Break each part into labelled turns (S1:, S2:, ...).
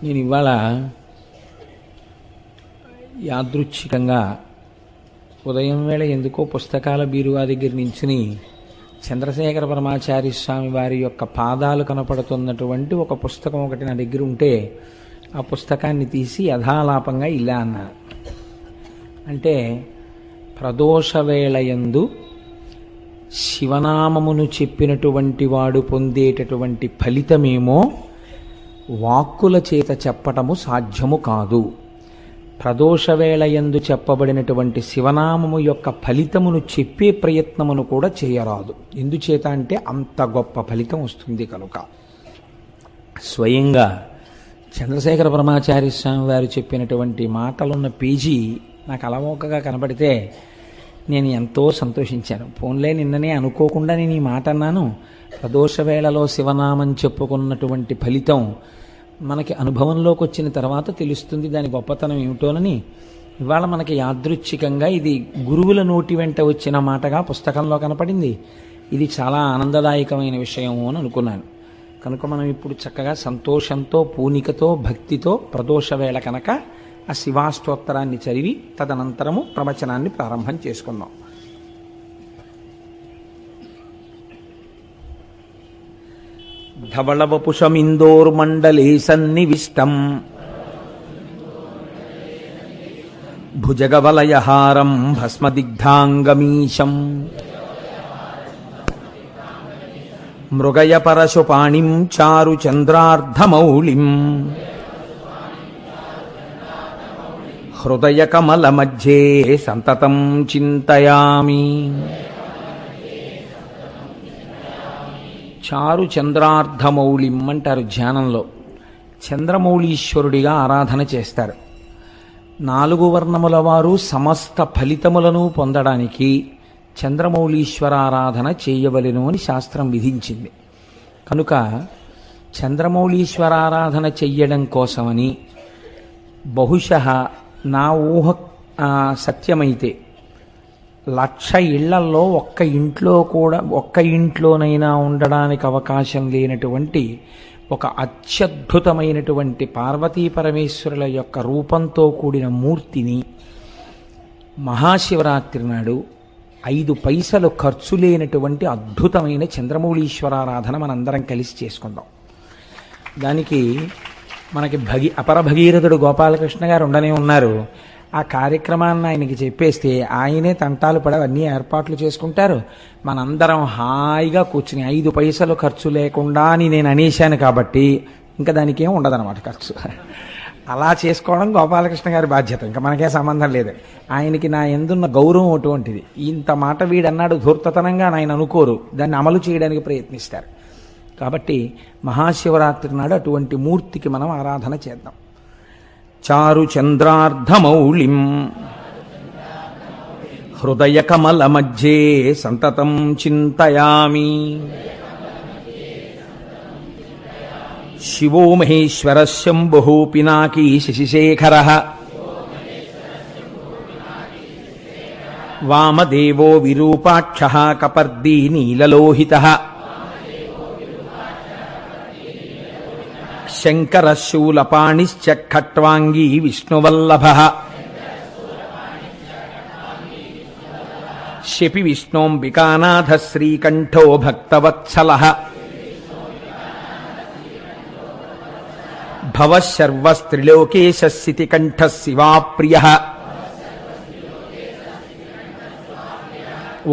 S1: నేను ఇవాళ యాదృచ్ఛికంగా ఉదయం వేళ ఎందుకో పుస్తకాల బీరువా దగ్గర నించుని చంద్రశేఖర పరమాచార్య స్వామి వారి యొక్క పాదాలు కనపడుతున్నటువంటి ఒక పుస్తకం ఒకటి నా దగ్గర ఉంటే ఆ పుస్తకాన్ని తీసి యథాలాపంగా ఇలా అన్నారు. అంటే ప్రదోషవేళయందు శివనామమును చెప్పినటువంటి వాడు పొందేటటువంటి ఫలితమేమో వాక్కుల చేత చెప్పటము సాధ్యము కాదు. ప్రదోషవేళయందు చెప్పబడినటువంటి శివనామము యొక్క ఫలితమును చెప్పే ప్రయత్నమును కూడా చేయరాదు. ఎందుచేత అంటే అంత గొప్ప ఫలితం వస్తుంది కనుక. స్వయంగా చంద్రశేఖర పరమాచార్య స్వామి వారు చెప్పినటువంటి మాటలున్న పేజీ నాకు అలవోకగా కనబడితే నేను ఎంతో సంతోషించాను. ఫోన్లే నిన్ననే అనుకోకుండా నేను ఈ మాట అన్నాను. ప్రదోషవేళలో శివనామం చెప్పుకున్నటువంటి ఫలితం మనకి అనుభవంలోకి వచ్చిన తర్వాత తెలుస్తుంది దాని గొప్పతనం ఏమిటోనని ఇవాళ మనకి యాదృచ్ఛికంగా ఇది గురువుల నోటి వెంట వచ్చిన మాటగా పుస్తకంలో కనపడింది. ఇది చాలా ఆనందదాయకమైన విషయము అని అనుకున్నాను. కనుక మనం ఇప్పుడు చక్కగా సంతోషంతో పూనికతో భక్తితో ప్రదోషవేళ కనుక ఆ శివాష్టోత్తరాన్ని చదివి తదనంతరము ప్రవచనాన్ని ప్రారంభం చేసుకుందాం. ధవళవపుషమిందోర్మండలే సన్నివిష్టం భుజగవలయహారం భస్మదిగ్ధాంగమీశం మృగయపరశుపాణిం చారుచంద్రార్ధమౌళిం హృదయకమలమధ్యే సంతతం చింతయామి. చారు చంద్రార్ధమౌళిం అంటారు ధ్యానంలో. చంద్రమౌళీశ్వరుడిగా ఆరాధన చేస్తారు. 4 వర్ణముల వారు సమస్త ఫలితములను పొందడానికి చంద్రమౌళీశ్వరారాధన చేయవలెను అని శాస్త్రం విధించింది. కనుక చంద్రమౌళీశ్వరారాధన చెయ్యడం కోసమని బహుశః నా ఊహ సత్యమైతే 1,00,000 ఇళ్లల్లో ఒక్క ఇంట్లోనైనా ఉండడానికి అవకాశం లేనటువంటి ఒక అత్యద్భుతమైనటువంటి పార్వతీ పరమేశ్వరుల యొక్క రూపంతో కూడిన మూర్తిని మహాశివరాత్రి నాడు 5 పైసలు ఖర్చు లేనటువంటి అద్భుతమైన చంద్రమౌళీశ్వరారాధన మనందరం కలిసి చేసుకుందాం. దానికి మనకి అపర భగీరథుడు గోపాలకృష్ణ గారు ఉండనే ఉన్నారు. ఆ కార్యక్రమాన్ని ఆయనకి చెప్పేస్తే ఆయనే తంటాలు పడి అన్నీ ఏర్పాట్లు చేసుకుంటారు. మనందరం హాయిగా కూర్చుని 5 పైసలు ఖర్చు లేకుండా అని నేను అనేశాను కాబట్టి ఇంకా దానికి ఏం ఉండదన్నమాట ఖర్చు. అలా చేసుకోవడం గోపాలకృష్ణ గారి బాధ్యత, ఇంకా మనకే సంబంధం లేదు. ఆయనకి నా ఎందున్న గౌరవం అటువంటిది. ఇంత మాట వీడన్నాడు ధూర్తతనంగా ఆయన అనుకోరు, దాన్ని అమలు చేయడానికి ప్రయత్నిస్తారు. కాబట్టి మహాశివరాత్రి నాడు అటువంటి మూర్తికి మనం ఆరాధన చేద్దాం. చారు చంద్రార్ధమౌళిం హృదయ కమల మధ్యే సంతతం చింతయామి. శివో మహేశ్వర శంభుః పినాకీ శశిశేఖరః వామదేవో విరూపాక్షః కపర్దీ నీలలోహితః శంకరః శూలపాణిశ్చ ఖట్వాంగీ విష్ణువల్లభః శపి విష్ణోంబికానాథ శ్రీకంఠో భక్తవత్సలః భవః సర్వస్త్రిలోకేశ స్థితికంఠః శివాప్రియః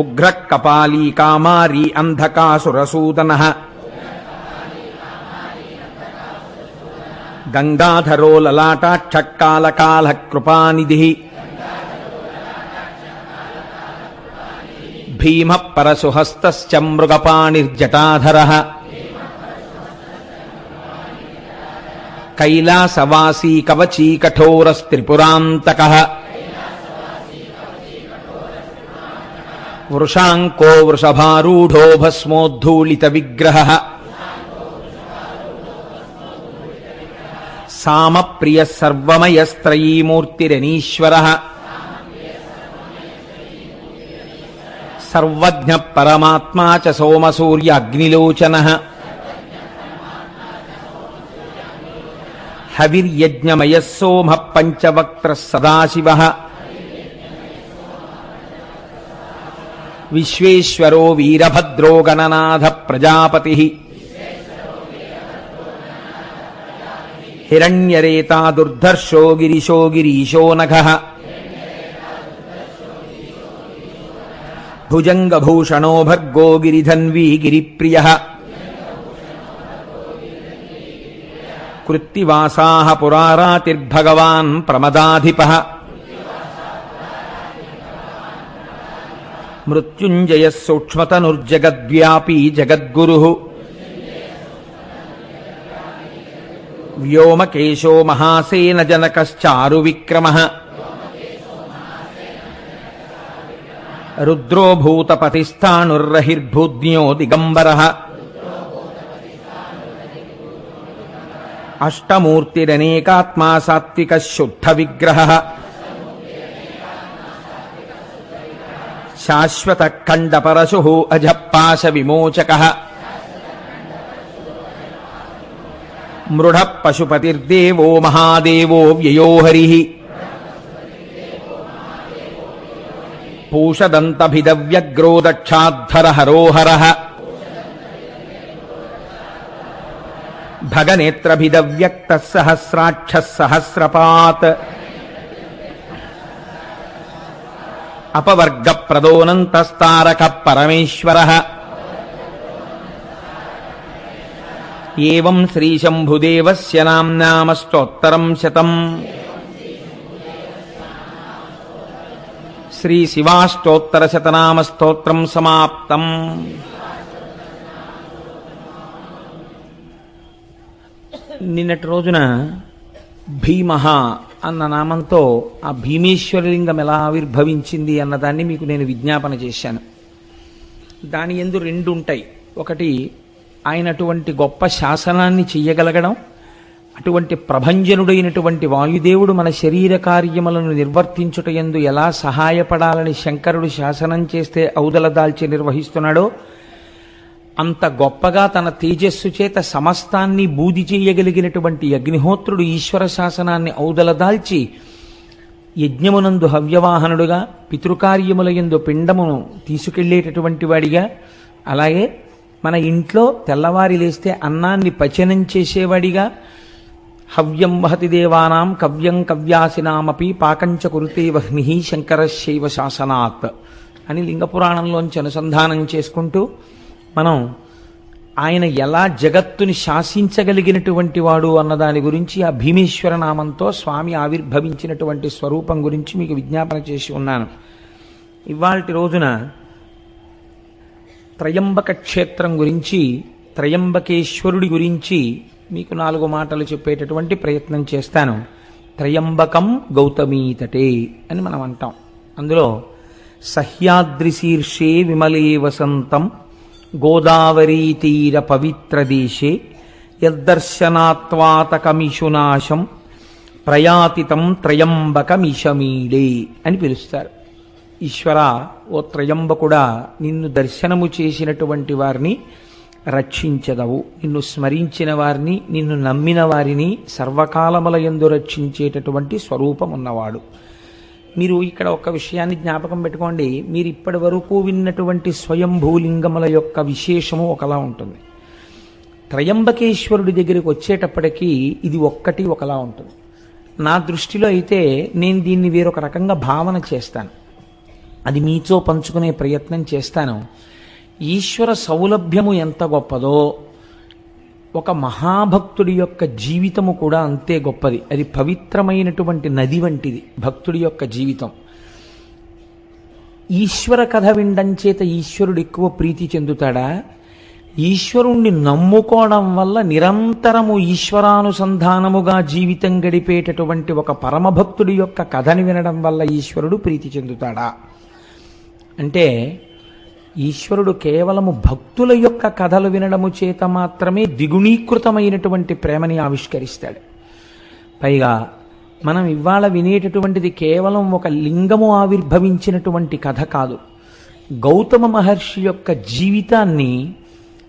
S1: ఉగ్రః కపాలీ కామారీ అంధకాసురసూదనః గంగాధరో లలాటాక్షకాలకాల కృపానిధిః భీమః పరశుహస్తశ్చ మృగపాణిర్జటాధరః కైలాసవాసీ కవచీ కఠోరస్త్రిపురాంతకః వృషాంకో వృషభారూఢో భస్మోద్ధూళిత విగ్రహః సామప్రియ సర్వమయస్త్రయీమూర్తిరనీశ్వరః సర్వజ్ఞ పరమాత్మా చ సోమసూర్య అగ్నిలోచనః హవిర్యజ్ఞమయ సోమ పంచవక్త్ర సదాశివ విశ్వేశ్వరో వీరభద్రో గణనాథ ప్రజాపతి హిరణ్యరేతా దుర్ధర్షో గిరిశో గిరీశో నఘః భుజంగభూషణో భర్గో గిరిధన్వీ గిరిప్రియః కృత్తివాసాః పురారాతిర్భగవాన్ ప్రమదాధిపః మృత్యుంజయః సూక్ష్మతనుర్జగద్వ్యాపీ జగద్గురుః వ్యోమకేశో మహాసేన జనకశ్చారు విక్రమః రుద్రో భూతపతిస్థాణుర్రహిర్భూజ్ఞో దిగంబరః అష్టమూర్తిరనేకాత్మా సాత్వికः శుద్ధ విగ్రహः శాశ్వత ఖండపరశుః అజపాశ విమోచకః మృఢ పశుపతిర్దేవో మహాదేవో వ్యయో హరిః పూషదంతభిదవ్యగ్రో దక్షాధ్వర హరోహరః భగనేత్రభిదవ్యక్తః సహస్రాక్షః సహస్రపాత్ అపవర్గప్రదోనంతస్తారకః పరమేశ్వరః ఏవం శ్రీశంభుదేవస్య నామ్నామష్టోత్తరం శతం శ్రీశివాష్టోత్తరశతనామస్తోత్రం సమాప్తం. నిన్నటి రోజున భీమః అన్న నామంతో ఆ భీమేశ్వరలింగం ఎలా ఆవిర్భవించింది అన్నదాన్ని మీకు నేను విజ్ఞాపన చేశాను. దాని యందు రెండు ఉంటాయి. ఒకటి, ఆయన అటువంటి గొప్ప శాసనాన్ని చెయ్యగలగడం, అటువంటి ప్రభంజనుడైనటువంటి వాయుదేవుడు మన శరీర కార్యములను నిర్వర్తించుట యందు ఎలా సహాయపడాలని శంకరుడు శాసనం చేస్తే ఔదల దాల్చి నిర్వహిస్తున్నాడో అంత గొప్పగా తన తేజస్సు చేత సమస్తాన్ని బూది చేయగలిగినటువంటి అగ్నిహోత్రుడు ఈశ్వర శాసనాన్ని ఔదల దాల్చి యజ్ఞమునందు హవ్యవాహనుడుగా, పితృకార్యముల యందు పిండమును తీసుకెళ్లేటటువంటి వాడిగా, అలాగే మన ఇంట్లో తెల్లవారి లేస్తే అన్నాన్ని పచనం చేసేవాడిగా, హవ్యం వహతి దేవానాం కవ్యం కవ్యాసినామపి పాకంచ కురుతే వహ్నిః శంకరశైవ శాసనాత్ అని లింగపురాణంలోంచి అనుసంధానం చేసుకుంటూ మనం ఆయన ఎలా జగత్తుని శాసించగలిగినటువంటి వాడు అన్నదాని గురించి ఆ భీమేశ్వర నామంతో స్వామి ఆవిర్భవించినటువంటి స్వరూపం గురించి మీకు విజ్ఞాపన చేసి ఉన్నాను. ఇవాల్టి రోజున త్రయంబక క్షేత్రం గురించి, త్రయంబకేశ్వరుడి గురించి మీకు 4 మాటలు చెప్పేటటువంటి ప్రయత్నం చేస్తాను. త్రయంబకం గౌతమీతటే అని మనం అంటాం. అందులో సహ్యాద్రి శీర్షే విమలే వసంతం గోదావరీ తీర పవిత్ర దేశే యద్దర్శనాత్వాతకమిషునాశం ప్రయాతితం త్రయంబకమిషమీడే అని పిలుస్తారు. ఈశ్వర, ఓ త్రయంబకుడా, నిన్ను దర్శనము చేసినటువంటి వారిని రక్షించదవు. నిన్ను స్మరించిన వారిని, నిన్ను నమ్మిన వారిని సర్వకాలముల యందు రక్షించేటటువంటి స్వరూపం ఉన్నవాడు. మీరు ఇక్కడ ఒక విషయాన్ని జ్ఞాపకం పెట్టుకోండి. మీరు ఇప్పటి వరకు విన్నటువంటి స్వయంభూలింగముల యొక్క విశేషము ఒకలా ఉంటుంది. త్రయంబకేశ్వరుడి దగ్గరికి వచ్చేటప్పటికీ ఇది ఒక్కటి ఒకలా ఉంటుంది. నా దృష్టిలో అయితే నేను దీన్ని వేరొక రకంగా భావన చేస్తాను. అది మీతో పంచుకునే ప్రయత్నం చేస్తాను. ఈశ్వర సౌలభ్యము ఎంత గొప్పదో ఒక మహాభక్తుడి యొక్క జీవితము కూడా అంతే గొప్పది. అది పవిత్రమైనటువంటి నది వంటిది భక్తుడి యొక్క జీవితం. ఈశ్వర కథ వినడం చేత ఈశ్వరుడు ఎక్కువ ప్రీతి చెందుతాడా? ఈశ్వరుణ్ణి నమ్ముకోవడం వల్ల నిరంతరము ఈశ్వరానుసంధానముగా జీవితం గడిపేటటువంటి ఒక పరమభక్తుడి యొక్క కథని వినడం వల్ల ఈశ్వరుడు ప్రీతి చెందుతాడా? అంటే ఈశ్వరుడు కేవలము భక్తుల యొక్క కథలు వినడము చేత మాత్రమే ద్విగుణీకృతమైనటువంటి ప్రేమని ఆవిష్కరిస్తాడు. పైగా మనం ఇవాళ వినేటటువంటిది కేవలం ఒక లింగము ఆవిర్భవించినటువంటి కథ కాదు. గౌతమ మహర్షి యొక్క జీవితాన్ని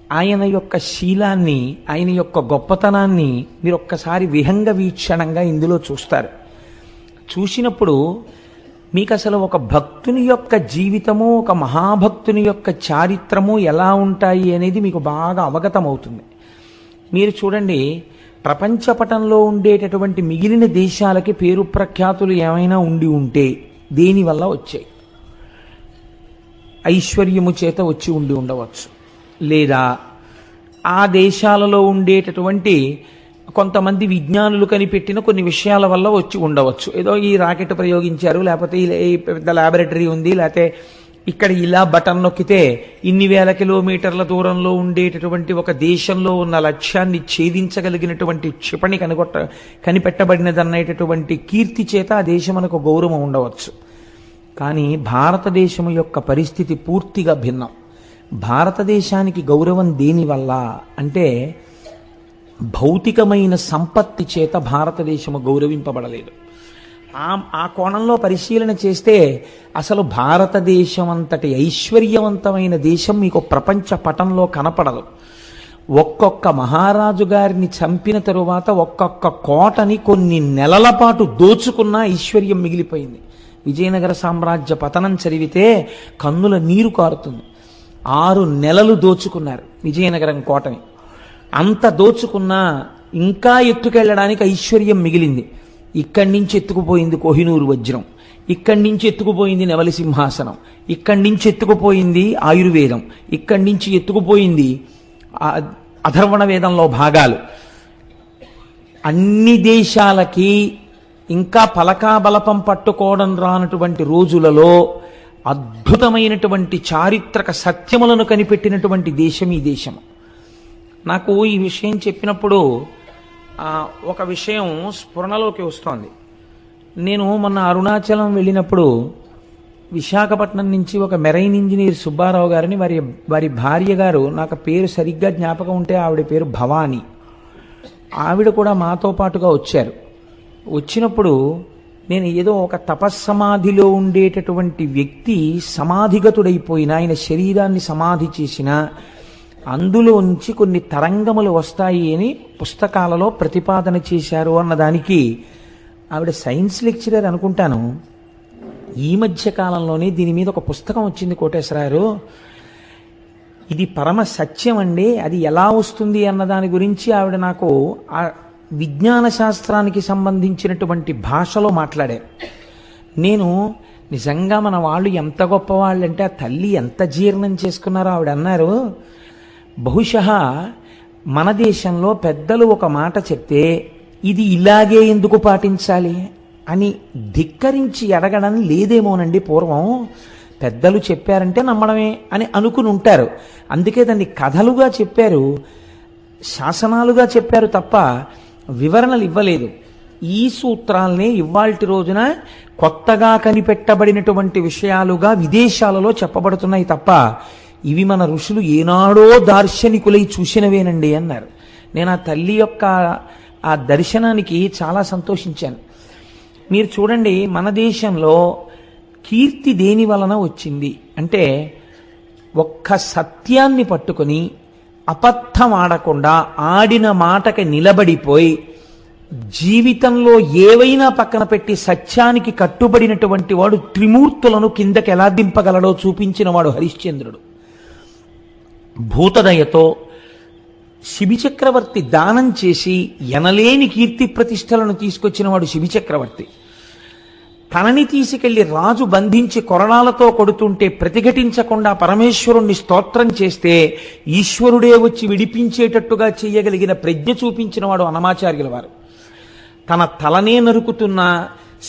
S1: ఆయన యొక్క శీలాన్ని, ఆయన యొక్క గొప్పతనాన్ని మీరు ఒక్కసారి విహంగ వీక్షణంగా ఇందులో చూస్తారు. చూసినప్పుడు మీకు అసలు ఒక భక్తుని యొక్క జీవితము, ఒక మహాభక్తుని యొక్క చారిత్రము ఎలా ఉంటాయి అనేది మీకు బాగా అవగతమవుతుంది. మీరు చూడండి, ప్రపంచపటంలో ఉండేటటువంటి మిగిలిన దేశాలకి పేరు ప్రఖ్యాతులు ఏమైనా ఉండి ఉంటే దేనివల్ల వచ్చాయి? ఐశ్వర్యము చేత వచ్చి ఉండి ఉండవచ్చు, లేదా ఆ దేశాలలో ఉండేటటువంటి కొంతమంది విజ్ఞానులు కనిపెట్టిన కొన్ని విషయాల వల్ల వచ్చి ఉండవచ్చు. ఏదో ఈ రాకెట్ ప్రయోగించారు, లేకపోతే ఈ పెద్ద ల్యాబొరేటరీ ఉంది, లేకపోతే ఇక్కడ ఇలా బటన్ నొక్కితే ఇన్ని వేల కిలోమీటర్ల దూరంలో ఉండేటటువంటి ఒక దేశంలో ఉన్న లక్ష్యాన్ని ఛేదించగలిగినటువంటి క్షిపణి కనిపెట్టబడినదనేటటువంటి కీర్తి చేత ఆ దేశమునకు గౌరవం ఉండవచ్చు. కానీ భారతదేశం యొక్క పరిస్థితి పూర్తిగా భిన్నం. భారతదేశానికి గౌరవం దేనివల్ల అంటే భౌతికమైన సంపత్తి చేత భారతదేశము గౌరవింపబడలేదు. ఆ కోణంలో పరిశీలన చేస్తే అసలు భారతదేశం అంతటి ఐశ్వర్యవంతమైన దేశం మీకు ప్రపంచ పటంలో కనపడదు. ఒక్కొక్క మహారాజు గారిని చంపిన తరువాత ఒక్కొక్క కోటని కొన్ని నెలల పాటు దోచుకున్న ఐశ్వర్యం మిగిలిపోయింది. విజయనగర సామ్రాజ్య పతనం చదివితే కన్నుల నీరు కారుతుంది. 6 నెలలు దోచుకున్నారు విజయనగరం కోటని. అంత దోచుకున్నా ఇంకా ఎత్తుకెళ్ళడానికి ఐశ్వర్యం మిగిలింది. ఇక్కడి నుంచి ఎత్తుకుపోయింది కోహినూరు వజ్రం, ఇక్కడి నుంచి ఎత్తుకుపోయింది నెమలి సింహాసనం, ఇక్కడి నుంచి ఎత్తుకుపోయింది ఆయుర్వేదం, ఇక్కడి నుంచి ఎత్తుకుపోయింది అథర్వణ వేదంలో భాగాలు. అన్ని దేశాలకి ఇంకా పలకాబలపం పట్టుకోవడం రానటువంటి రోజులలో అద్భుతమైనటువంటి చారిత్రక సత్యములను కనిపెట్టినటువంటి దేశం ఈ దేశం. నాకు ఈ విషయం చెప్పినప్పుడు ఒక విషయం స్ఫురణలోకి వస్తోంది. నేను మొన్న అరుణాచలం వెళ్ళినప్పుడు విశాఖపట్నం నుంచి ఒక మెరైన్ ఇంజనీర్ సుబ్బారావు గారిని వారి భార్య గారు, నాకు పేరు సరిగ్గా జ్ఞాపకం ఉంటే ఆవిడ పేరు భవానీ, ఆవిడ కూడా మాతో పాటుగా వచ్చారు. వచ్చినప్పుడు నేను ఏదో ఒక తపస్సమాధిలో ఉండేటటువంటి వ్యక్తి సమాధిగతుడైపోయిన, ఆయన శరీరాన్ని సమాధి చేసిన అందులోంచి కొన్ని తరంగములు వస్తాయి అని పుస్తకాలలో ప్రతిపాదన చేశారు అన్నదానికి ఆవిడ సైన్స్ లెక్చరర్ అనుకుంటాను. ఈ మధ్య కాలంలోనే దీని మీద ఒక పుస్తకం వచ్చింది కోటేశ్వరారు, ఇది పరమ సత్యం అండి, అది ఎలా వస్తుంది అన్న దాని గురించి ఆవిడ నాకు ఆ విజ్ఞాన శాస్త్రానికి సంబంధించినటువంటి భాషలో మాట్లాడారు. నేను నిజంగా మన వాళ్ళు ఎంత గొప్పవాళ్ళంటే ఆ తల్లి ఎంత జీర్ణం చేసుకున్నారో ఆవిడ అన్నారు. బహుశः మన దేశంలో పెద్దలు ఒక మాట చెప్తే ఇది ఇలాగే ఎందుకు పాటించాలి అని ధిక్కరించి ఎడగడం లేదేమోనండి. పూర్వం పెద్దలు చెప్పారంటే నమ్మడమే అని అనుకుని ఉంటారు. అందుకే దాన్ని కథలుగా చెప్పారు, శాసనాలుగా చెప్పారు తప్ప వివరణలు ఇవ్వలేదు. ఈ సూత్రాల్ని ఇవాల్టి రోజున కొత్తగా కనిపెట్టబడినటువంటి విషయాలుగా విదేశాలలో చెప్పబడుతున్నాయి తప్ప ఇవి మన ఋషులు ఏనాడో దార్శనికులై చూసినవేనండి అన్నారు. నేను ఆ తల్లి యొక్క ఆ దర్శనానికి చాలా సంతోషించాను. మీరు చూడండి, మన దేశంలో కీర్తి దేని వలన వచ్చింది అంటే ఒక్క సత్యాన్ని పట్టుకొని అబద్ధం ఆడకుండా ఆడిన మాటకి నిలబడిపోయి జీవితంలో ఏవైనా పక్కన పెట్టి సత్యానికి కట్టుబడినటువంటి వాడు త్రిమూర్తులను కిందకి ఎలా దింపగలడో చూపించిన వాడు హరిశ్చంద్రుడు. భూతదయతో శిబిచక్రవర్తి దానం చేసి ఎనలేని కీర్తి ప్రతిష్టలను తీసుకొచ్చిన వాడు శిబిచక్రవర్తి. తనని తీసుకెళ్లి రాజు బంధించి కొరడాలతో కొడుతుంటే ప్రతిఘటించకుండా పరమేశ్వరుణ్ణి స్తోత్రం చేస్తే ఈశ్వరుడే వచ్చి విడిపించేటట్టుగా చేయగలిగిన ప్రజ్ఞ చూపించిన వాడు అన్నమాచార్యుల వారు. తన తలనే నరుకుతున్న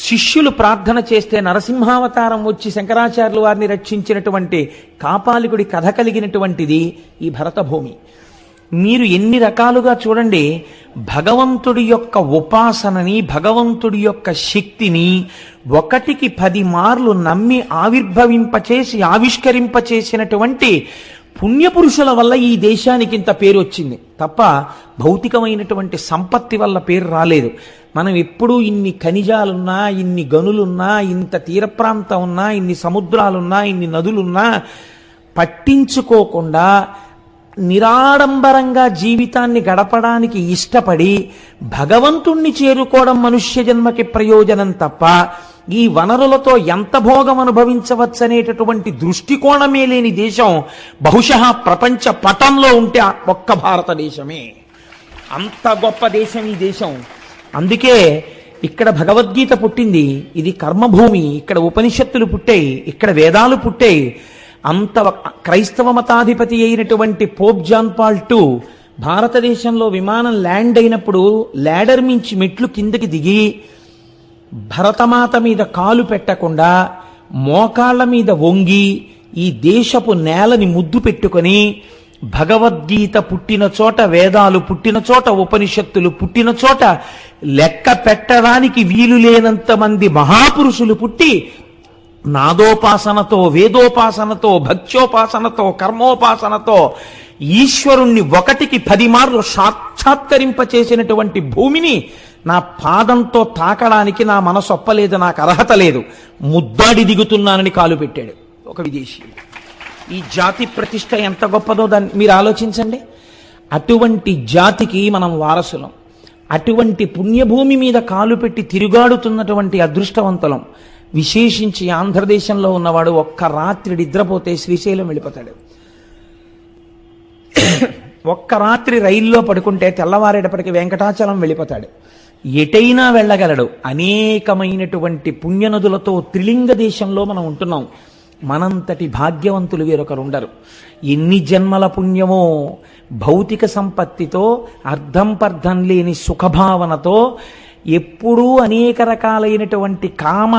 S1: శిష్యులు ప్రార్థన చేస్తే నరసింహావతారం వచ్చి శంకరాచార్యుల వారిని రక్షించినటువంటి కాపాలికుడి కథ కలిగినటువంటిది ఈ భరతభూమి. మీరు ఎన్ని రకాలుగా చూడండి, భగవంతుడి యొక్క ఉపాసనని, భగవంతుడి యొక్క శక్తిని 1కి 10 మార్లు నమ్మి ఆవిర్భవింపచేసి ఆవిష్కరింపచేసినటువంటి పుణ్యపురుషుల వల్ల ఈ దేశానికి ఇంత పేరు వచ్చింది తప్ప భౌతికమైనటువంటి సంపత్తి వల్ల పేరు రాలేదు. మనం ఎప్పుడూ ఇన్ని ఖనిజాలున్నా, ఇన్ని గనులున్నా, ఇంత తీర ప్రాంతం ఉన్నా, ఇన్ని సముద్రాలున్నా, ఇన్ని నదులున్నా పట్టించుకోకుండా నిరాడంబరంగా జీవితాన్ని గడపడానికి ఇష్టపడి భగవంతుణ్ణి చేరుకోవడం మనుష్య జన్మకి ప్రయోజనం తప్ప ఈ వనరులతో ఎంత భోగం అనుభవించవచ్చనేటటువంటి దృష్టికోణమే లేని దేశం బహుశः ప్రపంచ పటంలో ఉంటే ఒక్క భారతదేశమే. అంత గొప్ప దేశం ఈ దేశం. అందుకే ఇక్కడ భగవద్గీత పుట్టింది. ఇది కర్మభూమి. ఇక్కడ ఉపనిషత్తులు పుట్టాయి, ఇక్కడ వేదాలు పుట్టాయి. అంత క్రైస్తవ మతాధిపతి అయినటువంటి పోప్ జాన్ పాల్ II భారతదేశంలో విమానం ల్యాండ్ అయినప్పుడు ల్యాడర్ మించి మెట్లు కిందకి దిగి భరతమాత మీద కాలు పెట్టకుండా మోకాళ్ల మీద వంగి ఈ దేశపు నేలని ముద్దు పెట్టుకొని భగవద్గీత పుట్టిన చోట, వేదాలు పుట్టిన చోట, ఉపనిషత్తులు పుట్టిన చోట లెక్క పెట్టడానికి వీలు లేనంత మంది మహాపురుషులు పుట్టి నాదోపాసనతో, వేదోపాసనతో, భక్త్యోపాసనతో, కర్మోపాసనతో ఈశ్వరుణ్ణి 1కి 10 మార్లు సాక్షాత్కరింపచేసినటువంటి భూమిని నా పాదంతో తాకడానికి నా మనసు ఒప్పలేదు, నాకు అర్హత లేదు, ముద్దాడి దిగుతున్నానని కాలు పెట్టాడు ఒక విదేశీ. ఈ జాతి ప్రతిష్ట ఎంత గొప్పదో దాన్ని మీరు ఆలోచించండి. అటువంటి జాతికి మనం వారసులం. అటువంటి పుణ్యభూమి మీద కాలు పెట్టి తిరుగాడుతున్నటువంటి అదృష్టవంతులం. విశేషించి ఆంధ్రదేశంలో ఉన్నవాడు ఒక్క రాత్రి నిద్రపోతే శ్రీశైలం వెళ్ళిపోతాడు. ఒక్క రాత్రి రైల్లో పడుకుంటే తెల్లవారేటప్పటికి వెంకటాచలం వెళ్ళిపోతాడు. ఎటైనా వెళ్ళగలడు. అనేకమైనటువంటి పుణ్యనదులతో త్రిలింగ దేశంలో మనం ఉంటున్నాం. మనంతటి భాగ్యవంతులు వేరొకరు ఉండరు. ఎన్ని జన్మల పుణ్యమో భౌతిక సంపత్తితో, అర్థం పర్థం లేని సుఖభావనతో, ఎప్పుడూ అనేక రకాలైనటువంటి కామ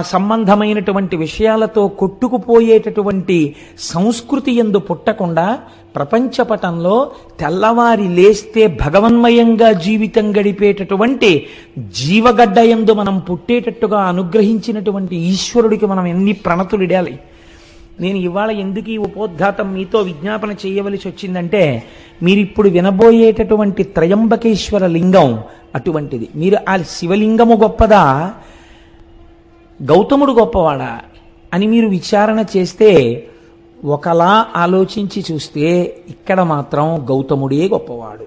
S1: సంబంధమైనటువంటి విషయాలతో కొట్టుకుపోయేటటువంటి సంస్కృతి యందు పుట్టకుండా ప్రపంచపటంలో తెల్లవారి లేస్తే భగవన్మయంగా జీవితం గడిపేటటువంటి జీవగడ్డ యందు మనం పుట్టేటట్టుగా అనుగ్రహించినటువంటి ఈశ్వరుడికి మనం ఎన్ని ప్రణతులు ఇడాలి. నేను ఇవాళ ఎందుకు ఈ ఉపోద్ఘాతం మీతో విజ్ఞాపన చేయవలసి వచ్చిందంటే, మీరిప్పుడు వినబోయేటటువంటి త్రయంబకేశ్వర లింగం అటువంటిది. మీరు ఆ శివలింగము గొప్పదా, గౌతముడు గొప్పవాడా అని మీరు విచారణ చేస్తే, ఒకలా ఆలోచించి చూస్తే ఇక్కడ మాత్రం గౌతముడే గొప్పవాడు.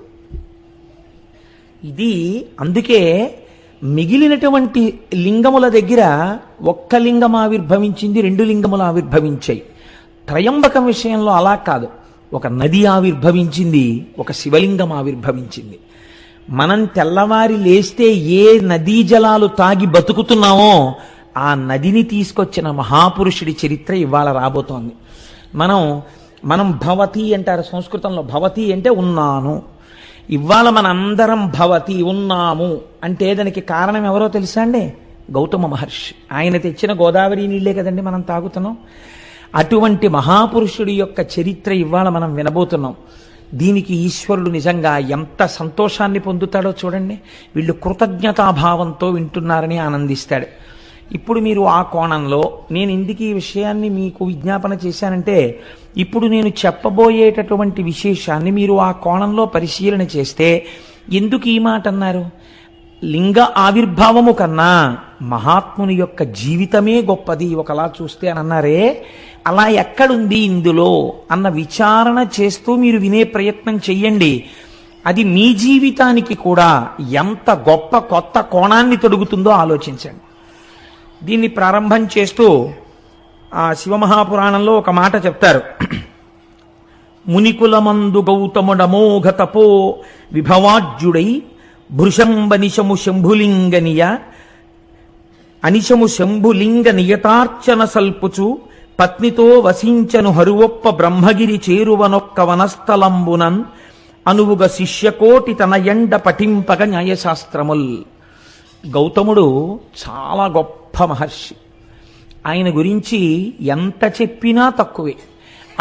S1: ఇది అందుకే మిగిలినటువంటి లింగముల దగ్గర ఒక్క లింగం ఆవిర్భవించింది, 2 లింగములు ఆవిర్భవించాయి. త్రయంబకం విషయంలో అలా కాదు. ఒక నది ఆవిర్భవించింది, ఒక శివలింగం ఆవిర్భవించింది. మనం తెల్లవారి లేస్తే ఏ నదీ జలాలు తాగి బతుకుతున్నామో ఆ నదిని తీసుకొచ్చిన మహాపురుషుడి చరిత్ర ఇవాళ రాబోతోంది. మనం భవతి అంటారు సంస్కృతంలో. భవతి అంటే ఉన్నాను. ఇవాళ మనందరం భవతి ఉన్నాము అంటే దానికి కారణం ఎవరో తెలుసా అండి? గౌతమ మహర్షి. ఆయన తెచ్చిన గోదావరి నీళ్లే కదండి మనం తాగుతున్నాం. అటువంటి మహాపురుషుడి యొక్క చరిత్ర ఇవాళ మనం వినబోతున్నాం. దీనికి ఈశ్వరుడు నిజంగా ఎంత సంతోషాన్ని పొందుతాడో చూడండి. వీళ్ళు కృతజ్ఞతాభావంతో వింటున్నారని ఆనందిస్తాడు. ఇప్పుడు మీరు ఆ కోణంలో నేను ఎందుకు ఈ విషయాన్ని మీకు విజ్ఞాపన చేశానంటే, ఇప్పుడు నేను చెప్పబోయేటటువంటి విశేషాన్ని మీరు ఆ కోణంలో పరిశీలన చేస్తే, ఎందుకు ఈ మాట అన్నారు? లింగ ఆవిర్భావము కన్నా మహాత్ముని యొక్క జీవితమే గొప్పది ఒకలా చూస్తే అని అన్నారే, అలా ఎక్కడుంది ఇందులో అన్న విచారణ చేస్తూ మీరు వినే ప్రయత్నం చెయ్యండి. అది మీ జీవితానికి కూడా ఎంత గొప్ప కొత్త కోణాన్ని తొడుగుతుందో ఆలోచించండి. దీన్ని ప్రారంభం చేస్తూ ఆ శివమహాపురాణంలో ఒక మాట చెప్తారు. మునికులమందు గౌతముడమోఘ తపో విభవాజ్యుడై భృశంబనిశము శంభులింగనియ అనిశము శంభులింగ నియతార్చన సల్పుచు పత్నితో వసించను హరువొప్ప బ్రహ్మగిరి చేరువనొక్క వనస్థలంబునన్ అనువుగ శిష్యకోటి తన ఎండ పఠింపగ న్యాయశాస్త్రముల్. గౌతముడు చాలా గొప్ప మహర్షి. ఆయన గురించి ఎంత చెప్పినా తక్కువే.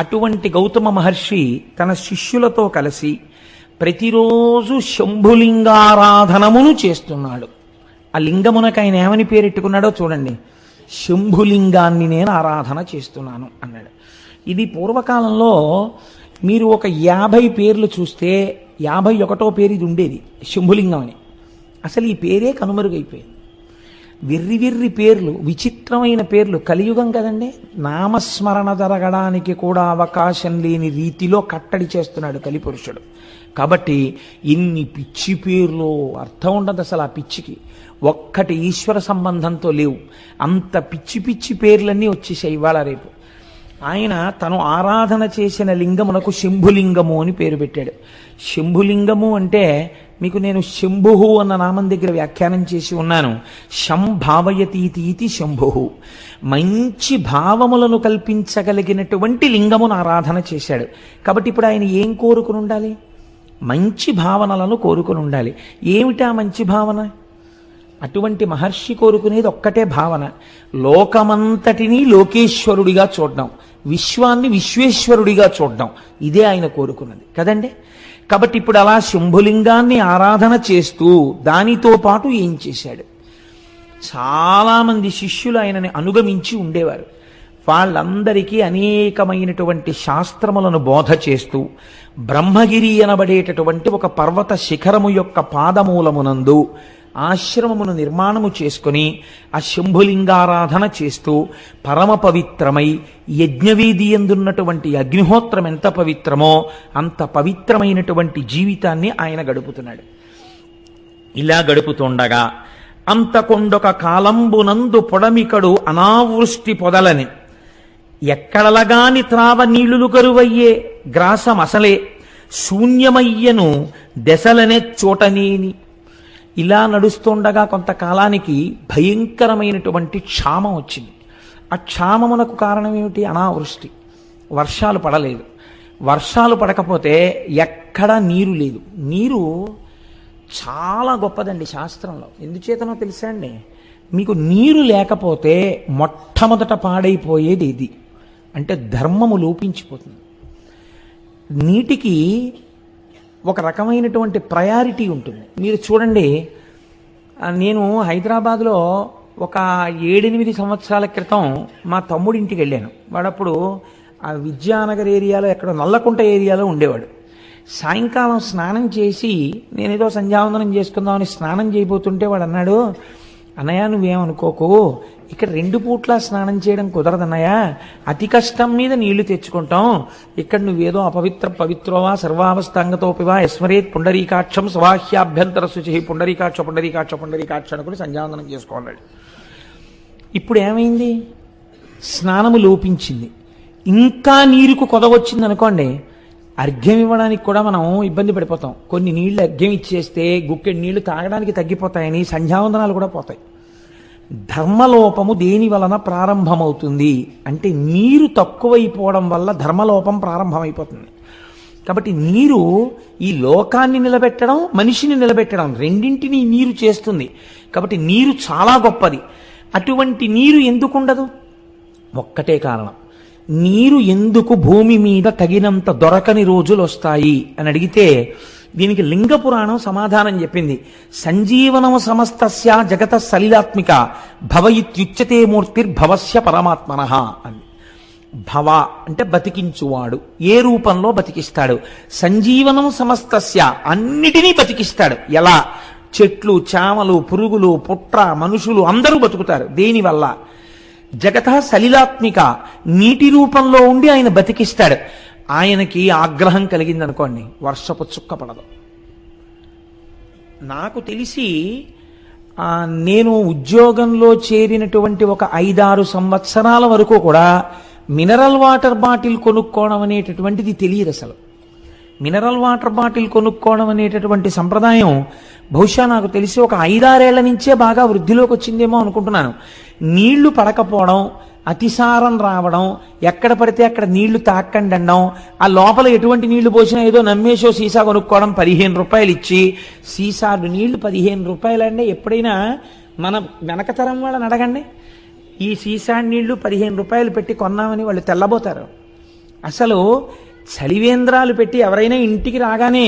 S1: అటువంటి గౌతమ మహర్షి తన శిష్యులతో కలిసి ప్రతిరోజు శంభులింగారాధనమును చేస్తున్నాడు. ఆ లింగమునకు ఆయన ఏమని పేరెట్టుకున్నాడో చూడండి. శంభులింగాన్ని నేను ఆరాధన చేస్తున్నాను అన్నాడు. ఇది పూర్వకాలంలో మీరు ఒక 50 పేర్లు చూస్తే 51వ పేరు ఇది ఉండేది, శంభులింగం అని. అసలు ఈ పేరే కనుమరుగైపోయింది. వెర్రి వెర్రి పేర్లు, విచిత్రమైన పేర్లు. కలియుగం కదండి, నామస్మరణ జరగడానికి కూడా అవకాశం లేని రీతిలో కట్టడి చేస్తున్నాడు కలిపురుషుడు. కాబట్టి ఇన్ని పిచ్చి పేర్లు, అర్థం ఉండదు అసలు ఆ పిచ్చికి. ఒక్కటి ఈశ్వర సంబంధంతో లేవు. అంత పిచ్చి పిచ్చి పేర్లన్నీ వచ్చేసాయి ఇవాళ రేపు. ఆయన తను ఆరాధన చేసిన లింగమునకు శంభులింగము అని పేరు పెట్టాడు. శంభులింగము అంటే మీకు నేను శంభుహు అన్న నామం దగ్గర వ్యాఖ్యానం చేసి ఉన్నాను. శం భావయతీతి శంభుహు, మంచి భావములను కల్పించగలిగినటువంటి లింగమును ఆరాధన చేశాడు. కాబట్టి ఇప్పుడు ఆయన ఏం కోరుకుని ఉండాలి? మంచి భావనలను కోరుకుని ఉండాలి. ఏమిటా మంచి భావన? అటువంటి మహర్షి కోరుకునేది ఒక్కటే భావన, లోకమంతటినీ లోకేశ్వరుడిగా చూడడం, విశ్వాన్ని విశ్వేశ్వరుడిగా చూడడం. ఇదే ఆయన కోరుకున్నది కదండి. కాబట్టి ఇప్పుడు అలా శంభులింగాన్ని ఆరాధన చేస్తూ దానితో పాటు ఏం చేశాడు? చాలామంది శిష్యులు ఆయనని అనుగమించి ఉండేవారు. వాళ్ళందరికీ అనేకమైనటువంటి శాస్త్రములను బోధ చేస్తూ బ్రహ్మగిరి అనబడేటటువంటి ఒక పర్వత శిఖరము యొక్క పాదమూలమునందు ఆశ్రమమును నిర్మాణము చేసుకుని ఆ శంభులింగారాధన చేస్తూ పరమ పవిత్రమై, యజ్ఞవేది ఎందున్నటువంటి అగ్నిహోత్రం ఎంత పవిత్రమో అంత పవిత్రమైనటువంటి జీవితాన్ని ఆయన గడుపుతున్నాడు. ఇలా గడుపుతుండగా అంతకొండొక కాలంబునందు పొడమికడు అనావృష్టి పొదలని, ఎక్కడలగాని త్రావ నీళ్లులు కరువయ్యే గ్రాసమసలే శూన్యమయ్యను దశలనే చోటనేని. ఇలా నడుస్తుండగా కొంతకాలానికి భయంకరమైనటువంటి క్షామం వచ్చింది. ఆ క్షామమునకు కారణం ఏమిటి? అనావృష్టి. వర్షాలు పడలేదు. వర్షాలు పడకపోతే ఎక్కడా నీరు లేదు. నీరు చాలా గొప్పదండి శాస్త్రంలో. ఎందుచేతనో తెలుసా అండి? మీకు నీరు లేకపోతే మొట్టమొదట పాడైపోయేది ఇది అంటే ధర్మము లోపించిపోతుంది. నీటికి ఒక రకమైనటువంటి ప్రయారిటీ ఉంటుంది. మీరు చూడండి, నేను హైదరాబాద్లో ఒక 7-8 సంవత్సరాల క్రితం మా తమ్ముడి ఇంటికి వెళ్ళాను. వాడప్పుడు ఆ విద్యానగర్ ఏరియాలో ఎక్కడో నల్లకుంట ఏరియాలో ఉండేవాడు. సాయంకాలం స్నానం చేసి నేనేదో సంధ్యావందనం చేసుకుందామని స్నానం చేయబోతుంటే వాడు అన్నాడు, అన్నయ్య నువ్వేమనుకోకు, ఇక్కడ 2 పూట్ల స్నానం చేయడం కుదరదన్నయ్య, అతి కష్టం మీద నీళ్లు తెచ్చుకుంటాం. ఇక్కడ నువ్వేదో పవిత్రోవా సర్వావస్థాంగతోపివా యస్మరేత్ పుండరీకాక్షం స్వాహ్యాభ్యంతర శుచి పుండరీకాక్ష పుండరీకాక్ష పుండరీకాక్ష అనుకుని సంధ్యావందనం చేసుకోన్నాడు. ఇప్పుడు ఏమైంది? స్నానము లోపించింది. ఇంకా నీరుకు కొదవచ్చింది అనుకోండి, అర్ఘ్యం ఇవ్వడానికి కూడా మనం ఇబ్బంది పడిపోతాం. కొన్ని నీళ్లు అర్ఘ్యం ఇచ్చేస్తే గుక్కెడు నీళ్లు తాగడానికి తగ్గిపోతాయని సంధ్యావందనాలు కూడా పోతాయి. ధర్మలోపము దేని వలన ప్రారంభమవుతుంది అంటే నీరు తక్కువైపోవడం వల్ల ధర్మలోపం ప్రారంభమైపోతుంది. కాబట్టి నీరు ఈ లోకాన్ని నిలబెట్టడం, మనిషిని నిలబెట్టడం రెండింటినీ నీరు చేస్తుంది. కాబట్టి నీరు చాలా గొప్పది. అటువంటి నీరు ఎందుకుండదు? ఒక్కటే కారణం, నీరు ఎందుకు భూమి మీద తగినంత దొరకని రోజులు వస్తాయి అని అడిగితే దీనికి లింగ పురాణం సమాధానం చెప్పింది. సంజీవనము సమస్తస్య జగత సలిలాత్మిక భవయిత్యుచ్యతే మూర్తిర్భవస్య పరమాత్మనః అని. భవ అంటే బతికించువాడు. ఏ రూపంలో బతికిస్తాడు? సంజీవనం సమస్తస్య, అన్నిటినీ బతికిస్తాడు. ఎలా? చెట్లు, చామలు, పురుగులు, పుట్ర, మనుషులు అందరూ బతుకుతారు. దేనివల్ల? జగత సలిలాత్మిక, నీటి రూపంలో ఉండి ఆయన బతికిస్తాడు. ఆయనకి ఆగ్రహం కలిగిందనుకోండి, వర్షపు చుక్క పడదు. నాకు తెలిసి నేను ఉద్యోగంలో చేరినటువంటి ఒక 5-6 సంవత్సరాల వరకు కూడా మినరల్ వాటర్ బాటిల్ కొనుక్కోవడం అనేటటువంటిది తెలియదు అసలు. మినరల్ వాటర్ బాటిల్ కొనుక్కోవడం అనేటటువంటి సంప్రదాయం బహుశా నాకు తెలిసి ఒక 5-6 ఏళ్ల నుంచే బాగా వృద్ధిలోకి వచ్చిందేమో అనుకుంటున్నాను. నీళ్లు పడకపోవడం, అతిసారం రావడం, ఎక్కడ పడితే అక్కడ నీళ్లు తాకండి అనడం, ఆ లోపల ఎటువంటి నీళ్లు పోసినా ఏదో నమ్మేసో సీసా కొనుక్కోవడం, 15 రూపాయలు ఇచ్చి సీసాలు నీళ్లు 15 రూపాయలంటే ఎప్పుడైనా మన వెనకతరం వాళ్ళని అడగండి, ఈ సీసా నీళ్లు 15 రూపాయలు పెట్టి కొన్నామని వాళ్ళు తెల్లబోతారు. అసలు చలివేంద్రాలు పెట్టి ఎవరైనా ఇంటికి రాగానే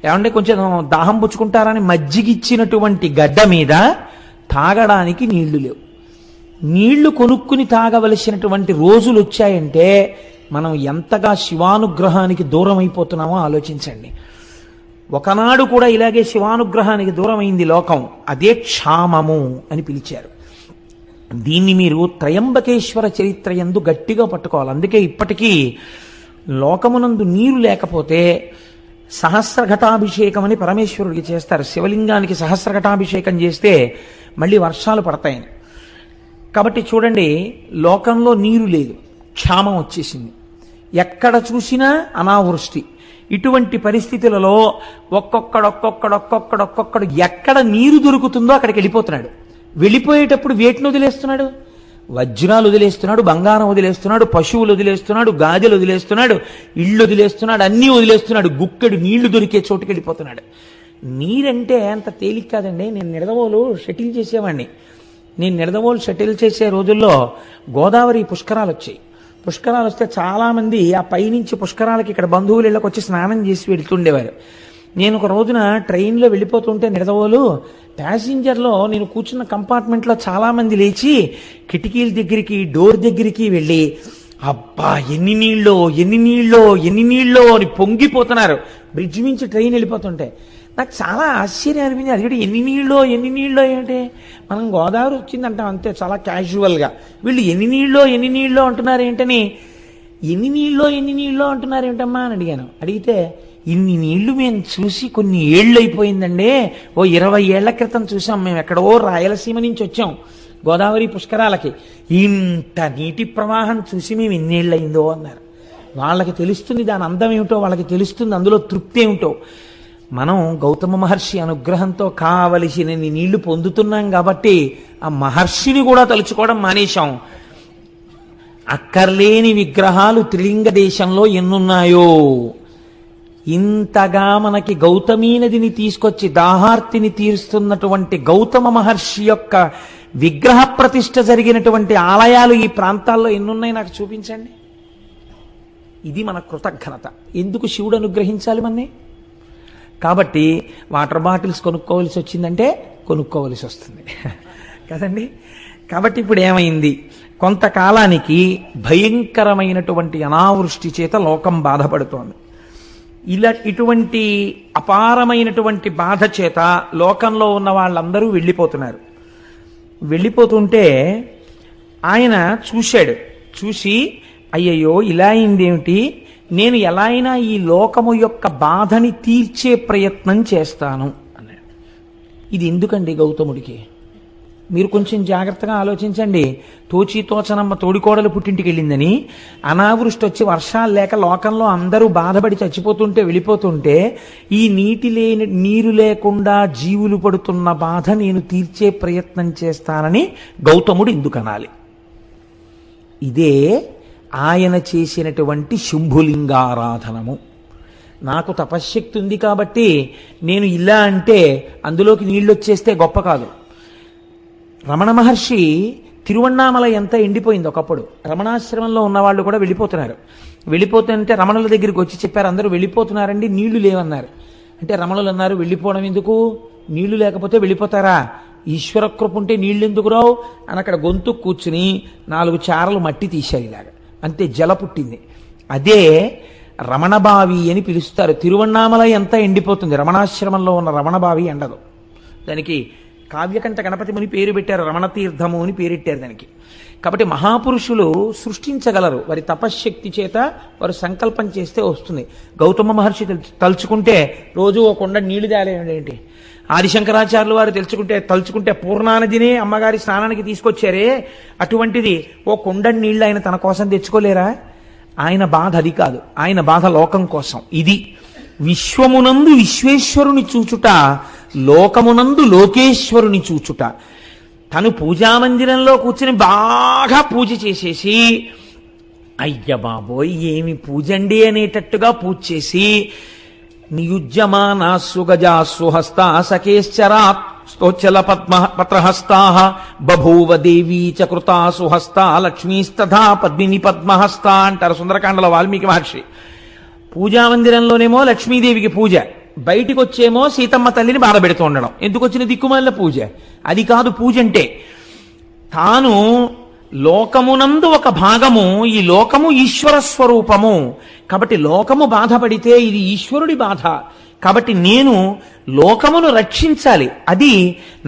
S1: ఏమంటే కొంచెం దాహం పుచ్చుకుంటారని మజ్జిగిచ్చినటువంటి గడ్డ మీద తాగడానికి నీళ్లు లేవు. నీళ్లు కొనుక్కుని తాగవలసినటువంటి రోజులు వచ్చాయంటే మనం ఎంతగా శివానుగ్రహానికి దూరం అయిపోతున్నామో ఆలోచించండి. ఒకనాడు కూడా ఇలాగే శివానుగ్రహానికి దూరమైంది లోకం. అదే క్షామము అని పిలిచారు. దీన్ని మీరు త్రయంబకేశ్వర చరిత్ర యందు గట్టిగా పట్టుకోవాలి. అందుకే ఇప్పటికీ లోకమునందు నీరు లేకపోతే సహస్రఘటాభిషేకం అని పరమేశ్వరుడికి చేస్తారు. శివలింగానికి సహస్రఘటాభిషేకం చేస్తే మళ్ళీ వర్షాలు పడతాయని. కాబట్టి చూడండి, లోకంలో నీరు లేదు, క్షామం వచ్చేసింది, ఎక్కడ చూసినా అనావృష్టి. ఇటువంటి పరిస్థితులలో ఒక్కొక్కడు ఎక్కడ నీరు దొరుకుతుందో అక్కడికి వెళ్ళిపోతున్నాడు. వెళ్ళిపోయేటప్పుడు వేటిని వదిలేస్తున్నాడు? వజ్రాలు వదిలేస్తున్నాడు, బంగారం వదిలేస్తున్నాడు, పశువులు వదిలేస్తున్నాడు, గాజెలు వదిలేస్తున్నాడు, ఇళ్ళు వదిలేస్తున్నాడు, అన్నీ వదిలేస్తున్నాడు. గుక్కెడు నీళ్లు దొరికే చోటుకి వెళ్ళిపోతున్నాడు. నీరంటే అంత తేలిక కాదండి. నేను నిడదవోలు షటిల్ చేసేవాడిని. నేను నిడదవోలు షటిల్ చేసే రోజుల్లో గోదావరి పుష్కరాలు వచ్చాయి. పుష్కరాలు వస్తే చాలామంది ఆ పైనుంచి పుష్కరాలకి ఇక్కడ బంధువులు ఇళ్ళకి వచ్చి స్నానం చేసి వెళ్తుండేవారు. నేను ఒక రోజున ట్రైన్లో వెళ్ళిపోతుంటే నిడదవోలు ప్యాసింజర్లో నేను కూర్చున్న కంపార్ట్మెంట్లో చాలామంది లేచి కిటికీల దగ్గరికి, డోర్ దగ్గరికి వెళ్ళి అబ్బా ఎన్ని నీళ్ళో ఎన్ని నీళ్ళో ఎన్ని నీళ్ళో అని పొంగిపోతున్నారు. బ్రిడ్జ్ నుంచి ట్రైన్ వెళ్ళిపోతుంటే నాకు చాలా ఆశ్చర్యం అనిపించింది. అది ఎన్ని నీళ్ళో ఎన్ని నీళ్ళో ఏంటి, మనం గోదావరి వచ్చిందంటాం అంతే చాలా క్యాజువల్గా. వీళ్ళు ఎన్ని నీళ్ళో అంటున్నారు ఏంటని, ఎన్ని నీళ్ళో అంటున్నారు ఏంటమ్మా అని అడిగాను. అడిగితే ఇన్ని నీళ్లు మేము చూసి కొన్ని ఏళ్ళు అయిపోయిందండి, ఓ 20 ఏళ్ల క్రితం చూసాం, మేము ఎక్కడో రాయలసీమ నుంచి వచ్చాం గోదావరి పుష్కరాలకి, ఇంత నీటి ప్రవాహం చూసి మేము ఎన్నేళ్ళు అయిందో అన్నారు. వాళ్ళకి తెలుస్తుంది దాని అందం ఏమిటో, వాళ్ళకి తెలుస్తుంది అందులో తృప్తి ఏమిటో. మనం గౌతమ మహర్షి అనుగ్రహంతో కావలసినన్ని నీళ్లు పొందుతున్నాం కాబట్టి ఆ మహర్షిని కూడా తలుచుకోవడం మానేశాం. అక్కర్లేని విగ్రహాలు త్రిలింగ దేశంలో ఎన్నున్నాయో, ఇంతగా మనకి గౌతమీ నదిని తీసుకొచ్చి దాహార్తిని తీరుస్తున్నటువంటి గౌతమ మహర్షి యొక్క విగ్రహ ప్రతిష్ఠ జరిగినటువంటి ఆలయాలు ఈ ప్రాంతాల్లో ఎన్నున్నాయి నాకు చూపించండి. ఇది మన కృతజ్ఞత. ఎందుకు శివుడు అనుగ్రహించాలి మనని? కాబట్టి వాటర్ బాటిల్స్ కొనుక్కోవలసి వచ్చిందంటే కొనుక్కోవలసి వస్తుంది కదండి. కాబట్టి ఇప్పుడు ఏమైంది, కొంతకాలానికి భయంకరమైనటువంటి అనావృష్టి చేత లోకం బాధపడుతోంది. ఇటువంటి అపారమైనటువంటి బాధ చేత లోకంలో ఉన్న వాళ్ళందరూ వెళ్ళిపోతున్నారు. వెళ్ళిపోతుంటే ఆయన చూశాడు. చూసి అయ్యయ్యో ఇలా అయిందేమిటి, నేను ఎలా అయినా ఈ లోకము యొక్క బాధని తీర్చే ప్రయత్నం చేస్తాను అన్నాడు. ఇది ఎందుకండి గౌతముడికి? మీరు కొంచెం జాగ్రత్తగా ఆలోచించండి. తోచనమ్మ తోడికోడలు పుట్టింటికి వెళ్ళిందని అనావృష్టి వచ్చి వర్షాలు లేక లోకంలో అందరూ బాధపడి చచ్చిపోతుంటే వెళ్ళిపోతుంటే ఈ నీరు లేకుండా జీవులు పడుతున్న బాధ నేను తీర్చే ప్రయత్నం చేస్తానని గౌతముడు ఎందుకు అనాలి? ఇదే ఆయన చేసినటువంటి శంభులింగారాధనము. నాకు తపశ్శక్తి ఉంది కాబట్టి నేను ఇలా అంటే అందులోకి నీళ్ళు వచ్చేస్తే గొప్ప కాదు. రమణ మహర్షి తిరువణ్ణామల ఎంత ఎండిపోయింది ఒకప్పుడు. రమణాశ్రమంలో ఉన్నవాళ్ళు కూడా వెళ్ళిపోతున్నారు. వెళ్ళిపోతుంటే రమణుల దగ్గరికి వచ్చి చెప్పారు, అందరూ వెళ్ళిపోతున్నారండి, నీళ్లు లేవన్నారు. అంటే రమణులు అన్నారు, వెళ్ళిపోవడం ఎందుకు, నీళ్లు లేకపోతే వెళ్ళిపోతారా, ఈశ్వర కృప ఉంటే నీళ్లు ఎందుకు రావు అని అక్కడ గొంతు కూర్చుని 4 చారలు మట్టి తీశారు ఇలాగా. అంతే జల పుట్టింది. అదే రమణబావి అని పిలుస్తారు. తిరువణ్ణామల ఎంత ఎండిపోతుంది, రమణాశ్రమంలో ఉన్న రమణబావి ఎండదు. దానికి కావ్యకంఠ గణపతి ముని పేరు పెట్టారు, రమణతీర్థము అని పేరెట్టారు దానికి. కాబట్టి మహాపురుషులు సృష్టించగలరు, వారి తపశ్శక్తి చేత వారు సంకల్పం చేస్తే వస్తుంది. గౌతమ మహర్షి తలుచుకుంటే రోజు ఒక కొండ నీళ్లు తేలేంటి, ఆదిశంకరాచార్యులు వారు తలుచుకుంటే పూర్ణానదినే అమ్మగారి స్నానానికి తీసుకొచ్చారే, అటువంటిది ఓ కొండ నీళ్లు ఆయన తన కోసం తెచ్చుకోలేరా? ఆయన బాధ అది కాదు, ఆయన బాధ లోకం కోసం. ఇది విశ్వమునందు విశ్వేశ్వరుని చూచుట, లోకమునందు లోకేశ్వరుని చూచుట. తను పూజామందిరంలో కూర్చుని బాగా పూజ చేసేసి అయ్య బాబోయ్ ఏమి పూజండి అనేటట్టుగా పూజ చేసి నియుజ్యమానాస్సు గజాస్సు హస్తా సకేశ్చరా స్తోచల పత్రహస్తా బభూవ దేవీ చ కృతాసు హస్తా లక్ష్మీస్తథా పద్మిని పద్మహస్తా అంటారు సుందరకాండలో వాల్మీకి మహర్షి. పూజామందిరంలోనేమో లక్ష్మీదేవికి పూజ, బయటికి వచ్చేమో సీతమ్మ తల్లిని బాధ పెడుతూ ఉండడం. ఎందుకు వచ్చిన దిక్కుమాలిన పూజ? అది కాదు పూజ అంటే. తాను లోకమునందు ఒక భాగము, ఈ లోకము ఈశ్వర స్వరూపము కాబట్టి లోకము బాధపడితే ఇది ఈశ్వరుడి బాధ. కాబట్టి నేను లోకమును రక్షించాలి, అది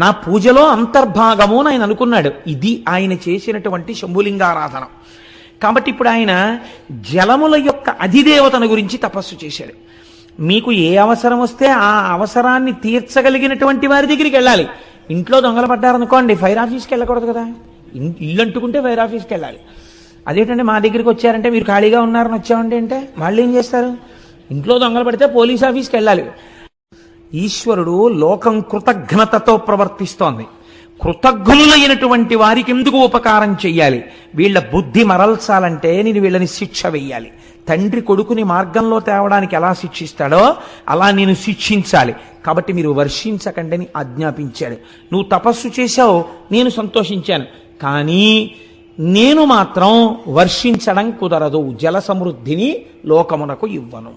S1: నా పూజలో అంతర్భాగము అని ఆయన అనుకున్నాడు. ఇది ఆయన చేసినటువంటి శంభులింగారాధన. కాబట్టి ఇప్పుడు ఆయన జలముల యొక్క అధిదేవతను గురించి తపస్సు చేశాడు. మీకు ఏ అవసరం వస్తే ఆ అవసరాన్ని తీర్చగలిగినటువంటి వారి దగ్గరికి వెళ్ళాలి. ఇంట్లో దొంగలు పడ్డారనుకోండి, ఫైర్ ఆఫీస్కి వెళ్ళకూడదు కదా, ఇల్లు అంటుకుంటే ఫైర్ ఆఫీస్కి వెళ్ళాలి. అదేంటంటే మా దగ్గరికి వచ్చారంటే మీరు ఖాళీగా ఉన్నారని వచ్చామంటే అంటే వాళ్ళు ఏం చేస్తారు? ఇంట్లో దొంగలు పడితే పోలీస్ ఆఫీస్కి వెళ్ళాలి. ఈశ్వరుడు లోకం కృతజ్ఞతతో ప్రవర్తిస్తోంది. కృతజ్ఞులైనటువంటి వారికి ఎందుకు ఉపకారం చెయ్యాలి? వీళ్ళ బుద్ధి మరల్చాలంటే నేను వీళ్ళని శిక్ష వెయ్యాలి. తండ్రి కొడుకుని మార్గంలో తేవడానికి ఎలా శిక్షిస్తాడో అలా నేను శిక్షించాలి. కాబట్టి మీరు వర్షించకండి అని ఆజ్ఞాపించాడు. నువ్వు తపస్సు చేశావు, నేను సంతోషించాను, కానీ నేను మాత్రం వర్షించడం కుదరదు, జల సమృద్ధిని లోకమునకు ఇవ్వను.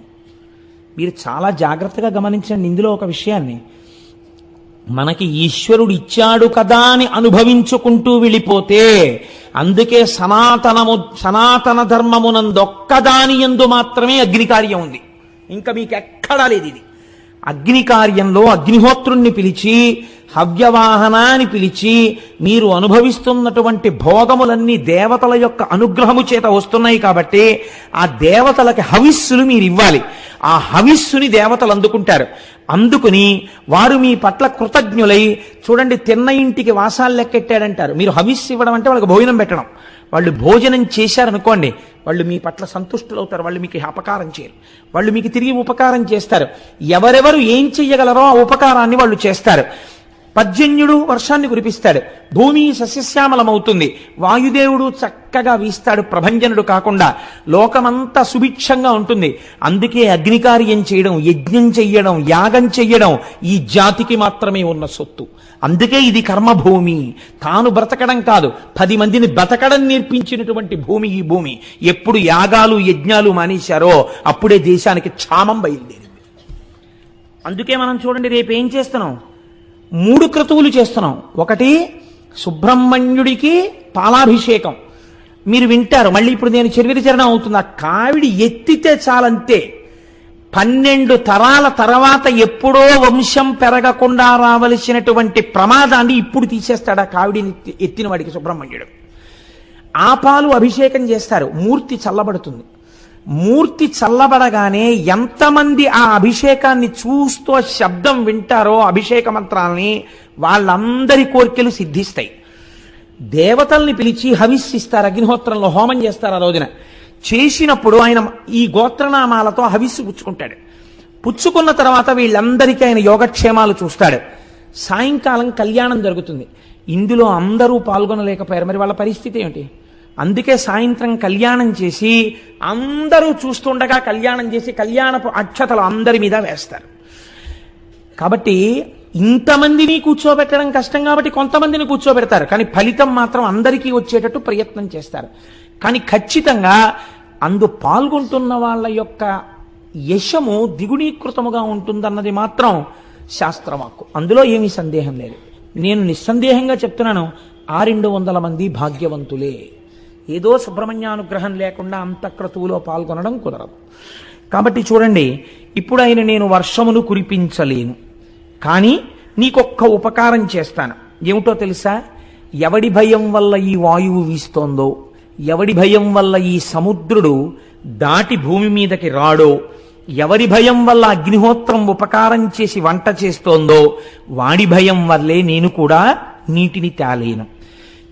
S1: మీరు చాలా జాగ్రత్తగా గమనించండి ఇందులో ఒక విషయాన్ని. మనకి ఈశ్వరుడు ఇచ్చాడు కదా అని అనుభవించుకుంటూ వెళ్ళిపోతే, అందుకే సనాతన ధర్మమునందొక్కదాని యందు మాత్రమే అగ్నికార్యం ఉంది, ఇంకా మీకు ఎక్కడా లేదు. ఇది అగ్నికార్యంలో అగ్నిహోత్రుణ్ణి పిలిచి హవ్యవాహనాన్ని పిలిచి మీరు అనుభవిస్తున్నటువంటి భోగములన్నీ దేవతల యొక్క అనుగ్రహము చేత వస్తున్నాయి కాబట్టి ఆ దేవతలకి హవిస్సులు మీరు ఇవ్వాలి. ఆ హవిస్సుని దేవతలు అందుకుంటారు. అందుకుని వారు మీ పట్ల కృతజ్ఞులై, చూడండి తిన్న ఇంటికి వాసాలు లెక్కెట్టాడంటారు. మీరు హవిస్సు ఇవ్వడం అంటే వాళ్ళకి భోజనం పెట్టడం. వాళ్ళు భోజనం చేశారనుకోండి, వాళ్ళు మీ పట్ల సంతుష్టులు అవుతారు, వాళ్ళు మీకు అపకారం చేయరు, వాళ్ళు మీకు తిరిగి ఉపకారం చేస్తారు. ఎవరెవరు ఏం చెయ్యగలరో ఆ ఉపకారాన్ని వాళ్ళు చేస్తారు. పర్జన్యుడు వర్షాన్ని కురిపిస్తాడు, భూమి సస్యశ్యామలమవుతుంది, వాయుదేవుడు చక్కగా వీస్తాడు, ప్రభంజనుడు కాకుండా లోకమంతా సుభిక్షంగా ఉంటుంది. అందుకే అగ్నికార్యం చేయడం, యజ్ఞం చెయ్యడం, యాగం చెయ్యడం ఈ జాతికి మాత్రమే ఉన్న సొత్తు. అందుకే ఇది కర్మభూమి. తాను బ్రతకడం కాదు, 10 మందిని బ్రతకడం నేర్పించినటువంటి భూమి ఈ భూమి. ఎప్పుడు యాగాలు యజ్ఞాలు మానేశారో అప్పుడే దేశానికి క్షామం బయలుదేరింది. అందుకే మనం చూడండి రేపు ఏం చేస్తున్నాం, 3 క్రతువులు చేస్తున్నాం. ఒకటి సుబ్రహ్మణ్యుడికి పాలాభిషేకం. మీరు వింటారు, మళ్ళీ ఇప్పుడు నేను చరివిరచరణం అవుతుంది. ఆ కావిడి ఎత్తితే చాలంతే 12 తరాల తర్వాత ఎప్పుడో వంశం పెరగకుండా రావలసినటువంటి ప్రమాదాన్ని ఇప్పుడు తీసేస్తాడు ఆ కావిడిని ఎత్తిన వాడికి సుబ్రహ్మణ్యుడు. ఆ పాలు అభిషేకం చేస్తారు, మూర్తి చల్లబడుతుంది. మూర్తి చల్లబడగానే ఎంతమంది ఆ అభిషేకాన్ని చూస్తూ శబ్దం వింటారో అభిషేక మంత్రాల్ని, వాళ్ళందరి కోరికలు సిద్ధిస్తాయి. దేవతల్ని పిలిచి హవిస్సిస్తారు, అగ్నిహోత్రంలో హోమం చేస్తారు. ఆ రోజున చేసినప్పుడు ఆయన ఈ గోత్రనామాలతో హవిస్సు పుచ్చుకుంటాడు. పుచ్చుకున్న తర్వాత వీళ్ళందరికీ ఆయన యోగక్షేమాలు చూస్తాడు. సాయంకాలం కళ్యాణం జరుగుతుంది. ఇందులో అందరూ పాల్గొనలేకపోయారు, మరి వాళ్ళ పరిస్థితి ఏమిటి? అందుకే సాయంత్రం కళ్యాణం చేసి అందరూ చూస్తుండగా కళ్యాణం చేసి కళ్యాణపు అక్షతలు అందరి మీద వేస్తారు. కాబట్టి ఇంతమందిని కూర్చోబెట్టడం కష్టం కాబట్టి కొంతమందిని కూర్చోబెడతారు, కానీ ఫలితం మాత్రం అందరికీ వచ్చేటట్టు ప్రయత్నం చేస్తారు. కానీ ఖచ్చితంగా పాల్గొంటున్న వాళ్ళ యొక్క యశము ద్విగుణీకృతముగా ఉంటుందన్నది మాత్రం శాస్త్రవాక్కు. అందులో ఏమీ సందేహం లేదు. నేను నిస్సందేహంగా చెప్తున్నాను, 200 మంది భాగ్యవంతులే. ఏదో సుబ్రహ్మణ్యానుగ్రహం లేకుండా అంత క్రతువులో పాల్గొనడం కుదరదు. కాబట్టి చూడండి, ఇప్పుడు ఆయన నేను వర్షమును కురిపించలేను, కానీ నీకొక్క ఉపకారం చేస్తాను. ఏమిటో తెలుసా? ఎవడి భయం వల్ల ఈ వాయువు వీస్తోందో, ఎవడి భయం వల్ల ఈ సముద్రుడు దాటి భూమి మీదకి రాడో, ఎవరి భయం వల్ల అగ్నిహోత్రం ఉపకారం చేసి వంట చేస్తోందో వాడి భయం వల్లే నేను కూడా నీటిని తేలేను.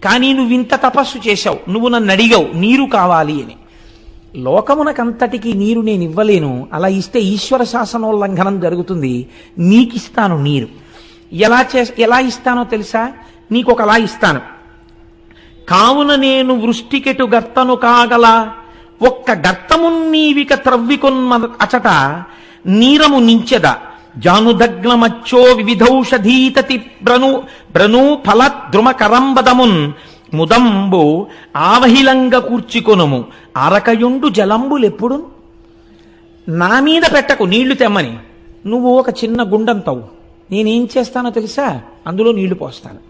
S1: కానీ నువ్వు ఇంత తపస్సు చేశావు, నువ్వు నన్ను అడిగావు నీరు కావాలి అని. లోకమునకంతటికి నీరు నేను ఇవ్వలేను, అలా ఇస్తే ఈశ్వర శాసనోల్లంఘనం జరుగుతుంది. నీకిస్తాను నీరు. ఎలా ఇస్తానో తెలుసా? నీకొకలా ఇస్తాను. కావున నేను వృష్టికెటు గర్తను కాగల, ఒక్క గర్తము నీవిక త్రవ్వికొన్న అచట నీరము నించెద, జానుదగ్నమచ్చో వివిధౌషధీతతి బ్రను ఫల ద్రుమ కరంబదమున్ ముదంబు ఆవహిలంగ కూర్చికొనుము అరకయుండు జలంబులెప్పుడు. నా మీద పెట్టకు నీళ్లు తెమ్మని, నువ్వు ఒక చిన్న గుండంతవు, నేనేం చేస్తానో తెలుసా? అందులో నీళ్లు పోస్తాను.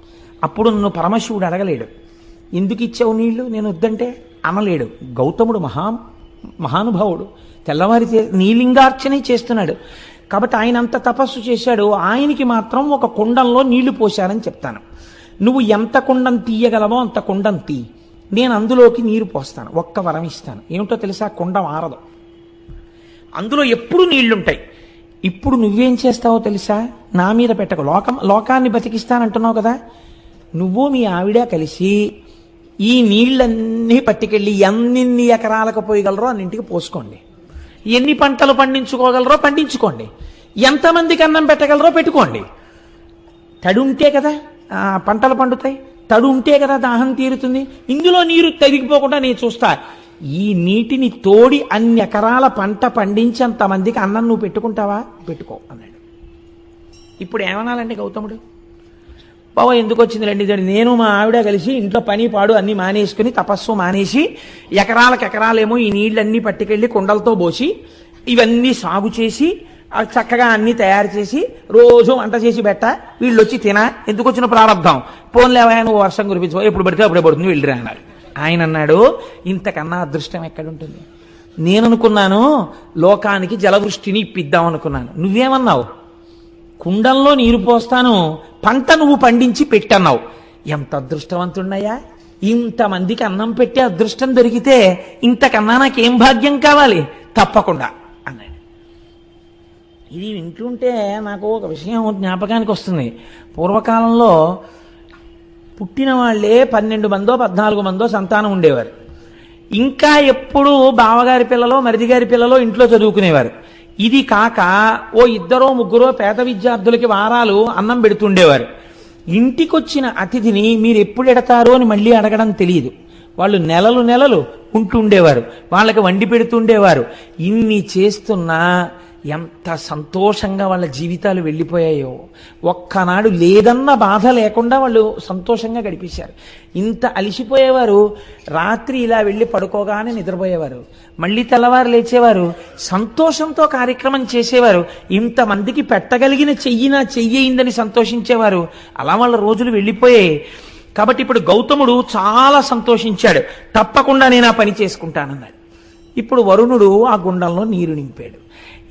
S1: అప్పుడు నన్ను పరమశివుడు అడగలేడు, ఎందుకు ఇచ్చావు నీళ్లు, నేను వద్దంటే అనలేడు. గౌతముడు మహానుభావుడు, తెల్లవారి నీలింగార్చనే చేస్తున్నాడు. కాబట్టి ఆయన అంత తపస్సు చేశాడు. ఆయనకి మాత్రం ఒక కుండంలో నీళ్లు పోశారని చెప్తాను. నువ్వు ఎంత కుండం తీయగలవో అంత కుండం తీ, నేను అందులోకి నీరు పోస్తాను, ఒక్క వరం ఇస్తాను. ఏమిటో తెలుసా? కుండం ఆరదు, అందులో ఎప్పుడు నీళ్లుంటాయి. ఇప్పుడు నువ్వేం చేస్తావో తెలుసా? నా మీద పెట్టకు, లోకాన్ని బతికిస్తానంటున్నావు కదా, నువ్వు మీ ఆవిడ కలిసి ఈ నీళ్ళన్నీ పట్టుకెళ్ళి ఎన్ని ఎకరాలకు పోయగలరో అన్నింటికి పోసుకోండి, ఎన్ని పంటలు పండించుకోగలరో పండించుకోండి, ఎంతమందికి అన్నం పెట్టగలరో పెట్టుకోండి. తడి ఉంటే కదా పంటలు పండుతాయి, తడు ఉంటే కదా దాహం తీరుతుంది. ఇందులో నీరు తరిగిపోకుండా నేను చూస్తా. ఈ నీటిని తోడి అన్ని ఎకరాల పంట పండించేంతమందికి అన్నం నువ్వు పెట్టుకుంటావా? పెట్టుకో అన్నాడు. ఇప్పుడు ఏమనాలండి గౌతముడు? బావ ఎందుకు వచ్చింది రండి, నేను మా ఆవిడ కలిసి ఇంట్లో పని పాడు అన్ని మానేసుకుని తపస్సు మానేసి ఎకరాలకు ఎకరాలేమో ఈ నీళ్ళన్నీ పట్టుకెళ్ళి కుండలతో పోసి ఇవన్నీ సాగు చేసి చక్కగా అన్ని తయారు చేసి రోజు వంట చేసి పెట్ట, వీళ్ళు వచ్చి ఎందుకు వచ్చిన ప్రారంభం, పోన్లేవా నువ్వు వర్షం కురిపించు, ఎప్పుడు పడితే అప్పుడే పడుతుంది వెళ్ళిరా అన్నారు. ఆయన అన్నాడు, ఇంతకన్నా అదృష్టం ఎక్కడుంటుంది? నేను అనుకున్నాను లోకానికి జలవృష్టిని ఇప్పిద్దాం అనుకున్నాను, నువ్వేమన్నావు? కుండంలో నీరు పోస్తాను, పంట నువ్వు పండించి పెట్టన్నావు. ఎంత అదృష్టవంతున్నయ్యా! ఇంతమందికి అన్నం పెట్టే అదృష్టం దొరికితే ఇంతకన్నా నాకేం భాగ్యం కావాలి? తప్పకుండా అన్నాడు. ఇది వింటుంటే నాకు ఒక విషయం జ్ఞాపకానికి వస్తుంది. పూర్వకాలంలో పుట్టిన వాళ్ళే 12 మందో 14 మందో సంతానం ఉండేవారు. ఇంకా ఎప్పుడు బావగారి పిల్లలో మరిదిగారి పిల్లలో ఇంట్లో చదువుకునేవారు. ఇది కాక ఓ 2 3 పేద విద్యార్థులకి వారాలు అన్నం పెడుతుండేవారు. ఇంటికొచ్చిన అతిథిని మీరు ఎప్పుడు ఎడతారో అని మళ్ళీ అడగడం తెలియదు. వాళ్ళు నెలలు ఉంటుండేవారు, వాళ్ళకి వండి పెడుతుండేవారు. ఇన్ని చేస్తున్నా ఎంత సంతోషంగా వాళ్ళ జీవితాలు వెళ్ళిపోయాయో. ఒక్కనాడు లేదన్న బాధ లేకుండా వాళ్ళు సంతోషంగా గడిపేశారు. ఇంత అలిసిపోయేవారు, రాత్రి ఇలా వెళ్ళి పడుకోగానే నిద్రపోయేవారు, మళ్ళీ తెల్లవారు లేచేవారు, సంతోషంతో కార్యక్రమం చేసేవారు. ఇంతమందికి పెట్టగలిగిన చెయ్యినా చెయ్యిందని సంతోషించేవారు. అలా వాళ్ళ రోజులు వెళ్ళిపోయాయి. కాబట్టి ఇప్పుడు గౌతముడు చాలా సంతోషించాడు. తప్పకుండా నేను ఆ పని చేసుకుంటానన్నాడు. ఇప్పుడు వరుణుడు ఆ గుండంలో నీరు నింపాడు.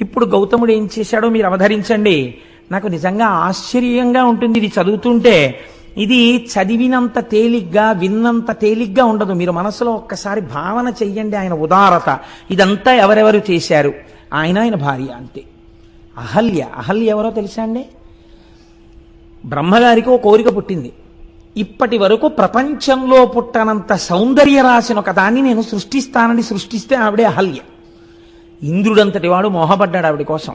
S1: ఇప్పుడు గౌతముడు ఏం చేశాడో మీరు అవధరించండి. నాకు నిజంగా ఆశ్చర్యంగా ఉంటుంది ఇది చదువుతుంటే. ఇది చదివినంత తేలిగ్గా విన్నంత తేలిగ్గా ఉండదు. మీరు మనసులో ఒక్కసారి భావన చెయ్యండి ఆయన ఉదారత. ఇదంతా ఎవరెవరు చేశారు? ఆయన భార్య అంతే. అహల్య ఎవరో తెలుసా అండి? బ్రహ్మగారికి ఓ కోరిక పుట్టింది. ఇప్పటి వరకు ప్రపంచంలో పుట్టనంత సౌందర్య రాసిన ఒక దాన్ని నేను సృష్టిస్తానని సృష్టిస్తే ఆవిడే అహల్య. ఇంద్రుడంతటి వాడు మోహపడ్డాడు ఆవిడ కోసం.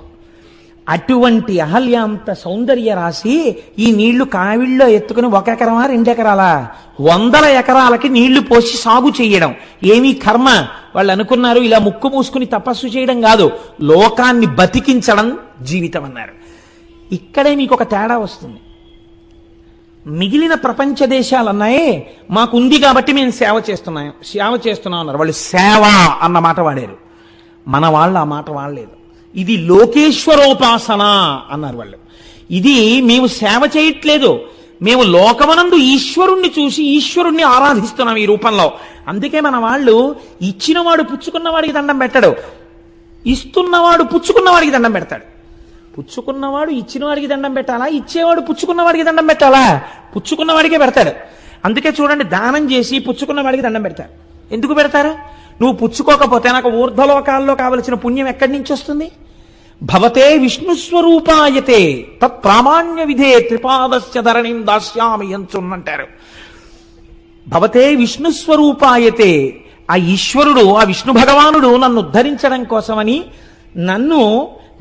S1: అటువంటి అహల్య అంత సౌందర్య రాసి ఈ నీళ్లు కావిళ్ళలో ఎత్తుకుని 1 ఎకరమా 2 ఎకరాలా 100 ఎకరాలకి నీళ్లు పోసి సాగు చేయడం ఏమీ కర్మ. వాళ్ళు అనుకున్నారు ఇలా ముక్కు మూసుకుని తపస్సు చేయడం కాదు, లోకాన్ని బతికించడం జీవితం అన్నారు. ఇక్కడే మీకు ఒక తేడా వస్తుంది. మిగిలిన ప్రపంచ దేశాలు అన్నాయే మాకుంది కాబట్టి మేము సేవ చేస్తున్నాం అన్నారు. వాళ్ళు సేవ అన్న మాట వాడారు. మన వాళ్ళు ఆ మాట వాడలేదు. ఇది లోకేశ్వరోపాసన అన్నారు వాళ్ళు. ఇది మేము సేవ చేయట్లేదు, మేము లోకమనందు ఈశ్వరుణ్ణి చూసి ఈశ్వరుణ్ణి ఆరాధిస్తున్నాం ఈ రూపంలో. అందుకే మన వాళ్ళు ఇచ్చినవాడు పుచ్చుకున్నవాడికి దండం పెట్టడు, ఇస్తున్నవాడు పుచ్చుకున్నవాడికి దండం పెడతాడు. పుచ్చుకున్నవాడు ఇచ్చినవాడికి దండం పెట్టాలా, ఇచ్చేవాడు పుచ్చుకున్నవాడికి దండం పెట్టాలా? పుచ్చుకున్నవాడికే పెడతాడు. అందుకే చూడండి, దానం చేసి పుచ్చుకున్నవాడికి దండం పెడతారు. ఎందుకు పెడతారు? నువ్వు పుచ్చుకోకపోతే నాకు ఊర్ధ్వలోకాల్లో కావలసిన పుణ్యం ఎక్కడి నుంచి వస్తుంది? భవతే విష్ణుస్వరూపాయతే తత్ ప్రామాణ్య విధే త్రిపాదస్య ధరణిం దాస్యామి అంటారు. భవతే విష్ణుస్వరూపాయతే, ఆ ఈశ్వరుడు ఆ విష్ణు భగవానుడు నన్ను ఉద్ధరించడం కోసమని, నన్ను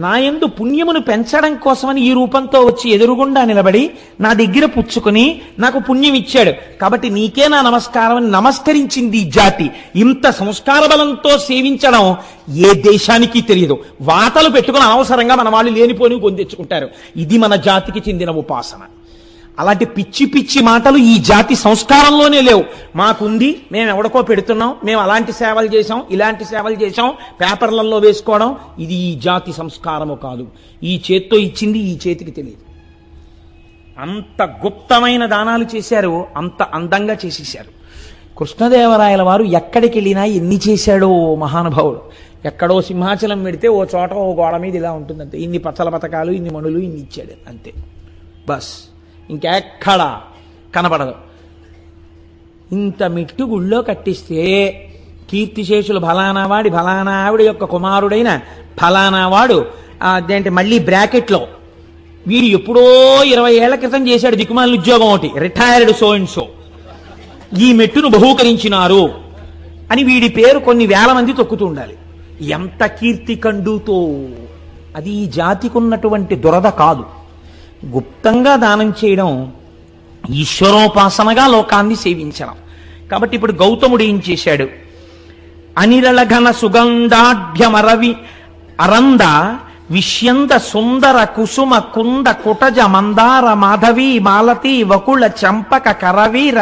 S1: నాయందు పుణ్యమును పెంచడం కోసమని ఈ రూపంతో వచ్చి ఎదురుగుండా నిలబడి నా దగ్గర పుచ్చుకుని నాకు పుణ్యం ఇచ్చాడు. కాబట్టి నీకే నా నమస్కారం అని నమస్కరించింది ఈ జాతి. ఇంత సంస్కార బలంతో సేవించడం ఏ దేశానికి తెలియదు. వాతలు పెట్టుకుని అనవసరంగా మన వాళ్ళు లేనిపోని పొందెచ్చుకుంటారు. ఇది మన జాతికి చెందిన ఉపాసన. అలాంటి పిచ్చి పిచ్చి మాటలు ఈ జాతి సంస్కారంలోనే లేవు. మాకుంది, మేము ఎవడికో పెడుతున్నాం, మేము అలాంటి సేవలు చేశాం, ఇలాంటి సేవలు చేశాం, పేపర్లలో వేసుకోవడం, ఇది ఈ జాతి సంస్కారము కాదు. ఈ చేత్తో ఇచ్చింది ఈ చేతికి తెలియదు. అంత గుప్తమైన దానాలు చేశారు, అంత అందంగా చేసేశారు. కృష్ణదేవరాయల వారు ఎక్కడికి వెళ్ళినా ఎన్ని చేశాడో మహానుభావుడు. ఎక్కడో సింహాచలం పెడితే ఓ చోట ఓ గోడ మీద ఇలా ఉంటుంది అంతే. ఇన్ని పచ్చల పథకాలు, ఇన్ని మణులు, ఇన్ని ఇచ్చాడు అంతే, బస్. ఇంకెక్కడా కనపడదు. ఇంత మిట్టు గుళ్ళో కట్టిస్తే కీర్తిశేషులు ఫలానా వాడి ఫలానా ఆవిడ యొక్క కుమారుడైన ఫలానా వాడు అదేంటి మళ్ళీ బ్రాకెట్లో వీడు ఎప్పుడో 20 ఏళ్ల క్రితం చేశాడు దిక్కుమాలిన ఉద్యోగం ఒకటి, రిటైర్డ్ సో అండ్ సో, ఈ మెట్టును బహూకరించినారు అని వీడి పేరు కొన్ని వేల మంది తొక్కుతూ ఉండాలి. ఎంత కీర్తి కండుతో! అది ఈ జాతికి ఉన్నటువంటి దురద కాదు. గుప్తంగా దానం చేయడం ఈశ్వరోపాసనగా లోకాన్ని సేవించడం. కాబట్టి ఇప్పుడు గౌతముడు ఏం చేశాడు? అనిరళఘన సుగంధాఢ్యమరవి అరంద విష్యంద సుందర కుసుమ కుంద కుటజ మందార మాధవి మాలతి వకుళ చంపక కరవీర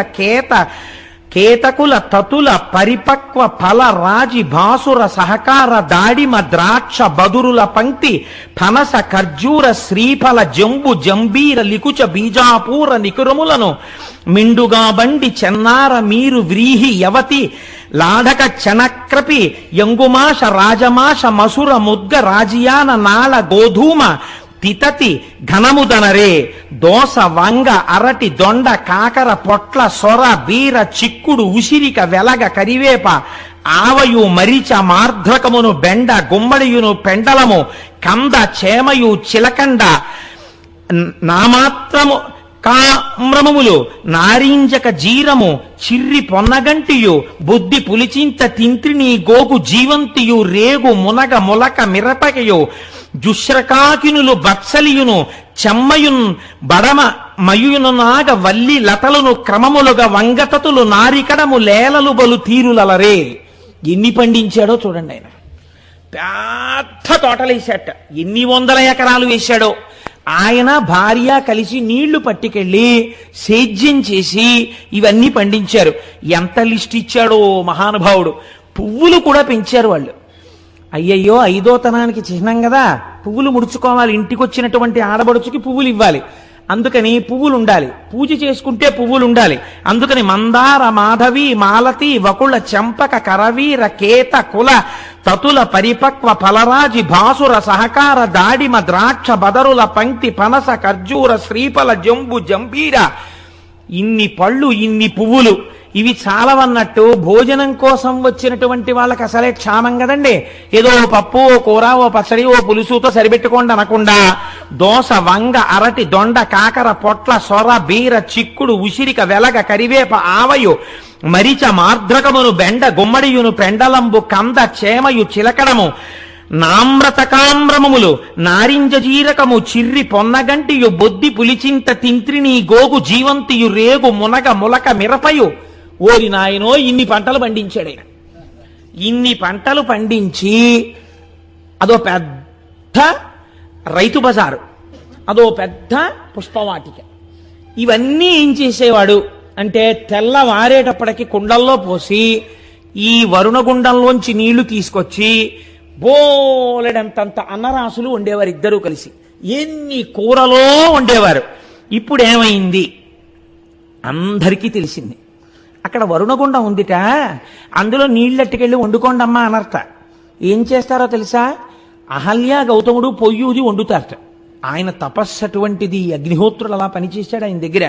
S1: కేతకుల తతుల పరిపక్వ ఫల రాజి భాసుర సహకార దాడిమ ద్రాక్ష బదురుల పంక్తి ఫనస ఖర్జూర శ్రీఫల జంబు జంబీర లికుచ బీజాపూర నికురములను మిండుగా బండి చెన్నార మీరు వ్రీహి యవతి లాఢక చనక్రపి యంగుమాష రాజమాష మసుర ముద్గ రాజియాన నాళ గోధూమ తితతి ఘనముదనరే దోస వంగ అరటి దొండ కాకర పొట్ల సొర బీర చిక్కుడు ఉసిరిక వెలగ కరివేప ఆవయు మరిచ మార్ధ్రకమును బెండ గుమ్మడియును పెండలము కంద చేమయు చిలకండ నామాత్రము కామ్రములు నారింజక జీరము చిర్రి పొన్నగంటియు బుద్ధి పులిచింత తింత్రిని గోగు జీవంతియు రేగు మునగ ములక మిరపకయు జుశ్రకాకినులు బత్సలియును చెమ్మయున్ బడమ మయును నాగ వల్లి లతలను క్రమములుగా వంగతతులు నారికడము లేలలు బలు తీరులలరే. ఎన్ని పండించాడో చూడండి. ఆయన పెద్ద తోటలేశాట, ఎన్ని 100 ఎకరాలు వేశాడో. ఆయన భార్య కలిసి నీళ్లు పట్టుకెళ్ళి సేద్యం చేసి ఇవన్నీ పండించారు. ఎంత లిస్ట్ ఇచ్చాడో మహానుభావుడు. పువ్వులు కూడా పెంచారు వాళ్ళు. అయ్యయ్యో, 5వ చిహ్నం కదా, పువ్వులు ముడుచుకోవాలి, ఇంటికి వచ్చినటువంటి ఆడబడుచుకి పువ్వులు ఇవ్వాలి, అందుకని పువ్వులు ఉండాలి, పూజ చేసుకుంటే పువ్వులు ఉండాలి. అందుకని మందార మాధవి మాలతి వకుళ చంపక కరవీర కేత కుల తతుల పరిపక్వ ఫలరాజి భాసుర సహకార దాడిమ ద్రాక్ష బదరుల పంక్తి పనస ఖర్జూర శ్రీఫల జంబు జంబీర. ఇన్ని పళ్ళు, ఇన్ని పువ్వులు, ఇవి చాలవన్నట్టు భోజనం కోసం వచ్చినటువంటి వాళ్ళకి అసలే క్షామం కదండి. ఏదో పప్పు, ఓ కూర, ఓ పచ్చడి, ఓ పులుసుతో సరిపెట్టుకోండి అనకుండా దోస వంగ అరటి దొండ కాకర పొట్ల సొర బీర చిక్కుడు ఉసిరిక వెలగ కరివేప ఆవయు మరిచ మార్ధ్రకమును బెండ గుమ్మడియును పెండలంబు కంద చేమయు చిలకడము నామ్రతకామ్రమములు నారింజ జీరకము చిర్రి పొన్నగంటియు బొద్ది పులిచింత తింత్రిని గోగు జీవంతియు రేగు మునగ ములక మిరపయు. ఓరి నాయనో, ఇన్ని పంటలు పండించాడు ఆయన. ఇన్ని పంటలు పండించి అదో పెద్ద రైతు బజారు, అదో పెద్ద పుష్పవాటిక. ఇవన్నీ ఏం చేసేవాడు అంటే తెల్లవారేటప్పటికి కుండల్లో పోసి ఈ వరుణగుండంలోంచి నీళ్లు తీసుకొచ్చి బోలెడంతంత అన్నరాసులు వండేవారు ఇద్దరూ కలిసి. ఎన్ని కూరలో వండేవారు. ఇప్పుడు ఏమైంది? అందరికీ తెలిసింది. అక్కడ వరుణగుండం ఉందిట, అందులో నీళ్ళెట్టుకెళ్ళి వండుకోండమ్మా అనర్ట. ఏం చేస్తారో తెలుసా? అహల్య గౌతముడు పొయ్యూది వండుతారట. ఆయన తపస్సు అటువంటిది. అగ్నిహోత్రుడు అలా పనిచేశాడు ఆయన దగ్గర.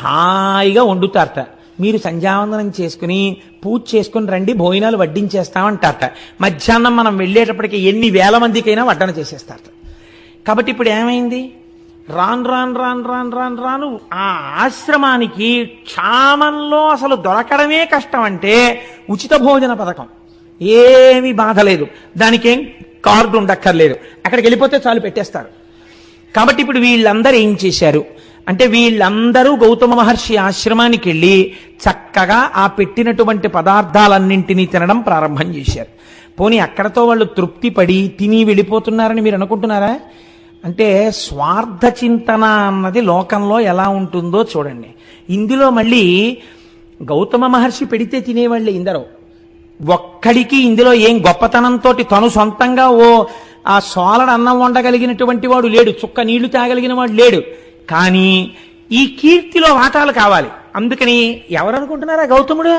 S1: హాయిగా వండుతారట. మీరు సంధ్యావందనం చేసుకుని పూజ చేసుకుని రండి, భోజనాలు వడ్డించేస్తామంటారట. మధ్యాహ్నం మనం వెళ్ళేటప్పటికి ఎన్ని వేల మందికైనా వడ్డన చేసేస్తారట. కాబట్టి ఇప్పుడు ఏమైంది? రాను రాను రాను రాను రాను రాను ఆ ఆశ్రమానికి క్షామంలో అసలు దొరకడమే కష్టం. అంటే ఉచిత భోజన పథకం ఏమీ బాధ లేదు, దానికేం కార్డు ఉండక్కర్లేదు, అక్కడికి వెళ్ళిపోతే చాలు పెట్టేస్తారు. కాబట్టి ఇప్పుడు వీళ్ళందరూ ఏం చేశారు అంటే వీళ్ళందరూ గౌతమ మహర్షి ఆశ్రమానికి వెళ్ళి చక్కగా ఆ పెట్టినటువంటి పదార్థాలన్నింటినీ తినడం ప్రారంభం చేశారు. పోనీ అక్కడతో వాళ్ళు తృప్తి పడి తిని వెళ్ళిపోతున్నారని మీరు అనుకుంటున్నారా? అంటే స్వార్థ చింతన అన్నది లోకంలో ఎలా ఉంటుందో చూడండి. ఇందులో మళ్ళీ గౌతమ మహర్షి పెడితే తినేవాళ్ళే ఇందరూ. ఒక్కడికి ఇందులో ఏం గొప్పతనంతో తను సొంతంగా ఆ సోలడ అన్నం వండగలిగినటువంటి వాడు లేడు, చుక్క నీళ్లు తాగలిగిన వాడు లేడు. కానీ ఈ కీర్తిలో వాటాలు కావాలి. అందుకని ఎవరనుకుంటున్నారా? గౌతముడు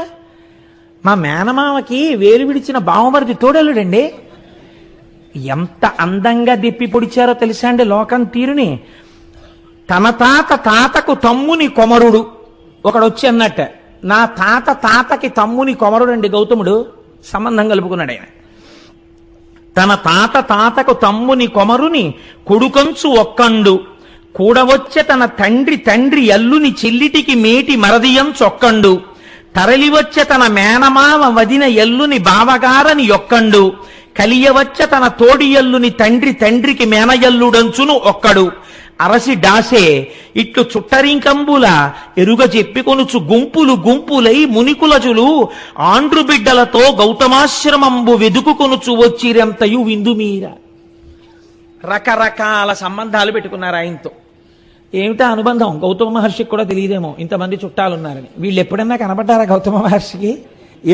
S1: మా మేనమామకి వేలు విడిచిన బావమరిది తోడలుడండి. ఎంత అందంగా దిప్పి పొడిచారో తెలుసా అండి లోకం తీరుని. తన తాతకు తమ్ముని కొమరుడు ఒకడు వచ్చి అన్నట్ట, నా తాతకి తమ్ముని కొమరుడు అండి గౌతముడు. సంబంధం కలుపుకున్నాడు ఆయన. తన తాతకు తమ్ముని కొమరుని కొడుకంచు ఒక్కండు కూడవచ్చే తన తండ్రి ఎల్లుని చెల్లిటికి మేటి మరదియం చొక్కండు తరలివచ్చే తన మేనమామ వదిన ఎల్లుని బావగారని యొక్కండు కలియవచ్చే తన తోడి ఎల్లుని తండ్రికి మేనయల్లుడంచును ఒక్కడు అరసి డాసే ఇట్లు చుట్టరింకంబుల ఎరుగ చెప్పికొనుచు గుంపులై మునికులజులు ఆండ్రు బిడ్డలతో గౌతమాశ్రమంబు వెదుకుకొనుచు వచ్చిరంతయు విందుమీర. రకరకాల సంబంధాలు పెట్టుకున్నారు ఆయనతో. ఏమిటా అనుబంధం గౌతమ మహర్షికి కూడా తెలియదేమో ఇంతమంది చుట్టాలున్నారని. వీళ్ళు ఎప్పుడన్నా కనపడ్డారా గౌతమ మహర్షికి?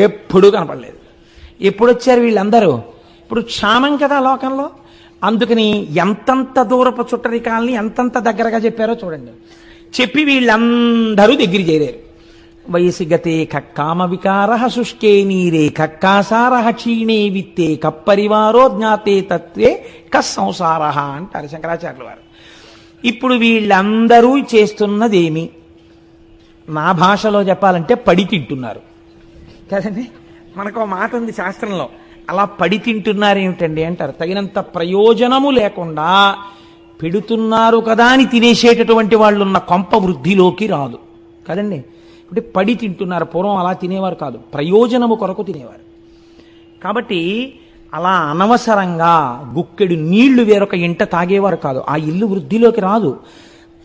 S1: ఎప్పుడూ కనపడలేదు. ఎప్పుడు వచ్చారు వీళ్ళందరూ? ఇప్పుడు క్షామం కదా లోకంలో. అందుకని ఎంతంత దూరపు చుట్టరికాలని ఎంతంత దగ్గరగా చెప్పారో చూడండి. చెప్పి వీళ్ళందరూ దగ్గర చేరారు. వయసి గతే కక్కామ వికార శుష్కే నీరే కక్కాసార క్షీణే విత్తే కప్పరివారో జ్ఞాతే తత్వే కస్సంసార అంటారు శంకరాచార్యుల వారు. ఇప్పుడు వీళ్ళందరూ చేస్తున్నదేమి? నా భాషలో చెప్పాలంటే పడి తింటున్నారు కదండి. మనకు మాట ఉంది శాస్త్రంలో, అలా పడి తింటున్నారు ఏమిటండి అంటారు. తగినంత ప్రయోజనము లేకుండా పెడుతున్నారు కదా అని తినేసేటటువంటి వాళ్ళు ఉన్న కొంప వృద్ధిలోకి రాదు కదండి. అంటే పడి తింటున్నారు. పూర్వం అలా తినేవారు కాదు, ప్రయోజనము కొరకు తినేవారు. కాబట్టి అలా అనవసరంగా గుక్కెడు నీళ్లు వేరొక ఇంట తాగేవారు కాదు. ఆ ఇల్లు వృద్ధిలోకి రాదు.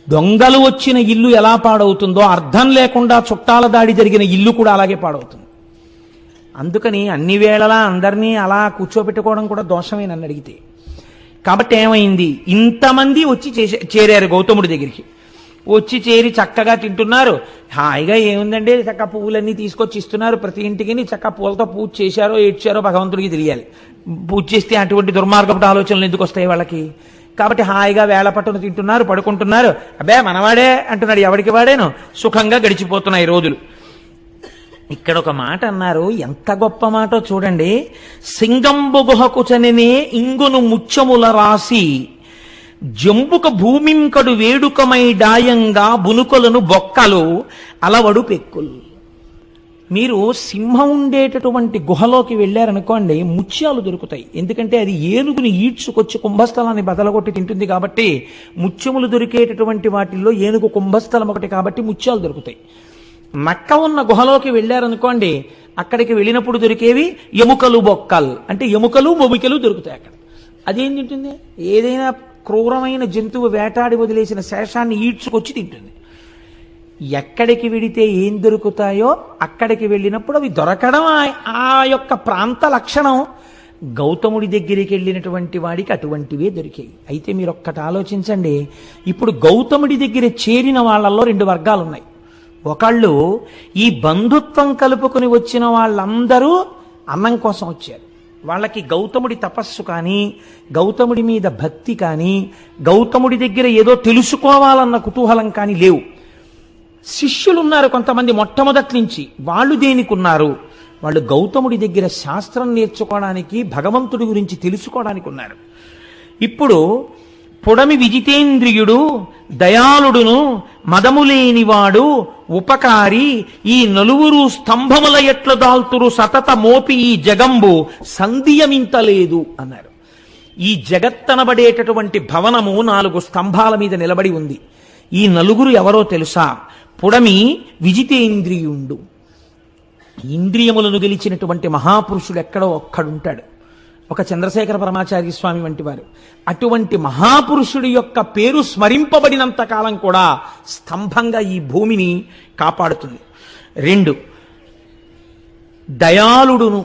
S1: దొంగలు వచ్చిన ఇల్లు ఎలా పాడవుతుందో అర్థం లేకుండా చుట్టాల దాడి జరిగిన ఇల్లు కూడా అలాగే పాడవుతుంది. అందుకని అన్ని వేళలా అందరినీ అలా కూర్చోబెట్టుకోవడం కూడా దోషమే నన్ను అడిగితే. కాబట్టి ఏమైంది, ఇంతమంది వచ్చి చేరారు గౌతముడి దగ్గరికి. వచ్చి చేరి చక్కగా తింటున్నారు. హాయిగా ఏముందండి, చక్కగా పువ్వులన్నీ తీసుకొచ్చి ఇస్తున్నారు ప్రతి ఇంటికి. చక్కగా పూలతో పూజ చేశారో ఏడ్చారో భగవంతుడికి తెలియాలి. పూజ చేస్తే అటువంటి దుర్మార్గపు ఆలోచనలు ఎందుకు వస్తాయి వాళ్ళకి? కాబట్టి హాయిగా వేళ పట్టును తింటున్నారు, పడుకుంటున్నారు. అబ్బే మనవాడే అంటున్నాడు, ఎవరికి వాడేను. సుఖంగా గడిచిపోతున్నాయి రోజులు. ఇక్కడ ఒక మాట అన్నారు, ఎంత గొప్ప మాటో చూడండి. సింగంబు గుహకు చనినే ఇంగును ముచ్చముల రాసి జంబుక భూమింకడు వేడుకమై డాయంగా బునుకొలను బొక్కలు అలవడు పెక్కులు. మీరు సింహం ఉండేటటువంటి గుహలోకి వెళ్ళారనుకోండి, ముత్యాలు దొరుకుతాయి. ఎందుకంటే అది ఏనుగుని ఈడ్చుకొచ్చి కుంభస్థలాన్ని బదలగొట్టి తింటుంది కాబట్టి. ముత్యములు దొరికేటటువంటి వాటిల్లో ఏనుగు కుంభస్థలం ఒకటి కాబట్టి ముత్యాలు దొరుకుతాయి. నక్క ఉన్న గుహలోకి వెళ్ళారనుకోండి, అక్కడికి వెళ్ళినప్పుడు దొరికేవి ఎముకలు బొక్కలు, అంటే ఎముకలు మొబికలు దొరుకుతాయి అక్కడ. అదేం తింటుంది? ఏదైనా క్రూరమైన జంతువు వేటాడి వదిలేసిన శేషాన్ని ఈడ్చుకొచ్చి తింటుంది. ఎక్కడికి వెడితే ఏం దొరుకుతాయో అక్కడికి వెళ్ళినప్పుడు అవి దొరకడం ఆ యొక్క ప్రాంత లక్షణం. గౌతముడి దగ్గరికి వెళ్ళినటువంటి వాడికి అటువంటివే దొరికాయి. అయితే మీరు ఒక్కటి ఆలోచించండి. ఇప్పుడు గౌతముడి దగ్గర చేరిన వాళ్ళల్లో రెండు వర్గాలు ఉన్నాయి. ఒకళ్ళు ఈ బంధుత్వం కలుపుకొని వచ్చిన వాళ్ళందరూ అన్నం కోసం వచ్చారు. వాళ్ళకి గౌతముడి తపస్సు కానీ, గౌతముడి మీద భక్తి కానీ, గౌతముడి దగ్గర ఏదో తెలుసుకోవాలన్న కుతూహలం కానీ లేవు. శిష్యులు ఉన్నారు కొంతమంది మొట్టమొదటి నుంచి. వాళ్ళు దేనికున్నారు? వాళ్ళు గౌతముడి దగ్గర శాస్త్రం నేర్చుకోవడానికి, భగవంతుడి గురించి తెలుసుకోవడానికి ఉన్నారు. ఇప్పుడు పొడమి విజితేంద్రియుడు, దయాళుడును, మదములేనివాడు, ఉపకారి, ఈ నలుగురు స్తంభముల ఎట్ల దాల్తురు సతత మోపి ఈ జగంబు సంధియమింతలేదు అన్నారు. ఈ జగత్తనబడేటటువంటి భవనము 4 స్తంభాల మీద నిలబడి ఉంది. ఈ నలుగురు ఎవరో తెలుసా? పుడమి విజితేంద్రియుండు. ఇంద్రియములను గెలిచినటువంటి మహాపురుషుడు ఎక్కడో ఒక్కడుంటాడు, ఒక చంద్రశేఖర పరమాచార్య స్వామి వంటి వారు. అటువంటి మహాపురుషుడి యొక్క పేరు స్మరింపబడినంత కాలం కూడా స్తంభంగా ఈ భూమిని కాపాడుతుంది. 2, దయాళుడును,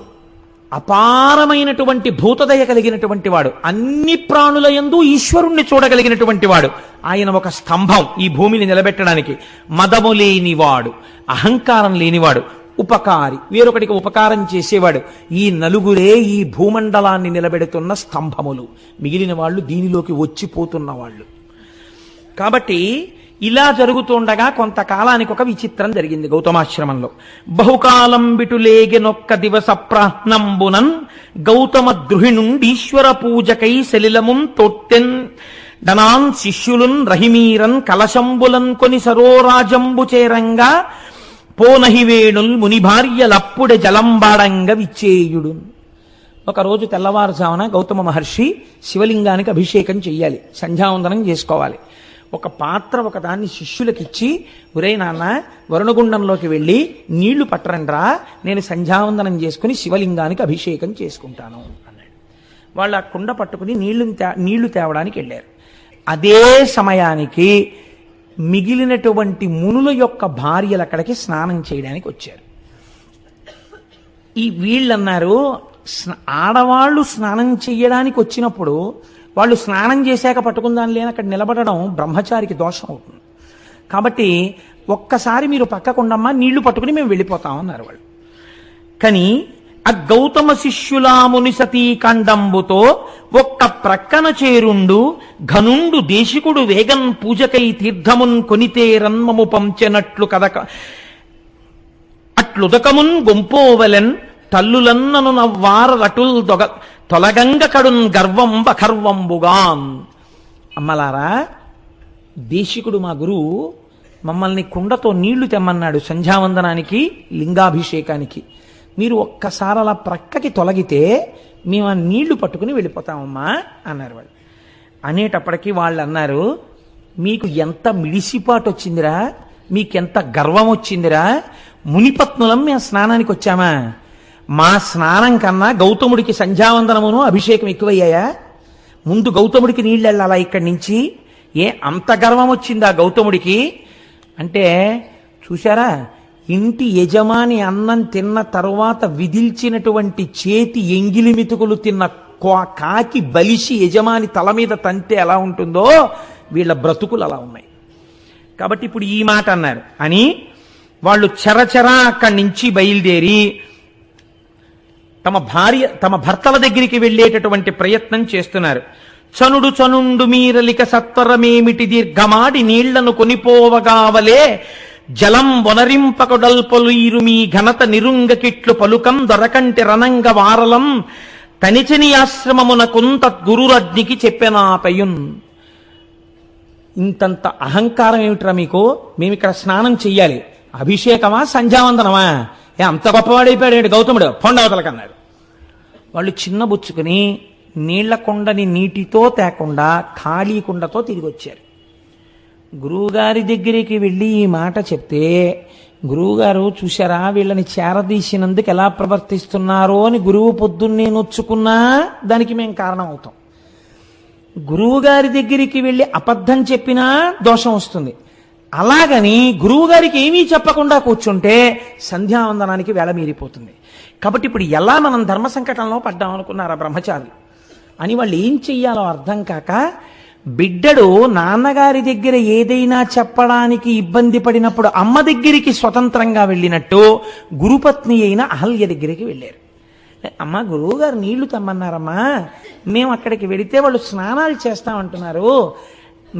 S1: అపారమైనటువంటి భూతదయ కలిగినటువంటి వాడు, అన్ని ప్రాణుల యందు ఈశ్వరుణ్ణి చూడగలిగినటువంటి వాడు. ఆయన ఒక స్తంభం ఈ భూమిని నిలబెట్టడానికి. మదము లేనివాడు, అహంకారం లేనివాడు, ఉపకారి, వేరొకటికి ఉపకారం చేసేవాడు. ఈ నలుగురే ఈ భూమండలాన్ని నిలబెడుతున్న స్తంభములు. మిగిలిన వాళ్ళు దీనిలోకి వచ్చిపోతున్న వాళ్ళు. కాబట్టి ఇలా జరుగుతుండగా కొంతకాలానికి ఒక విచిత్రం జరిగింది గౌతమాశ్రమంలో. బహుకాలం బిటులేగెనొక్క దివస ప్రాహ్నంబునన్ గౌతమ ద్రుహిణుండీశ్వర పూజకై సలిలమున్ తొట్టెన్ డనాన్ శిష్యులున్ రహిమీరన్ కలశంబులన్ కొని సరోరాజంబు చేరంగా పోనహివేణుల్ ముని భార్యలప్పుడే జలంబాడంగ విచ్చేయుడు. ఒకరోజు తెల్లవారుజామున గౌతమ మహర్షి శివలింగానికి అభిషేకం చెయ్యాలి, సంధ్యావందనం చేసుకోవాలి. ఒక పాత్ర ఒకదాన్ని శిష్యులకిచ్చి, ఒరే నాన్న వరుణగుండంలోకి వెళ్ళి నీళ్లు పట్టరండ్రా, నేను సంధ్యావందనం చేసుకుని శివలింగానికి అభిషేకం చేసుకుంటాను అన్నాడు. వాళ్ళు ఆ కుండ పట్టుకుని నీళ్లు తేవడానికి వెళ్ళారు. అదే సమయానికి మిగిలినటువంటి మునుల యొక్క భార్యలు అక్కడికి స్నానం చేయడానికి వచ్చారు. ఈ వీళ్ళన్నారు, ఆడవాళ్ళు స్నానం చెయ్యడానికి వచ్చినప్పుడు వాళ్ళు స్నానం చేశాక పట్టుకుందాని లేని అక్కడ నిలబడడం బ్రహ్మచారికి దోషం అవుతుంది. కాబట్టి ఒక్కసారి మీరు పక్కకుండమ్మా, నీళ్లు పట్టుకుని మేము వెళ్ళిపోతామన్నారు వాళ్ళు. కానీ ఆ గౌతమ శిష్యులాముని సతీకాండంబుతో ఒక్క ప్రక్కన చేరుండు ఘనుండు దేశికుడు వేగన్ పూజకై తీర్థమున్ కొనితే రన్మము పంచెనట్లు కదక అట్లుదకమున్ గొంపోవలెన్ తల్లులన్నను నవ్వార రటుల్ తొలగంగ కడున్ గర్వం బఖర్వంబుగాన్. అమ్మలారా, దేశికుడు మా గురువు మమ్మల్ని కుండతో నీళ్లు తెమ్మన్నాడు సంధ్యావందనానికి, లింగాభిషేకానికి. మీరు ఒక్కసారి అలా ప్రక్కకి తొలగితే మేము ఆ నీళ్లు పట్టుకుని వెళ్ళిపోతామమ్మా అన్నారు వాళ్ళు. అనేటప్పటికీ వాళ్ళు అన్నారు, మీకు ఎంత మిడిసిపాటు వచ్చిందిరా, మీకెంత గర్వం వచ్చిందిరా, మునిపత్నులం మేము స్నానానికి వచ్చామా? మా స్నానం కన్నా గౌతముడికి సంధ్యావందనమును అభిషేకం ఎక్కువయ్యాయా? ముందు గౌతముడికి నీళ్ళు వెళ్ళాలా ఇక్కడి నుంచి? అంత గర్వం వచ్చిందా గౌతముడికి అంటే? చూశారా, ఇంటి యజమాని అన్నం తిన్న తరువాత విదిల్చినటువంటి చేతి ఎంగిలి మితుకులు తిన్న కాకి బలిసి యజమాని తల మీద తంతే ఎలా ఉంటుందో వీళ్ళ బ్రతుకులు అలా ఉన్నాయి. కాబట్టి ఇప్పుడు ఈ మాట అన్నారు అని వాళ్ళు చరచరా అక్కడి నుంచి బయలుదేరి తమ భర్తల దగ్గరికి వెళ్ళేటటువంటి ప్రయత్నం చేస్తున్నారు. చనుండు మీరలిక సత్వరమేమిటి దీర్ఘమాడి నీళ్లను కొనిపోవగావలే జలం వనరింపకొడల్పలుయిరు మీ ఘనత నిరుంగకిట్లు పలుకం దొరకంటి రణంగ వారలం తనిచని ఆశ్రమమునకుంత గురురజ్ఞికి చెప్పెనాపయున్. ఇంతంత అహంకారం ఏమిట్రా మీకు? మేమిక్కడ స్నానం చెయ్యాలి, అభిషేకమా సంధ్యావందనమా? అంత గొప్పవాడైపోయాడు గౌతముడు, పొండవతలకన్నాడు. వాళ్ళు చిన్నబుచ్చుకుని నీళ్ల కుండని నీటితో తేకుండా ఖాళీ కుండతో తిరిగి వచ్చారు. గురువుగారి దగ్గరికి వెళ్ళి ఈ మాట చెప్తే, గురువుగారు చూశారా వీళ్ళని చేరదీసినందుకు ఎలా ప్రవర్తిస్తున్నారో అని గురువు పొద్దున్నే నొచ్చుకున్నా దానికి మేము కారణం అవుతాం. గురువుగారి దగ్గరికి వెళ్ళి అబద్ధం చెప్పినా దోషం వస్తుంది. అలాగని గురువుగారికి ఏమీ చెప్పకుండా కూర్చుంటే సంధ్యావందనానికి వేళ మీరిపోతుంది. కాబట్టి ఇప్పుడు ఎలా మనం ధర్మ సంకటంలో పడ్డాం అనుకున్నారా బ్రహ్మచారులు అని వాళ్ళు ఏం చెయ్యాలో అర్థం కాక, బిడ్డడు నాన్నగారి దగ్గర ఏదైనా చెప్పడానికి ఇబ్బంది పడినప్పుడు అమ్మ దగ్గరికి స్వతంత్రంగా వెళ్ళినట్టు గురుపత్ని అయిన అహల్య దగ్గరికి వెళ్ళారు. అమ్మ, గురువుగారు నీళ్లు తెమ్మన్నారమ్మా, మేము అక్కడికి వెడితే వాళ్ళు స్నానాలు చేస్తామంటున్నారు,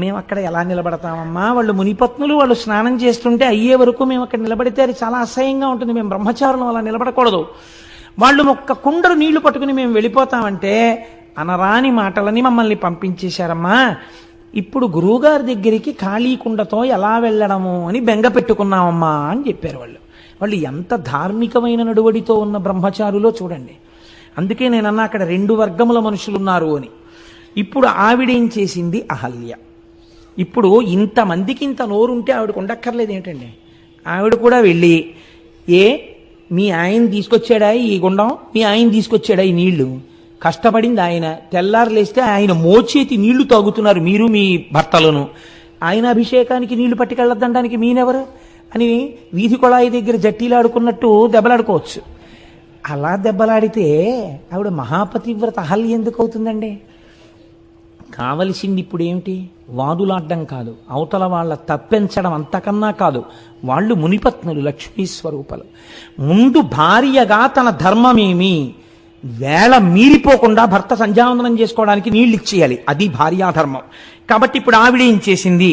S1: మేము అక్కడ ఎలా నిలబడతామమ్మా? వాళ్ళు మునిపత్నులు, వాళ్ళు స్నానం చేస్తుంటే అయ్యే వరకు మేము అక్కడ నిలబడితే అది చాలా అసహ్యంగా ఉంటుంది, మేము బ్రహ్మచారులు అలా నిలబడకూడదు. వాళ్ళు ఒక్క కుండరు నీళ్లు పట్టుకుని మేము వెళ్ళిపోతామంటే అనరాని మాటలని మమ్మల్ని పంపించేశారమ్మా. ఇప్పుడు గురువుగారి దగ్గరికి ఖాళీ కుండతో ఎలా వెళ్ళడము అని బెంగ పెట్టుకున్నామమ్మా అని చెప్పారు వాళ్ళు. వాళ్ళు ఎంత ధార్మికమైన నడువడితో ఉన్న బ్రహ్మచారులో చూడండి. అందుకే నేనన్నా అక్కడ రెండు వర్గముల మనుషులున్నారు అని. ఇప్పుడు ఆవిడేం చేసింది? అహల్య. ఇప్పుడు ఇంతమందికి ఇంత నోరుంటే ఆవిడకు ఉండక్కర్లేదు ఏంటండి? ఆవిడ కూడా వెళ్ళి, మీ ఆయన తీసుకొచ్చాడా ఈ గుండం, మీ ఆయన తీసుకొచ్చాడా ఈ నీళ్లు, కష్టపడింది ఆయన, తెల్లారు లేస్తే ఆయన మోచేతి నీళ్లు తాగుతున్నారు మీరు మీ భర్తలను, ఆయన అభిషేకానికి నీళ్లు పట్టుకెళ్ళొద్దనడానికి మీనెవరు అని వీధి కొళాయి దగ్గర జట్టీలాడుకున్నట్టు దెబ్బలాడుకోవచ్చు. అలా దెబ్బలాడితే ఆవిడ మహాపతివ్రత అహల్య ఎందుకు అవుతుందండి? కావలసింది ఇప్పుడు ఏమిటి? వాదులాడ్డం కాదు, అవతల వాళ్ళ తప్పించడం అంతకన్నా కాదు. వాళ్ళు మునిపత్నులు, లక్ష్మీ స్వరూపాలు. ముందు భార్యగా తన ధర్మమేమి వేళ మీరిపోకుండా భర్త సంధ్యావందనం చేసుకోవడానికి నీళ్ళు ఇచ్చేయాలి, అది భార్యాధర్మం. కాబట్టి ఇప్పుడు ఆవిడ ఏం చేసింది?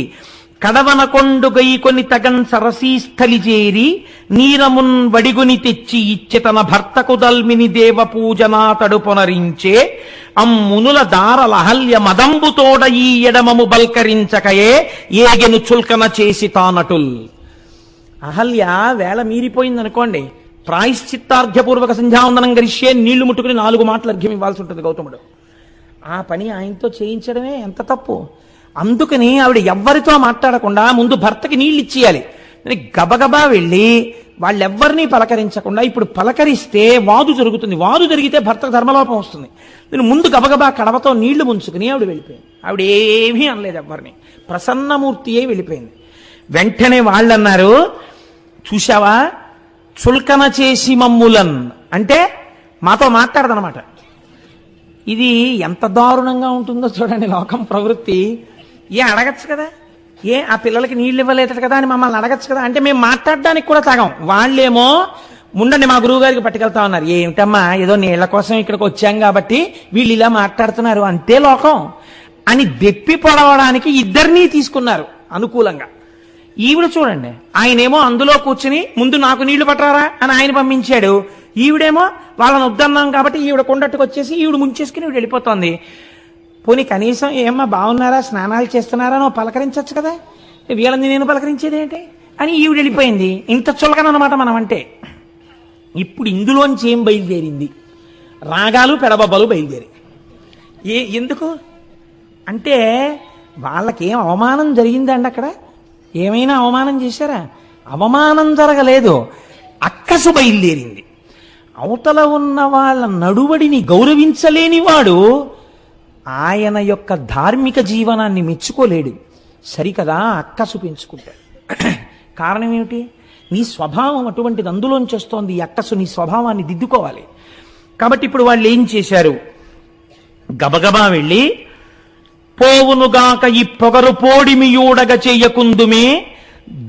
S1: కడవన కొండు గైకొని తగన్ సరసీస్థలి చేరి నీరమున్ వడిగుని తెచ్చి ఇచ్చి తన భర్తకు దల్మిని దేవ పూజనా తడుపొనరించే అమ్మునుల దారలహల్య మదంబుతోడ ఈ ఎడమము బల్కరించకయే ఏగెను చుల్కన చేసి తానటుల్. అహల్య వేళ మీరిపోయిందనుకోండి, ప్రాయశ్చిత్తార్ఘ్యపూర్వక సంధ్యావందనం గరిష్యే నీళ్లు ముట్టుకుని 4 మాటలు అర్ఘ్యం ఇవ్వాల్సి ఉంటుంది గౌతముడు. ఆ పని ఆయనతో చేయించడమే ఎంత తప్పు. అందుకని ఆవిడ ఎవ్వరితో మాట్లాడకుండా ముందు భర్తకి నీళ్ళు ఇచ్చేయాలి. గబగబా వెళ్ళి వాళ్ళెవ్వరినీ పలకరించకుండా, ఇప్పుడు పలకరిస్తే వాదు జరుగుతుంది, వాదు జరిగితే భర్తకు ధర్మలోపం వస్తుంది. నేను ముందు గబగబా కడవతో నీళ్లు ముంచుకుని ఆవిడ వెళ్ళిపోయింది. ఆవిడ ఏమీ అనలేదు ఎవ్వరిని, ప్రసన్నమూర్తి అయి వెళ్ళిపోయింది. వెంటనే వాళ్ళన్నారు, చూశావా చుల్కన చేసి మమ్ములన్ అంటే మాతో మాట్లాడదనమాట. ఇది ఎంత దారుణంగా ఉంటుందో చూడండి లోకం ప్రవృత్తి. అడగచ్చు కదా, ఆ పిల్లలకి నీళ్ళు ఇవ్వలేదు కదా అని మమ్మల్ని అడగచ్చు కదా అంటే మేము మాట్లాడడానికి కూడా తాగం. వాళ్ళేమో ముండండి మా గురువు గారికి పట్టుకెళ్తా ఉన్నారు. ఏమిటమ్మా ఏదో నీళ్ల కోసం ఇక్కడికి వచ్చాం కాబట్టి వీళ్ళు ఇలా మాట్లాడుతున్నారు అంతే లోకం అని దెప్పి పొడవడానికి ఇద్దరినీ తీసుకున్నారు అనుకూలంగా. ఈవిడ చూడండి, ఆయనేమో అందులో కూర్చుని ముందు నాకు నీళ్లు పట్టరారా అని ఆయన పంపించాడు. ఈవిడేమో వాళ్ళని వద్దన్నాం కాబట్టి ఈవిడ కొండట్టుకు వచ్చేసి ఈవిడ ముంచేసుకుని ఈవిడ వెళ్ళిపోతుంది. పోనీ కనీసం ఏమ్మా బాగున్నారా, స్నానాలు చేస్తున్నారా నువ్వు పలకరించచ్చు కదా, వీళ్ళని నేను పలకరించేది ఏంటి అని ఈవిడ వెళ్ళిపోయింది. ఇంత చులకనమాట మనం అంటే. ఇప్పుడు ఇందులోంచి ఏం బయలుదేరింది? రాగాలు పెడబొబ్బలు బయలుదేరి. ఎందుకు అంటే వాళ్ళకేం అవమానం జరిగిందండి అక్కడ? ఏమైనా అవమానం చేశారా? అవమానం జరగలేదు, అక్కసు బయలుదేరింది. అవతల ఉన్న వాళ్ళ నడువడిని గౌరవించలేని వాడు ఆయన యొక్క ధార్మిక జీవనాన్ని మెచ్చుకోలేడు. సరికదా అక్కసు పెంచుకుంటాడు. కారణం ఏమిటి? నీ స్వభావం అటువంటిది, అందులోంచి వస్తోంది ఈ అక్కసు. నీ స్వభావాన్ని దిద్దుకోవాలి. కాబట్టి ఇప్పుడు వాళ్ళు ఏం చేశారు? గబగబా వెళ్ళి పోవునుగాక ఈ పొగరు పోడిమియూడగ చెయ్యకుందుమే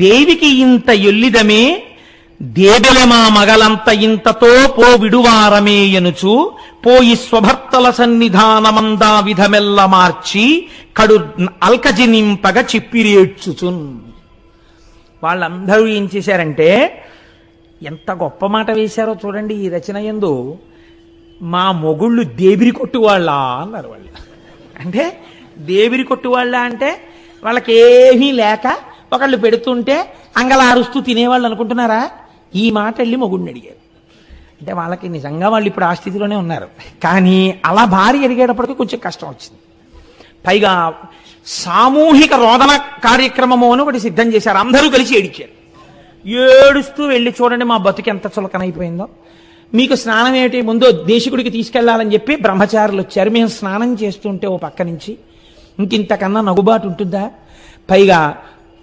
S1: దేవికి ఇంత ఎల్లిదమే దేబెలమా మగలంత ఇంతతో పో విడువారమే ఎనుచు పోయి స్వభర్తల సన్నిధానమందా విధమెల్ల మార్చి కడు అల్కజి నింపగ చిప్పిరేడ్చుచున్. వాళ్ళందరూ ఏం చేశారంటే ఎంత గొప్ప మాట వేశారో చూడండి ఈ రచన యందు. మా మొగుళ్ళు దేబిరి కొట్టు వాళ్ళ అన్నారు వాళ్ళు. అంటే దేబిరి కొట్టు వాళ్ళ అంటే వాళ్ళకేమీ లేక ఒకళ్ళు పెడుతుంటే అంగలారుస్తూ తినేవాళ్ళు అనుకుంటున్నారా? ఈ మాట వెళ్ళి మొగుడిని అడిగారు. అంటే వాళ్ళకి నిజంగా వాళ్ళు ఇప్పుడు ఆ స్థితిలోనే ఉన్నారు. కానీ అలా భార్య అడిగేటప్పటికీ కొంచెం కష్టం వచ్చింది. పైగా సామూహిక రోదన కార్యక్రమము అని ఒకటి సిద్ధం చేశారు. అందరూ కలిసి ఏడిచారు. ఏడుస్తూ వెళ్ళి చూడండి మా బతుకు ఎంత చులకనైపోయిందో. మీకు స్నానం ఏమిటి, ముందు దేశికుడికి తీసుకెళ్లాలని చెప్పి బ్రహ్మచారులు వచ్చారు. మేము స్నానం చేస్తుంటే ఓ పక్క నుంచి ఇంకింతకన్నా నగుబాటు ఉంటుందా? పైగా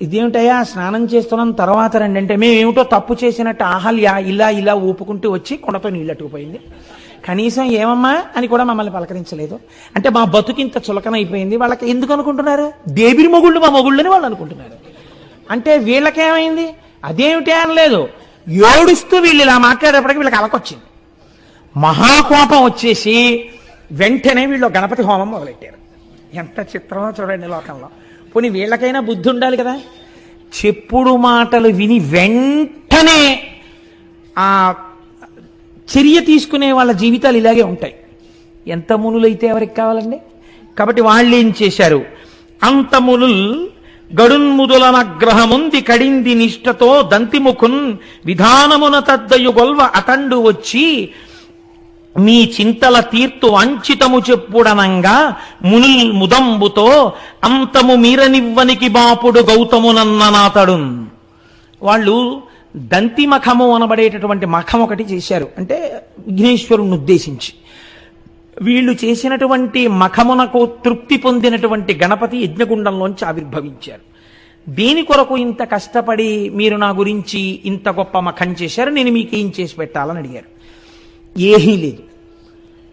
S1: ఇదేమిటయ్యా స్నానం చేస్తున్నాం తర్వాత రండి అంటే మేమేమిటో తప్పు చేసినట్టు అహల్య ఇలా ఇలా ఊపుకుంటూ వచ్చి కొండతో నీళ్ళట్టుకుపోయింది. కనీసం ఏమమ్మా అని కూడా మమ్మల్ని పలకరించలేదు. అంటే మా బతుకింత చులకనైపోయింది. వాళ్ళకి ఎందుకు అనుకుంటున్నారు? దేబిరి మొగుళ్ళు మా మొగుళ్ళని వాళ్ళు అనుకుంటున్నారు. అంటే వీళ్ళకేమైంది? అదేమిటి అనలేదు. ఏడుస్తూ వీళ్ళు ఇలా మాట్లాడేప్పటికీ వీళ్ళకి అలకొచ్చింది. మహాకోపం వచ్చేసి వెంటనే వీళ్ళు గణపతి హోమం మొదలెట్టారు. ఎంత చిత్రమో చూడండి లోకంలో. పోనీ వీళ్ళకైనా బుద్ధి ఉండాలి కదా. చెప్పుడు మాటలు విని వెంటనే ఆ చర్య తీసుకునే వాళ్ళ జీవితాలు ఇలాగే ఉంటాయి. ఎంత మునులైతే ఎవరికి కావాలండి? కాబట్టి వాళ్ళు ఏం చేశారు? అంతమునుల్ గడున్ముదులనగ్రహముంది కడింది నిష్టతో దంతిముఖున్ విధానమున తద్దయు గొల్వ అతండు వచ్చి మీ చింతల తీర్తు అంచితము చెప్పుడనంగా మునుల్ ముదంబుతో అంతము మీరనివ్వనికి బాపుడు గౌతమునన్ననాతడు. వాళ్ళు దంతి మఖము అనబడేటటువంటి మఖం ఒకటి చేశారు. అంటే విఘ్నేశ్వరుణ్ణి ఉద్దేశించి వీళ్ళు చేసినటువంటి మఖమునకు తృప్తి పొందినటువంటి గణపతి యజ్ఞగుండంలోంచి ఆవిర్భవించారు. దేని కొరకు ఇంత కష్టపడి మీరు నా గురించి ఇంత గొప్ప మఖం చేశారు, నేను మీకేం చేసి పెట్టాలని అడిగారు. ఏమీ లేదు,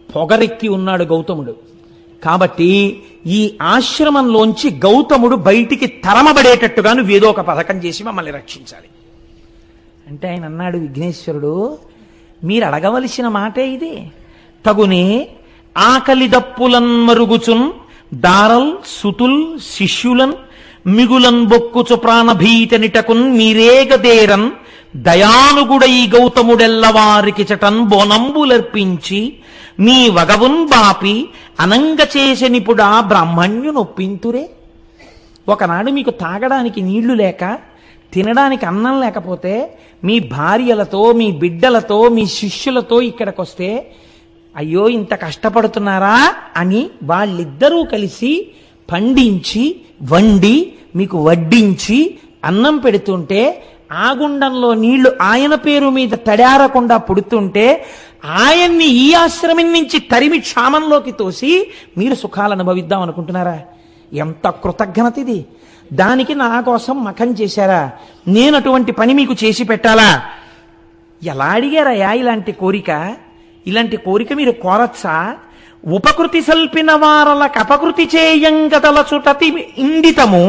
S1: పొగరెక్కి ఉన్నాడు గౌతముడు. కాబట్టి ఈ ఆశ్రమంలోంచి గౌతముడు బయటికి తరమబడేటట్టుగా నువ్వేదో ఒక పథకం చేసి మమ్మల్ని రక్షించాలి అంటే ఆయన అన్నాడు, విఘ్నేశ్వరుడు మీరు అడగవలసిన మాటే ఇది. తగునే ఆకలి దప్పులన్ మరుగుచున్ దారల్ సుతుల్ శిష్యులన్
S2: మిగులన్ బొక్కుచు ప్రాణభీతనిటకున్ మీరేగదేరన్ దయానుగుడై గౌతముడెల్లవారికి చటన్ బోనంబులర్పించి మీ వగవున్ బాపి అనంగ చేసెనిపుడా బ్రాహ్మణ్యు నొప్పింతురే. ఒకనాడు మీకు తాగడానికి నీళ్లు లేక, తినడానికి అన్నం లేకపోతే మీ భార్యలతో, మీ బిడ్డలతో, మీ శిష్యులతో ఇక్కడికొస్తే అయ్యో ఇంత కష్టపడుతున్నారా అని వాళ్ళిద్దరూ కలిసి పండించి వండి మీకు వడ్డించి అన్నం పెడుతుంటే, ఆ గుండంలో నీళ్లు ఆయన పేరు మీద తడారకుండా పుడుతుంటే ఆయన్ని ఈ ఆశ్రమం నుంచి తరిమి క్షామంలోకి తోసి మీరు సుఖాలు అనుభవిద్దాం అనుకుంటున్నారా? ఎంత కృతజ్ఞత ఇది! దానికి నా కోసం మఖం చేశారా? నేను అటువంటి పని మీకు చేసి పెట్టాలా? ఎలా అడిగారయ్యా ఇలాంటి కోరిక? ఇలాంటి కోరిక మీరు కోరచ్చా? ఉపకృతి సల్పిన వారలకు అపకృతి చేయంగదల చుటతి ఇండితము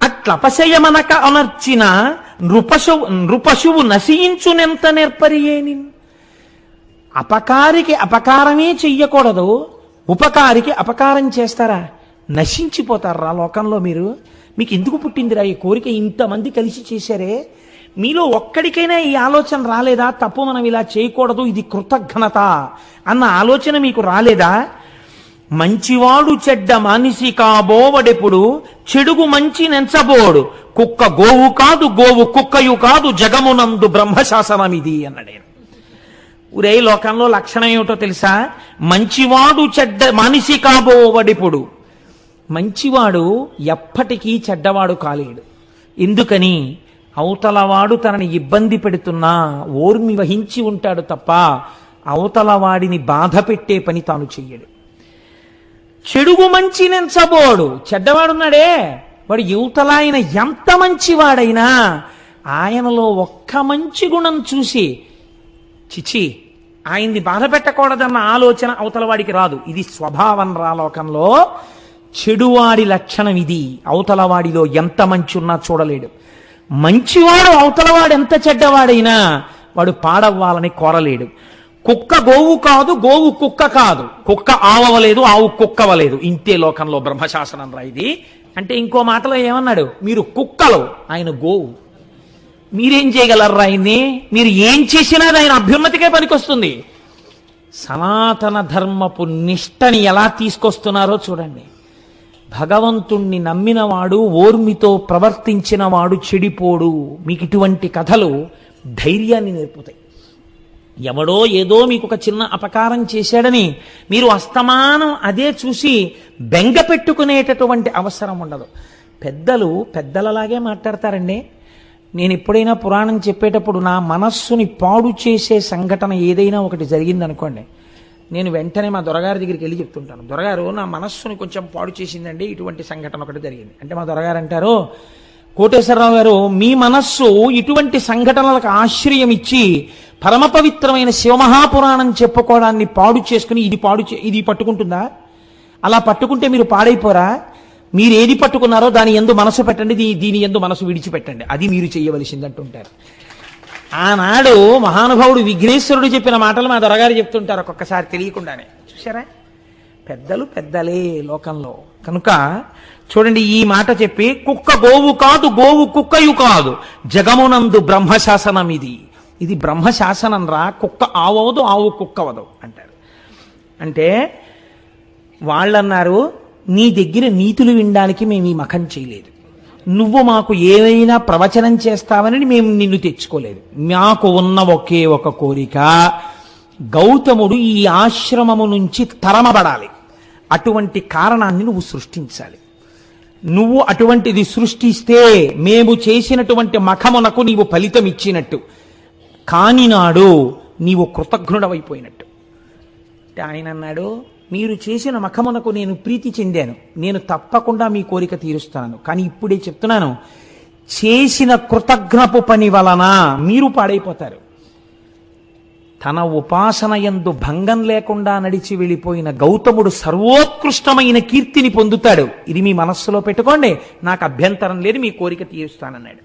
S2: అట్లపశయమనక అనర్చిన నృపశువు నశించునెంత నేర్పరియేని. అపకారికి అపకారమే చెయ్యకూడదు, ఉపకారికి అపకారం చేస్తారా? నశించిపోతారా లోకంలో మీరు? మీకు ఎందుకు పుట్టిందిరా ఈ కోరిక? ఇంతమంది కలిసి చేశారే, మీలో ఒక్కడికైనా ఈ ఆలోచన రాలేదా? తప్పు, మనం ఇలా చేయకూడదు, ఇది కృతజ్ఞత అన్న ఆలోచన మీకు రాలేదా? మంచివాడు చెడ్డ మనిషి కాబోవడెప్పుడు, చెడుగు మంచి నెంచబోడు. కుక్క గోవు కాదు, గోవు కుక్కయు కాదు, జగమునందు బ్రహ్మశాసనమిది అన్నాడు. ఊరే లోకంలో లక్షణం ఏమిటో తెలుసా? మంచివాడు చెడ్డ మనిషి కాబోవడెప్పుడు. మంచివాడు ఎప్పటికీ చెడ్డవాడు కాలేడు. ఎందుకని? అవతలవాడు తనని ఇబ్బంది పెడుతున్నా ఓర్మి వహించి ఉంటాడు తప్ప అవతలవాడిని బాధ పెట్టే పని తాను చెయ్యడు. చెడుగు మంచి నెంచబోడు. చెడ్డవాడున్నాడే వాడు యువతల ఆయన ఎంత మంచివాడైనా ఆయనలో ఒక్క మంచి గుణం చూసి చిచి ఆయన్ని బాధ పెట్టకూడదన్న ఆలోచన అవతలవాడికి రాదు. ఇది స్వభావం రా లోకంలో. చెడువాడి లక్షణం ఇది. అవతలవాడిలో ఎంత మంచి ఉన్నా చూడలేడు. మంచివాడు అవతలవాడు ఎంత చెడ్డవాడైనా వాడు పాడవ్వాలని కోరలేడు. కుక్క గోవు కాదు, గోవు కుక్క కాదు. కుక్క ఆవవలేదు, ఆవు కుక్కవలేదు. ఇంతే లోకంలో బ్రహ్మశాసనం రా ఇది. అంటే ఇంకో మాటలో ఏమన్నాడు? మీరు కుక్కలు, ఆయన గోవు. మీరేం చేయగలరా ఆయన్ని? మీరు ఏం చేసినా ఆయన అభ్యున్నతికే పనికొస్తుంది. సనాతన ధర్మపు నిష్టని ఎలా తీసుకొస్తున్నారో చూడండి. భగవంతుణ్ణి నమ్మినవాడు, ఓర్మితో ప్రవర్తించిన వాడు చెడిపోడు. మీకు ఇటువంటి కథలు ధైర్యాన్ని నేర్పుతాయి. ఎవడో ఏదో మీకు ఒక చిన్న అపకారం చేశాడని మీరు అస్తమానం అదే చూసి బెంగ పెట్టుకునేటటువంటి అవసరం ఉండదు. పెద్దలు పెద్దలలాగే మాట్లాడతారండి. నేను ఎప్పుడైనా పురాణం చెప్పేటప్పుడు నా మనస్సుని పాడు చేసే సంఘటన ఏదైనా ఒకటి జరిగిందనుకోండి, నేను వెంటనే మా దొరగారి దగ్గరికి వెళ్ళి చెప్తుంటాను, దొరగారు నా మనస్సుని కొంచెం పాడు చేసిందండి, ఇటువంటి సంఘటన ఒకటి జరిగింది అంటే మా దొరగారు అంటారు, కోటేశ్వరరావు గారు మీ మనస్సు ఇటువంటి సంఘటనలకు ఆశ్రయం ఇచ్చి పరమ పవిత్రమైన శివమహాపురాణం చెప్పుకోవడాన్ని పాడు చేసుకుని ఇది పట్టుకుంటుందా? అలా పట్టుకుంటే మీరు పాడైపోరా? మీరు ఏది పట్టుకున్నారో దాని యందు మనసు పెట్టండి, దీని యందు మనసు విడిచిపెట్టండి, అది మీరు చేయవలసిందంటుంటారు. ఆనాడు మహానుభావుడు విఘ్నేశ్వరుడు చెప్పిన మాటలు మా దొరగారు చెప్తుంటారు ఒక్కొక్కసారి తెలియకుండానే. చూసారా? పెద్దలు పెద్దలే లోకంలో. కనుక చూడండి, ఈ మాట చెప్పి కుక్క గోవు కాదు, గోవు కుక్కయు కాదు, జగమునందు బ్రహ్మశాసనం ఇది. ఇది బ్రహ్మశాసనం రా. కుక్క ఆవదు, ఆవు కుక్కవదు అంటారు. అంటే వాళ్ళన్నారు, నీ దగ్గర నీతులు వినడానికి మేము ఈ మఖం చేయలేదు, నువ్వు మాకు ఏమైనా ప్రవచనం చేస్తావని మేము నిన్ను తెచ్చుకోలేదు. మాకు ఉన్న ఒకే ఒక కోరిక, గౌతముడు ఈ ఆశ్రమము నుంచి తరమబడాలి. అటువంటి కారణాన్ని నువ్వు సృష్టించాలి. నువ్వు అటువంటిది సృష్టిస్తే మేము చేసినటువంటి మఖమునకు నీవు ఫలితం ఇచ్చినట్టు, కాని నాడు నీవు కృతజ్ఞుడవైపోయినట్టు. ఆయన అన్నాడు, మీరు చేసిన మఖమునకు నేను ప్రీతి చెందాను, నేను తప్పకుండా మీ కోరిక తీరుస్తాను. కానీ ఇప్పుడే చెప్తున్నాను, చేసిన కృతజ్ఞపు పని వలన మీరు పాడైపోతారు. తన ఉపాసన యందు భంగం లేకుండా నడిచి వెళ్ళిపోయిన గౌతముడు సర్వోత్కృష్టమైన కీర్తిని పొందుతాడు. ఇది మీ మనస్సులో పెట్టుకోండి, నాకు అభ్యంతరం లేదు, మీ కోరిక తీరుస్తానన్నాడు.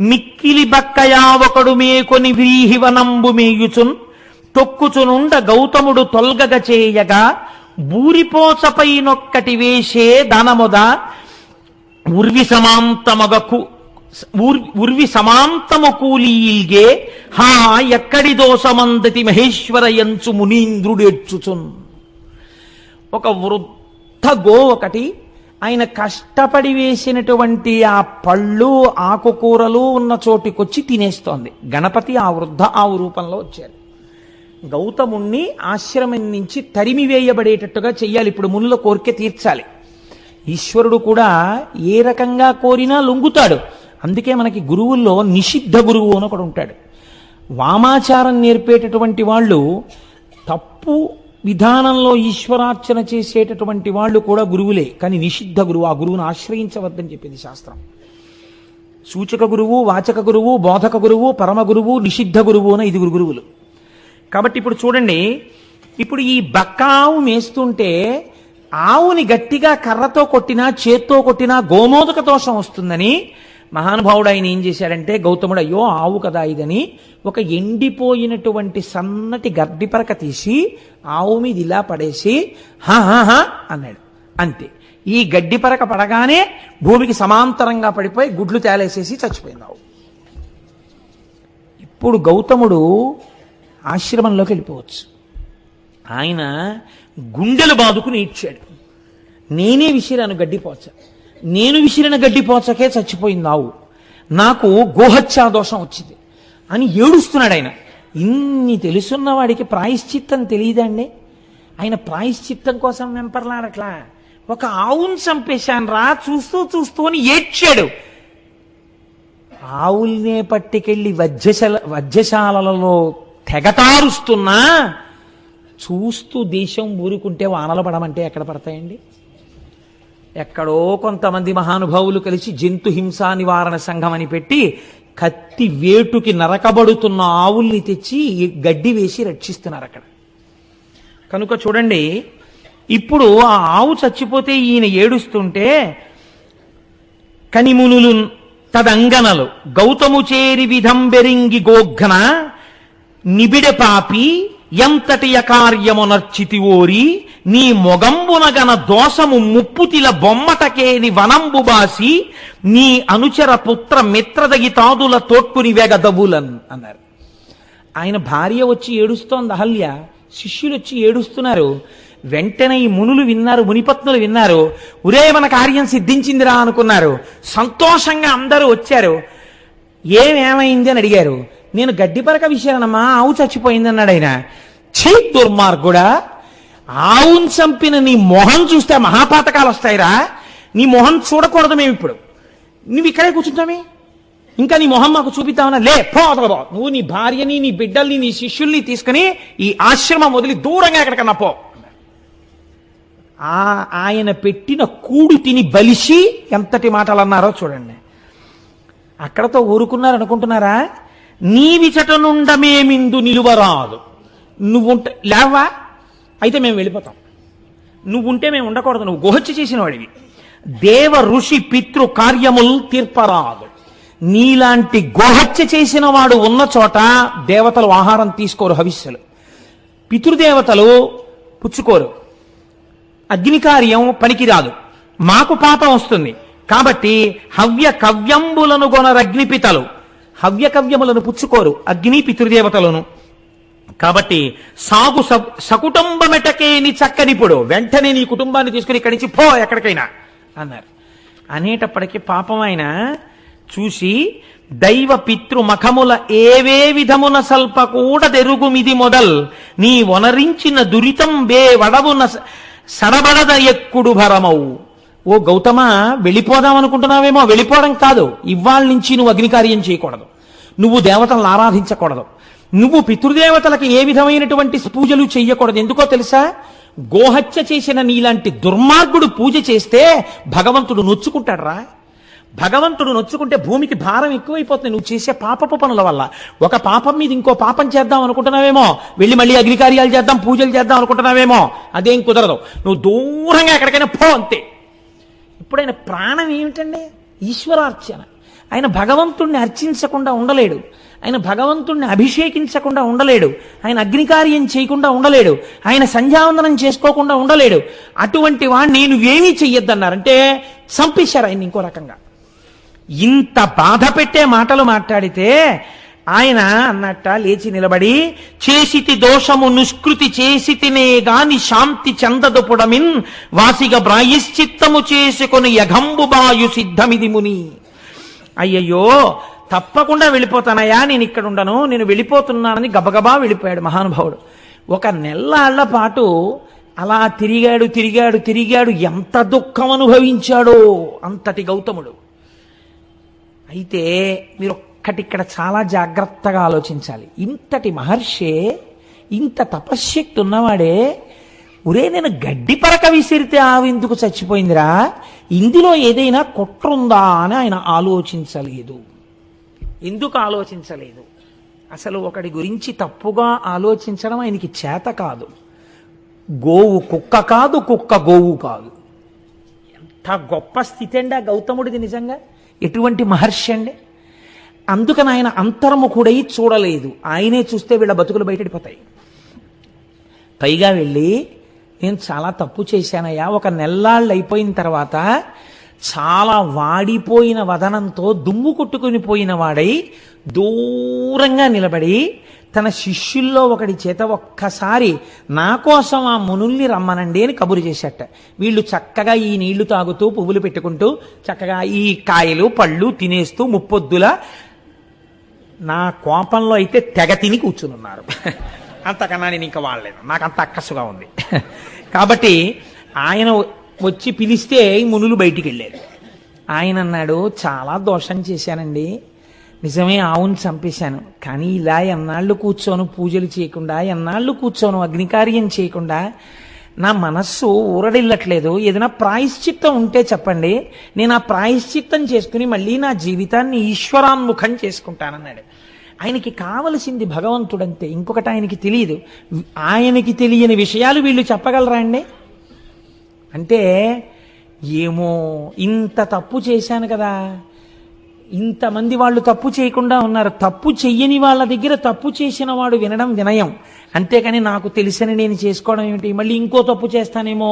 S2: మిక్కిలి బక్కయా ఒకడు మేకొని వ్రీహివనంబు మేయుచున్ తొక్కుచునుండ గౌతముడు తొల్గగ చేయగా బూరిపోచపై నొక్కటి వేసే దానముద ఉర్వి సమాంతమగకు ఉర్వి సమాంతము కూలీల్గే హా ఎక్కడి దోషమందతి మహేశ్వర యంచు మునీంద్రుడేడ్చుచున్. ఒక వృద్ధ గో ఒకటి ఆయన కష్టపడి వేసినటువంటి ఆ పళ్ళు ఆకుకూరలు ఉన్న చోటికొచ్చి తినేస్తోంది. గణపతి ఆ వృద్ధ ఆవు రూపంలో వచ్చారు. గౌతముణ్ణి ఆశ్రమం నుంచి తరిమి వేయబడేటట్టుగా చెయ్యాలి. ఇప్పుడు మునుల కోరిక తీర్చాలి. ఈశ్వరుడు కూడా ఏ రకంగా కోరినా లొంగుతాడు. అందుకే మనకి గురువుల్లో నిషిద్ధ గురువు అని ఒకడు ఉంటాడు. వామాచారం నేర్పేటటువంటి వాళ్ళు, తప్పు విధానంలో ఈశ్వరార్చన చేసేటటువంటి వాళ్ళు కూడా గురువులే. కానీ నిషిద్ధ గురువు, ఆ గురువును ఆశ్రయించవద్దని చెప్పింది శాస్త్రం. సూచక గురువు, వాచక గురువు, బోధక గురువు, పరమ గురువు, నిషిద్ధ గురువు అని 5 గురువులు. కాబట్టి ఇప్పుడు చూడండి, ఇప్పుడు ఈ బక్కావు మేస్తుంటే ఆవుని గట్టిగా కర్రతో కొట్టినా చేత్తో కొట్టినా గోమోదక దోషం వస్తుందని మహానుభావుడు ఆయన ఏం చేశాడంటే, గౌతముడు అయ్యో ఆవు కదా ఇదని ఒక ఎండిపోయినటువంటి సన్నటి గడ్డిపరక తీసి ఆవు మీద ఇలా పడేసి హా అన్నాడు. అంతే. ఈ గడ్డిపరక పడగానే భూమికి సమాంతరంగా పడిపోయి గుడ్లు తేలేసేసి చచ్చిపోయింది ఆవు. ఇప్పుడు గౌతముడు ఆశ్రమంలోకి వెళ్ళిపోవచ్చు. ఆయన గుండెలు బాదుకుని ఇచ్చాడు. నేనే విసిరాను గడ్డిపోచ, నేను విసిరిన గడ్డిపోచకే చచ్చిపోయింది ఆవు, నాకు గోహత్యా దోషం వచ్చింది అని ఏడుస్తున్నాడు ఆయన. ఇన్ని తెలుసున్న వాడికి ప్రాయశ్చిత్తం తెలియదండి. ఆయన ప్రాయశ్చిత్తం కోసం వెంపర్లాడట్లా, ఒక ఆవును చంపేశాను రా చూస్తూ అని ఏడ్చాడు. ఆవుల్నే పట్టుకెళ్ళి వజ్రశాలలో తెగతారుస్తున్నా చూస్తూ దేశం ఊరుకుంటే వానలు పడమంటే ఎక్కడ పడతాయండి? ఎక్కడో కొంతమంది మహానుభావులు కలిసి జంతు హింసా నివారణ సంఘం అని పెట్టి కత్తి వేటుకి నరకబడుతున్న ఆవుల్ని తెచ్చి గడ్డి వేసి రక్షిస్తున్నారు అక్కడ. కనుక చూడండి, ఇప్పుడు ఆ ఆవు చచ్చిపోతే ఈయన ఏడుస్తుంటే కనిమునులు తదంగనలు గౌతము చేరి విధంబెరింగి గోఘ్న నిబిడ పాపి ఎంతటి అకార్యమునర్చితి ఓరి నీ మొగంబునగన దోషము ముప్పుతిల బొమ్మటకేని వనంబు బాసి నీ అనుచర పుత్ర మిత్రదగి తాదుల తోట్కుని వేగదవులన్ అన్నారు. ఆయన భార్య వచ్చి ఏడుస్తోంది అహల్య, శిష్యులు వచ్చి ఏడుస్తున్నారు. వెంటనే ఈ మునులు విన్నారు, మునిపత్నులు విన్నారు. ఒరే మన కార్యం సిద్ధించిందిరా అనుకున్నారు. సంతోషంగా అందరూ వచ్చారు. ఏమైంది అని అడిగారు. నేను గడ్డిపరక విషయానమ్మా, ఆవు చచ్చిపోయింది అన్నాడు ఆయన. ఛీ దుర్మార్గుడా, ఆవును చంపిన నీ మొహం చూస్తే మహాపాతకాలు వస్తాయిరా. నీ మొహం చూడకూడదు మేము ఇప్పుడు, నువ్వు ఇక్కడే కూర్చుంటామే, ఇంకా నీ మొహం మాకు చూపిద్దామన్నా లే పోదలబో. నువ్వు నీ భార్యని, నీ బిడ్డల్ని, నీ శిష్యుల్ని తీసుకుని ఈ ఆశ్రమం వదిలి దూరంగా ఎక్కడికన్నా పో. ఆయన పెట్టిన కూడు తిని బలిసి ఎంతటి మాటలు అన్నారో చూడండి. అక్కడతో ఊరుకున్నారు అనుకుంటున్నారా? నీ విచట నుండమేమిందు నిలువరాదు. నువ్వుంటే లేవా, అయితే మేము వెళ్ళిపోతాం. నువ్వుంటే మేము ఉండకూడదు, నువ్వు గోహత్య చేసిన వాడివి. దేవ ఋషి పితృ కార్యములు తీర్పరాదు. నీలాంటి గోహత్య చేసిన వాడు ఉన్న చోట దేవతలు ఆహారం తీసుకోరు, హవిస్సులు. పితృదేవతలు పుచ్చుకోరు. అగ్ని కార్యం పనికిరాదు, మాకు పాపం వస్తుంది. కాబట్టి హవ్య కవ్యంబులను గొనరగ్నిపితలు హవ్య కవ్యములను పుచ్చుకోరు, అగ్ని పితృదేవతలను. కాబట్టి సాగు సకుటుంబమెటకేని చక్కనిప్పుడు వెంటనే నీ కుటుంబాన్ని తీసుకుని ఇక్కడి నుంచి పో ఎక్కడికైనా అన్నారు. అనేటప్పటికీ పాపం ఆయన చూసి దైవ పితృ మఖముల ఏవే విధమున సల్ప కూడా తెరుగుమిది మొదల్ నీ వనరించిన దురితం బే వడవున సడబడద ఎక్కుడు భరమవు. ఓ గౌతమ, వెళ్ళిపోదాం అనుకుంటున్నావేమో, వెళ్ళిపోవడం కాదు. ఇవాళ నుంచి నువ్వు అగ్నికార్యం చేయకూడదు, నువ్వు దేవతలను ఆరాధించకూడదు, నువ్వు పితృదేవతలకు ఏ విధమైనటువంటి పూజలు చెయ్యకూడదు. ఎందుకో తెలుసా? గోహత్య చేసిన నీలాంటి దుర్మార్గుడు పూజ చేస్తే భగవంతుడు నొచ్చుకుంటాడు రా. భగవంతుడు నొచ్చుకుంటే భూమికి భారం ఎక్కువైపోతుంది నువ్వు చేసే పాపపు పనుల వల్ల. ఒక పాపం మీద ఇంకో పాపం చేద్దాం అనుకుంటున్నావేమో, వెళ్ళి మళ్ళీ అగ్నికార్యాలు చేద్దాం, పూజలు చేద్దాం అనుకుంటున్నావేమో, అదేం కుదరదు. నువ్వు దూరంగా ఎక్కడికైనా పో అంతే. ఇప్పుడు ఆయన ప్రాణం ఏమిటండి? ఈశ్వరార్చన. ఆయన భగవంతుణ్ణి అర్చించకుండా ఉండలేడు. ఆయన భగవంతుణ్ణి అభిషేకించకుండా ఉండలేడు, ఆయన అగ్నికార్యం చేయకుండా ఉండలేడు, ఆయన సంధ్యావందనం చేసుకోకుండా ఉండలేడు. అటువంటి వాడిని నువ్వేమీ చెయ్యొద్దన్నారంటే చంపేశారు ఆయన ఇంకో రకంగా. ఇంత బాధ పెట్టే మాటలు మాట్లాడితే ఆయన అన్నట్ట లేచి నిలబడి, చేసితి దోషము నిష్కృతి చేసితినే గాని శాంతి చందదు పుడమిన్ వాసిగ ప్రాయశ్చిత్తము చేసుకొని యఘంబు బాయు సిద్ధమిది ముని. అయ్యయ్యో, తప్పకుండా వెళ్ళిపోతానయ్యా, నేను ఇక్కడ ఉండను, నేను వెళ్ళిపోతున్నానని గబగబా వెళ్ళిపోయాడు మహానుభావుడు. 1 నెల్లాళ్ల పాటు అలా తిరిగాడు. ఎంత దుఃఖం అనుభవించాడో అంతటి గౌతముడు. అయితే మీరు ఒక్కటిక్కడ చాలా జాగ్రత్తగా ఆలోచించాలి. ఇంతటి మహర్షే, ఇంత తపశ్శక్తి ఉన్నవాడే, ఒరే నేను గడ్డి పరక విసిరితే ఆవెందుకు చచ్చిపోయిందిరా, ఇందులో ఏదైనా కుట్రుందా అని ఆయన ఆలోచించలేదు. ఎందుకు ఆలోచించలేదు? అసలు ఒకడి గురించి తప్పుగా ఆలోచించడం ఆయనకి చేత కాదు. గోవు కుక్క కాదు, కుక్క గోవు కాదు. ఎంత గొప్ప స్థితి అండి ఆ గౌతముడిది నిజంగా. ఎటువంటి మహర్షి అండి. అందుకని ఆయన అంతర్ముఖుడై చూడలేదు. ఆయనే చూస్తే వీళ్ళ బతుకులు బయటడిపోతాయి. పైగా వెళ్ళి, నేను చాలా తప్పు చేశానయ్యా, 1 నెల్లాళ్ళు అయిపోయిన తర్వాత చాలా వాడిపోయిన వదనంతో దుమ్ము కొట్టుకుని పోయిన వాడై దూరంగా నిలబడి తన శిష్యుల్లో ఒకడి చేత ఒక్కసారి నా కోసం ఆ మునుల్ని రమ్మనండి అని కబురు చేశాట. వీళ్ళు చక్కగా ఈ నీళ్లు తాగుతూ పువ్వులు పెట్టుకుంటూ చక్కగా ఈ కాయలు పళ్ళు తినేస్తూ ముప్పొద్దుల నా కోపంలో అయితే తెగ తిని కూర్చునున్నారు. అంతకన్నా నేను ఇంకా వాడలేను, నాకు అంత అక్కసుగా ఉంది. కాబట్టి ఆయన వచ్చి పిలిస్తే ఈ మునులు బయటికి వెళ్ళారు. ఆయన అన్నాడు, చాలా దోషం చేశానండి, నిజమే, ఆవును చంపేశాను, కానీ ఇలా ఎన్నాళ్ళు కూర్చోను పూజలు చేయకుండా, ఎన్నాళ్ళు కూర్చోను అగ్నికార్యం చేయకుండా, నా మనస్సు ఊరడిల్లట్లేదు. ఏదైనా ప్రాయశ్చిత్తం ఉంటే చెప్పండి, నేను ఆ ప్రాయశ్చిత్తం చేసుకుని మళ్ళీ నా జీవితాన్ని ఈశ్వరాన్ముఖం చేసుకుంటానన్నాడు. ఆయనకి కావలసింది భగవంతుడంతే, ఇంకొకటి ఆయనకి తెలియదు. ఆయనకి తెలియని విషయాలు వీళ్ళు చెప్పగలరా అండి? అంటే ఏమో, ఇంత తప్పు చేశాను కదా, ఇంతమంది వాళ్ళు తప్పు చేయకుండా ఉన్నారు, తప్పు చెయ్యని వాళ్ళ దగ్గర తప్పు చేసిన వాడు వినడం వినయం, అంతేకాని నాకు తెలిసని నేను చేసుకోవడం ఏమిటి, మళ్ళీ ఇంకో తప్పు చేస్తానేమో.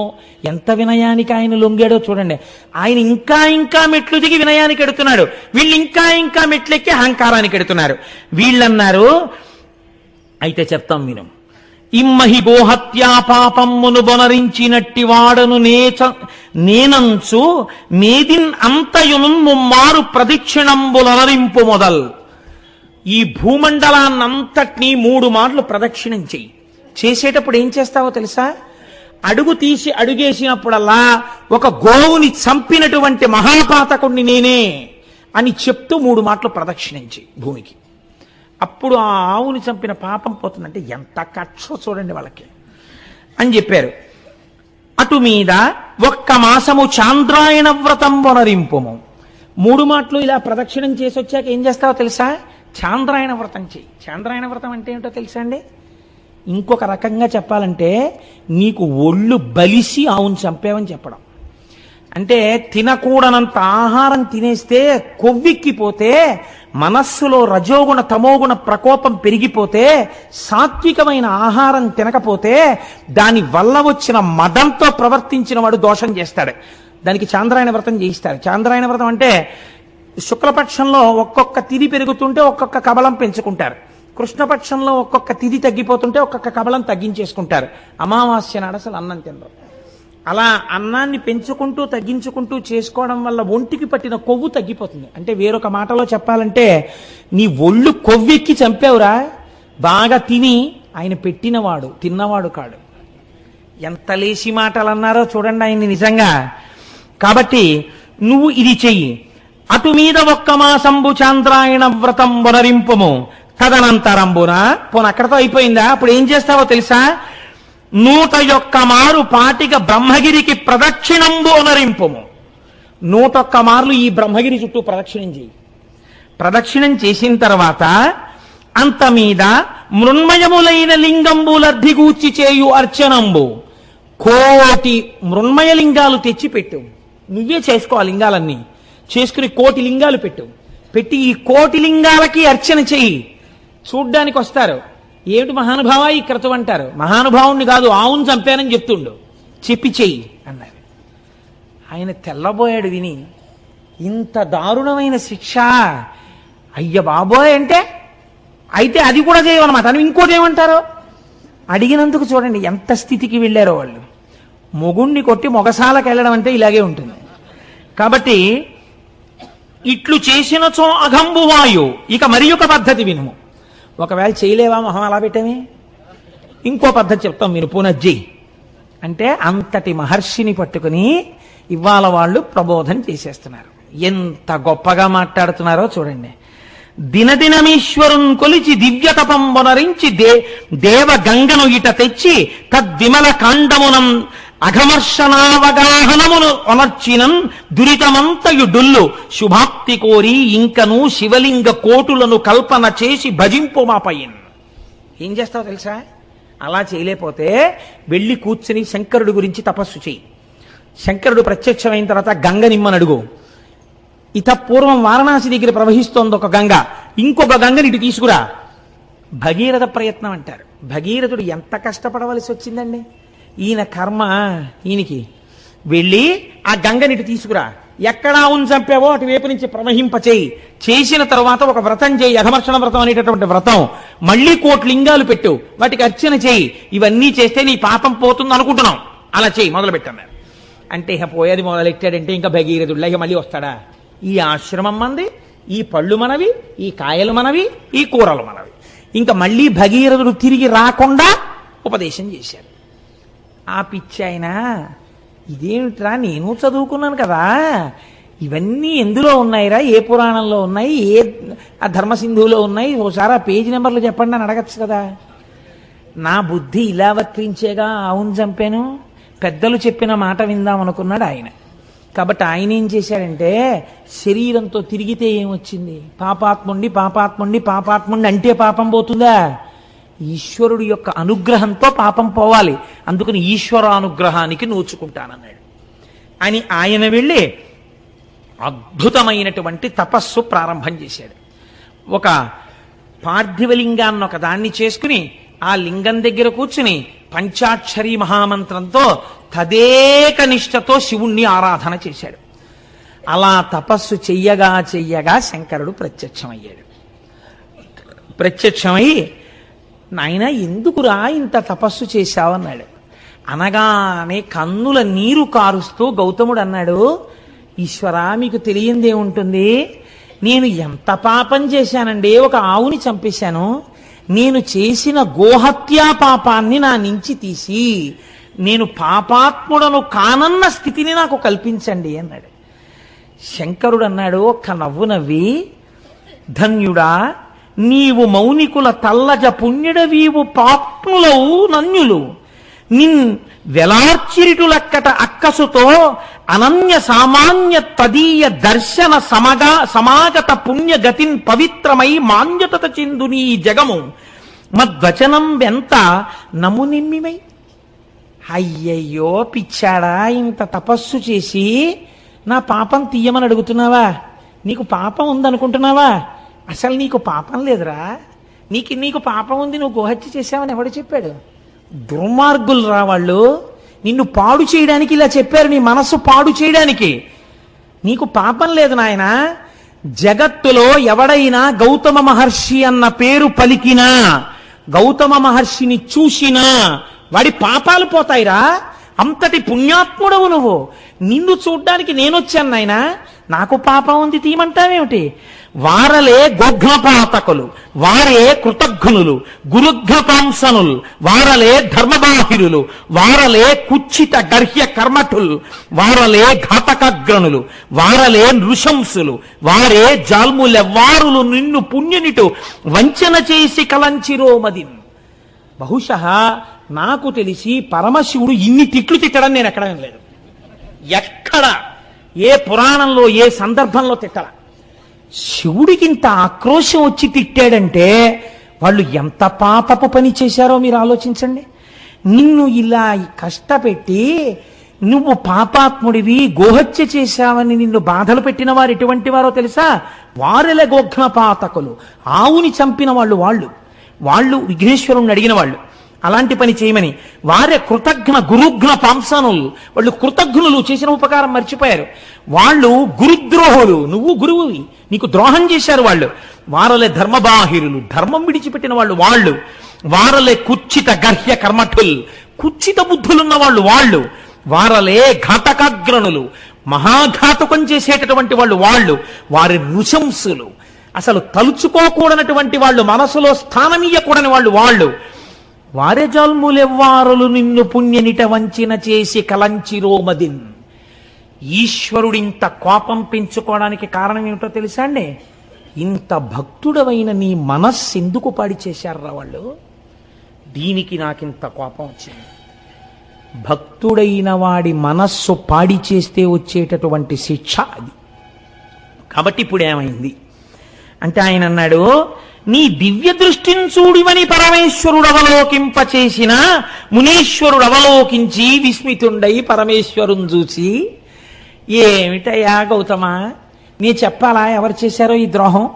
S2: ఎంత వినయానికి ఆయన లొంగాడో చూడండి. ఆయన ఇంకా ఇంకా మెట్లు దిగి వినయానికి ఎడుతున్నాడు, వీళ్ళు ఇంకా ఇంకా మెట్లెక్కి అహంకారానికి ఎడుతున్నారు. వీళ్ళన్నారు, అయితే చెప్తాం విను. ఇమ్మహి గోహత్యా పాపమ్మును బొనరించినట్టి వాడను నేనంచు మేదిన్ అంతయును ముమ్మారు ప్రదక్షిణంబులనరింపు మొదల్. ఈ భూమండలాన్నంతటినీ 3 మార్లు ప్రదక్షిణం చెయ్యి. చేసేటప్పుడు ఏం చేస్తావో తెలుసా? అడుగు తీసి అడుగేసినప్పుడల్లా ఒక గోవుని చంపినటువంటి మహాపాతకుణ్ణి నేనే అని చెప్తూ 3 మార్లు ప్రదక్షిణం చెయ్యి భూమికి. అప్పుడు ఆ ఆవుని చంపిన పాపం పోతుందంటే ఎంత కక్షో చూడండి వాళ్ళకి అని చెప్పారు. అటు మీద 1 మాసము చాంద్రాయణ వ్రతం వనరింపుము. 3 మాటలు ఇలా ప్రదక్షిణం చేసి వచ్చాక ఏం చేస్తావో తెలుసా? చాంద్రాయణ వ్రతం చెయ్యి. చాంద్రాయణ వ్రతం అంటే ఏంటో తెలుసా అండి? ఇంకొక రకంగా చెప్పాలంటే నీకు ఒళ్ళు బలిసి ఆవును చంపేవని చెప్పడం. అంటే తినకూడనంత ఆహారం తినేస్తే కొవ్వెక్కిపోతే, మనస్సులో రజోగుణ తమోగుణ ప్రకోపం పెరిగిపోతే, సాత్వికమైన ఆహారం తినకపోతే దాని వల్ల వచ్చిన మదంతో ప్రవర్తించిన వాడు దోషం చేస్తాడు. దానికి చాంద్రాయణ వ్రతం చేయిస్తాడు. చాంద్రాయణ వ్రతం అంటే శుక్లపక్షంలో ఒక్కొక్క తిథి పెరుగుతుంటే ఒక్కొక్క కబలం పెంచుకుంటారు, కృష్ణపక్షంలో ఒక్కొక్క తిథి తగ్గిపోతుంటే ఒక్కొక్క కబలం తగ్గించేసుకుంటారు. అమావాస్య నాడు అసలు అన్నం తినరు. అలా అన్నాన్ని పెంచుకుంటూ తగ్గించుకుంటూ చేసుకోవడం వల్ల ఒంటికి పట్టిన కొవ్వు తగ్గిపోతుంది. అంటే వేరొక మాటలో చెప్పాలంటే నీ ఒళ్ళు కొవ్వెక్కి చంపావురా, బాగా తిని ఆయన పెట్టినవాడు తిన్నవాడు కాడు. ఎంత లేసి మాటలు అన్నారో చూడండి ఆయన్ని నిజంగా. కాబట్టి నువ్వు ఇది చెయ్యి. అటు మీద 1 మాసంబు చాంద్రాయణ వ్రతం వనరింపుము తదనంతరంబున. పోను అక్కడతో అయిపోయిందా? అప్పుడు ఏం చేస్తావో తెలుసా? 101 మారు పాటిగా బ్రహ్మగిరికి ప్రదక్షిణంబు అనరింపుము. 101 మార్లు ఈ బ్రహ్మగిరి చుట్టూ ప్రదక్షిణం చేయి. ప్రదక్షిణం చేసిన తర్వాత అంత మీద మృన్మయములైన లింగంబులర్ధిగూర్చి చేయు అర్చనంబు 1,000,000 మృన్మయ లింగాలు తెచ్చి పెట్టు. నువ్వే చేసుకో ఆ లింగాలన్నీ. చేసుకుని 1,000,000 లింగాలు పెట్టు. పెట్టి ఈ 1,000,000 లింగాలకి అర్చన చెయ్యి. చూడ్డానికి వస్తారు. ఏమిటి మహానుభావ ఈ క్రతువు అంటారు. మహానుభావుణ్ణి కాదు, ఆవును చంపానని చెప్తుండు. చెప్పి చెయ్యి అన్నారు. ఆయన తెల్లబోయాడు విని. ఇంత దారుణమైన శిక్ష, అయ్య బాబోయ్ అంటే అయితే అది కూడా చేయమన్నమాట. అని ఇంకోటి ఏమంటారు అడిగినందుకు చూడండి ఎంత స్థితికి వెళ్ళారో వాళ్ళు. మొగుణ్ణి కొట్టి మొగసాలకు వెళ్ళడం అంటే ఇలాగే ఉంటుంది. కాబట్టి ఇట్లు చేసినచో అఘంబువాయు. ఇక మరి ఒక పద్ధతి వినుము. ఒకవేళ చేయలేవా మొహం అలా పెట్టమే, ఇంకో పద్ధతి చెప్తాం మీరు పునజ్జి అంటే అంతటి మహర్షిని పట్టుకుని ఇవాళ వాళ్ళు ప్రబోధం చేసేస్తున్నారు. ఎంత గొప్పగా మాట్లాడుతున్నారో చూడండి. దినదినమీశ్వరున్ కొలిచి దివ్య తపం వనరించి దేవ గంగను ఇట తెచ్చి తద్విమల కాండమునం అఘమర్షణావగాహనమును ఒనర్చినన్ దురితమంతయు డొల్లు శుభాప్తి కోరి ఇంకను శివలింగ కోటులను కల్పన చేసి భజింపు మాపయిన్. ఏం చేస్తావు తెలుసా? అలా చేయలేకపోతే వెళ్ళి కూర్చుని శంకరుడు గురించి తపస్సు చేయి. శంకరుడు ప్రత్యక్షమైన తర్వాత గంగ నిమ్మని అడుగు. ఇత పూర్వం వారణాసి దగ్గర ప్రవహిస్తోంది ఒక గంగ, ఇంకొక గంగని ఇటు తీసుకురా. భగీరథ ప్రయత్నం అంటారు. భగీరథుడు ఎంత కష్టపడవలసి వచ్చిందండి. ఈయన కర్మ ఈయనకి. వెళ్ళి ఆ గంగనిటి తీసుకురా, ఎక్కడా ఉన్ చంపావో అటువైపు నుంచి ప్రవహింపచేయి. చేసిన తర్వాత ఒక వ్రతం చేయి, అఘమర్షణ వ్రతం అనేటటువంటి వ్రతం. మళ్ళీ 1,000 లింగాలు పెట్టు, వాటికి అర్చన చేయి. ఇవన్నీ చేస్తే నీ పాపం పోతుంది అనుకుంటున్నాం, అలా చేయి మొదలు పెట్టన్నారు. అంటే ఇక పోయేది మొదలెట్టాడంటే ఇంకా భగీరథుడిలా ఇక మళ్ళీ వస్తాడా? ఈ ఆశ్రమం మనది, ఈ పళ్ళు మనవి, ఈ కాయలు మనవి, ఈ కూరలు మనవి. ఇంకా మళ్ళీ భగీరథుడు తిరిగి రాకుండా ఉపదేశం చేశారు. ఆ పిచ్చి ఆయన ఇదేమిట్రా, నేను చదువుకున్నాను కదా, ఇవన్నీ ఎందులో ఉన్నాయిరా, ఏ పురాణంలో ఉన్నాయి, ఏ ఆ ధర్మసింధువులో ఉన్నాయి, ఓసారి ఆ పేజీ నెంబర్లు చెప్పండి అని అడగచ్చు కదా. నా బుద్ధి ఇలా వర్తించేగా అవును చంపాను, పెద్దలు చెప్పిన మాట విందాం అనుకున్నాడు ఆయన. కాబట్టి ఆయన ఏం చేశాడంటే శరీరంతో తిరిగితే ఏమొచ్చింది? పాపాత్ముండి పాపాత్ముండి పాపాత్ముండి అంటే పాపం పోతుందా? ఈశ్వరుడు యొక్క అనుగ్రహంతో పాపం పోవాలి. అందుకని ఈశ్వరానుగ్రహానికి నోచుకుంటానన్నాడు అని ఆయన వెళ్ళి అద్భుతమైనటువంటి తపస్సు ప్రారంభం చేశాడు. ఒక పార్థివలింగాన్ని ఒక దాన్ని చేసుకుని ఆ లింగం దగ్గర కూర్చుని పంచాక్షరి మహామంత్రంతో తదేక నిష్ఠతో శివుణ్ణి ఆరాధన చేశాడు. అలా తపస్సు చెయ్యగా చెయ్యగా శంకరుడు ప్రత్యక్షమయ్యాడు. ప్రత్యక్షమై నాయన ఎందుకురా ఇంత తపస్సు చేశావన్నాడు. అనగానే కన్నుల నీరు కారుస్తూ గౌతముడు అన్నాడు, ఈశ్వరా మీకు తెలియందేముంటుంది, నేను ఎంత పాపం చేశానండి, ఒక ఆవుని చంపేశాను. నేను చేసిన గోహత్యా పాపాన్ని నా నుంచి తీసి నేను పాపాత్ముడను కానన్న స్థితిని నాకు కల్పించండి అన్నాడు. శంకరుడు అన్నాడు ఒక్క నవ్వు నవ్వి, ధన్యుడా నీవు మౌనికుల తల్లజ పుణ్యుడవీవు పాప్ములవు నన్యులు నిన్ వెలార్చిరిటులక్కట అక్కసుతో అనన్య సామాన్య తదీయ దర్శన సమాగత పుణ్యగతిన్ పవిత్రమై మాంజతత చెందుని ఈ జగము మద్వచనం వెంత నమునిమ్మిమై. అయ్యయ్యో పిచ్చాడా, ఇంత తపస్సు చేసి నా పాపం తీయమని అడుగుతున్నావా? నీకు పాపం ఉందనుకుంటున్నావా? అసలు నీకు పాపం లేదురా. నీకు పాపం ఉంది, నువ్వు గోహత్య చేశావని ఎవడు చెప్పాడు? దుర్మార్గులు రా వాళ్ళు. నిన్ను పాడు చేయడానికి ఇలా చెప్పారు, నీ మనస్సు పాడు చేయడానికి. నీకు పాపం లేదు నాయన. జగత్తులో ఎవడైనా గౌతమ మహర్షి అన్న పేరు పలికినా, గౌతమ మహర్షిని చూసినా వాడి పాపాలు పోతాయిరా. అంతటి పుణ్యాత్ముడవు నువ్వు. నిన్ను చూడ్డానికి నేనొచ్చాను నాయన, నాకు పాపం ఉంది తీయమంటావేమిటి? వారలే గోఘ్నపాతకులు, వారే కృతఘ్నులు, గురుఘ్నపాంసనులు, వారలే ధర్మబాహిరులు, వారలే కుచ్చిత గర్హ్య కర్మఠులు, వారలే ఘాతకగ్రనులు, వారలే నృశంసులు, వారే జాల్ములెవ్వారులు నిన్ను పుణ్యునిటు వంచన చేసి కలంచిరోమదిన్. బహుశః నాకు తెలిసి పరమశివుడు ఇన్ని తిట్లు తిట్టడం నేను ఎక్కడ లేదు. ఎక్కడ ఏ పురాణంలో ఏ సందర్భంలో తిట్టడా. శివుడికి ఇంత ఆక్రోశం వచ్చి తిట్టాడంటే వాళ్ళు ఎంత పాపపు పని చేశారో మీరు ఆలోచించండి. నిన్ను ఇలా కష్టపెట్టి నువ్వు పాపాత్ముడివి, గోహత్య చేశావని నిన్ను బాధలు పెట్టిన వారు ఎటువంటి వారో తెలుసా? వారెల గోఘ్న పాతకులు, ఆవుని చంపిన వాళ్ళు విఘ్నేశ్వరుణ్ణి అడిగిన వాళ్ళు. అలాంటి పని చేయమని వారే కృతజ్ఞ గురుఘ్న పాంసానులు, వాళ్ళు కృతజ్ఞులు, చేసిన ఉపకారం మర్చిపోయారు. వాళ్ళు గురుద్రోహులు, నువ్వు గురువువి, నీకు ద్రోహం చేశారు వాళ్ళు. వారలే ధర్మబాహిరులు, ధర్మం విడిచిపెట్టిన వాళ్ళు. వారలే కుచ్చిత గర్హ్య కర్మఠుల్, కుచ్చిత బుద్ధులున్న వాళ్ళు. వారలే ఘాతకాగ్రణులు, మహాఘాతకం చేసేటటువంటి వాళ్ళు. వారి నృశంసులు, అసలు తలుచుకోకూడనటువంటి వాళ్ళు, మనసులో స్థానమీయకూడని వాళ్ళు. వారే జల్ములెవ్వారులు నిన్ను పుణ్యనిట వంచిన చేసి కలంచిరోమదిన్. ఈశ్వరుడింత కోపం పెంచుకోవడానికి కారణం ఏమిటో తెలుసా అండి? ఇంత భక్తుడవైన నీ మనస్సు ఎందుకు పాడి చేశారా వాళ్ళు? దీనికి నాకింత కోపం వచ్చింది. భక్తుడైన వాడి మనస్సు పాడి చేస్తే వచ్చేటటువంటి శిక్ష అది. కాబట్టి ఇప్పుడు ఏమైంది అంటే ఆయన అన్నాడు, నీ దివ్య దృష్టిని చూడివని పరమేశ్వరుడు అవలోకింపచేసిన మునీశ్వరుడు అవలోకించి విస్మితుండై పరమేశ్వరుని చూసి, ఏమిటయ్యా గౌతమా, నీ చెప్పాలా ఎవరు చేశారో ఈ ద్రోహం?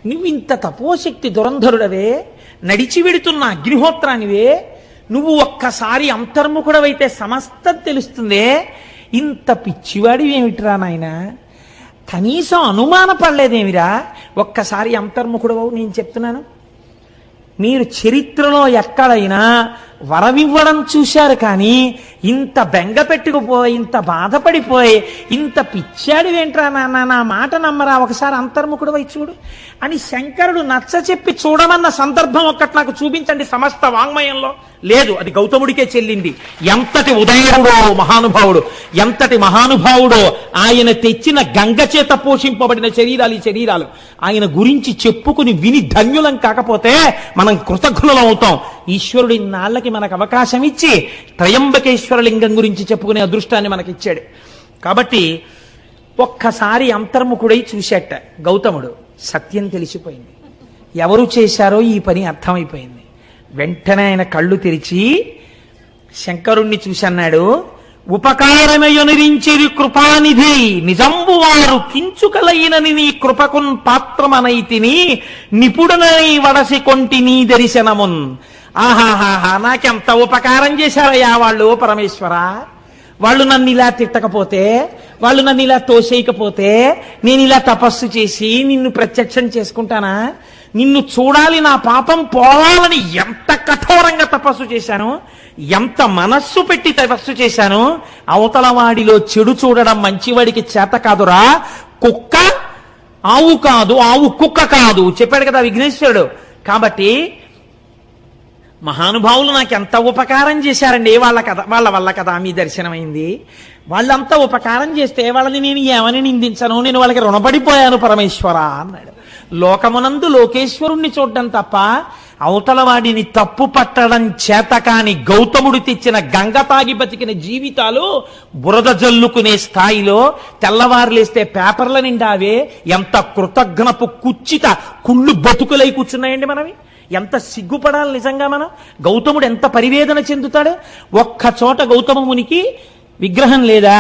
S2: నువ్వు ఇంత తపోశక్తి దురంధరుడవే, నడిచి వెడుతున్న అగ్నిహోత్రానివే, నువ్వు ఒక్కసారి అంతర్ముఖుడవైతే సమస్తం తెలుస్తుందే, ఇంత పిచ్చివాడివి ఏమిట్రా నాయనా, కనీసం అనుమాన పడలేదేమిరా? ఒక్కసారి అంతర్ముఖుడవు. నేను చెప్తున్నాను, మీరు చరిత్రలో ఎక్కడైనా వరమివ్వడం చూశారు, కానీ ఇంత బెంగ పెట్టుకుపోయి, ఇంత బాధపడిపోయి, ఇంత పిచ్చాడివేంట్రా నాన్న, నా మాట నమ్మరా, ఒకసారి అంతర్ముఖుడవై చూడు అని శంకరుడు నచ్చ చెప్పి చూడమన్న సందర్భం ఒక్కటి నాకు చూపించండి సమస్త వాంగ్మయంలో. లేదు, అది గౌతముడికే చెల్లింది. ఎంతటి ఉదయుడో మహానుభావుడు, ఎంతటి మహానుభావుడో! ఆయన తెచ్చిన గంగ చేత పోషింపబడిన శరీరాలు ఈ శరీరాలు. ఆయన గురించి చెప్పుకుని విని ధన్యులం కాకపోతే మనం కృతజ్ఞులం అవుతాం. ఈశ్వరుడు ఇన్నాళ్ళకి మనకు అవకాశం ఇచ్చి త్రయంబకేశ్వర లింగం గురించి చెప్పుకునే అదృష్టాన్ని మనకిచ్చాడు. కాబట్టి ఒక్కసారి అంతర్ముఖుడై చూశాట గౌతముడు. సత్యం తెలిసిపోయింది, ఎవరు చేశారో ఈ పని అర్థమైపోయింది. వెంటనే ఆయన కళ్ళు తెరిచి శంకరుణ్ణి చూసి అన్నాడు, ఉపకారమయునిరించిరి కృపానిధి నిజంబు వారు కించుకలైనని నీ కృపకున్ పాత్రమనైతిని నిపుణనై వడసి కొంటి నీ దర్శనమున్. ఆహాహాహా, నాకెంత ఉపకారం చేశారయ్యా వాళ్ళు పరమేశ్వర. వాళ్ళు నన్ను ఇలా తిట్టకపోతే, వాళ్ళు నన్ను ఇలా తోసేయకపోతే, నేను ఇలా తపస్సు చేసి నిన్ను ప్రత్యక్షం చేసుకుంటానా? నిన్ను చూడాలి, నా పాపం పోవాలని ఎంత కఠోరంగా తపస్సు చేశాను, ఎంత మనస్సు పెట్టి తపస్సు చేశాను. అవతల వాడిలో చెడు చూడడం మంచివాడికి చేత కాదురా. కుక్క ఆవు కాదు, ఆవు కుక్క కాదు చెప్పాడు కదా విఘ్నేశ్వరుడు. కాబట్టి మహానుభావులు నాకు ఎంత ఉపకారం చేశారండి, వాళ్ళ వల్ల కదా మీ దర్శనమైంది. వాళ్ళంతా ఉపకారం చేస్తే వాళ్ళని నేను ఏమని నిందించను, నేను వాళ్ళకి రుణపడిపోయాను పరమేశ్వర అన్నాడు. లోకమునందు లోకేశ్వరుణ్ణి చూడడం తప్ప అవతల వాడిని తప్పు పట్టడం చేతకాని గౌతముడు తెచ్చిన గంగ తాగి బతికిన జీవితాలు బురద జల్లుకునే స్థాయిలో తెల్లవారులేస్తే పేపర్ల నిండావే. ఎంత కృతజ్ఞపు కుచ్చిత కుళ్ళు బతుకులై కూర్చున్నాయండి మనవి. ఎంత సిగ్గుపడాలి నిజంగా మనం. గౌతముడు ఎంత పరివేదన చెందుతాడు. ఒక్క చోట గౌతమ మునికి విగ్రహం లేదా?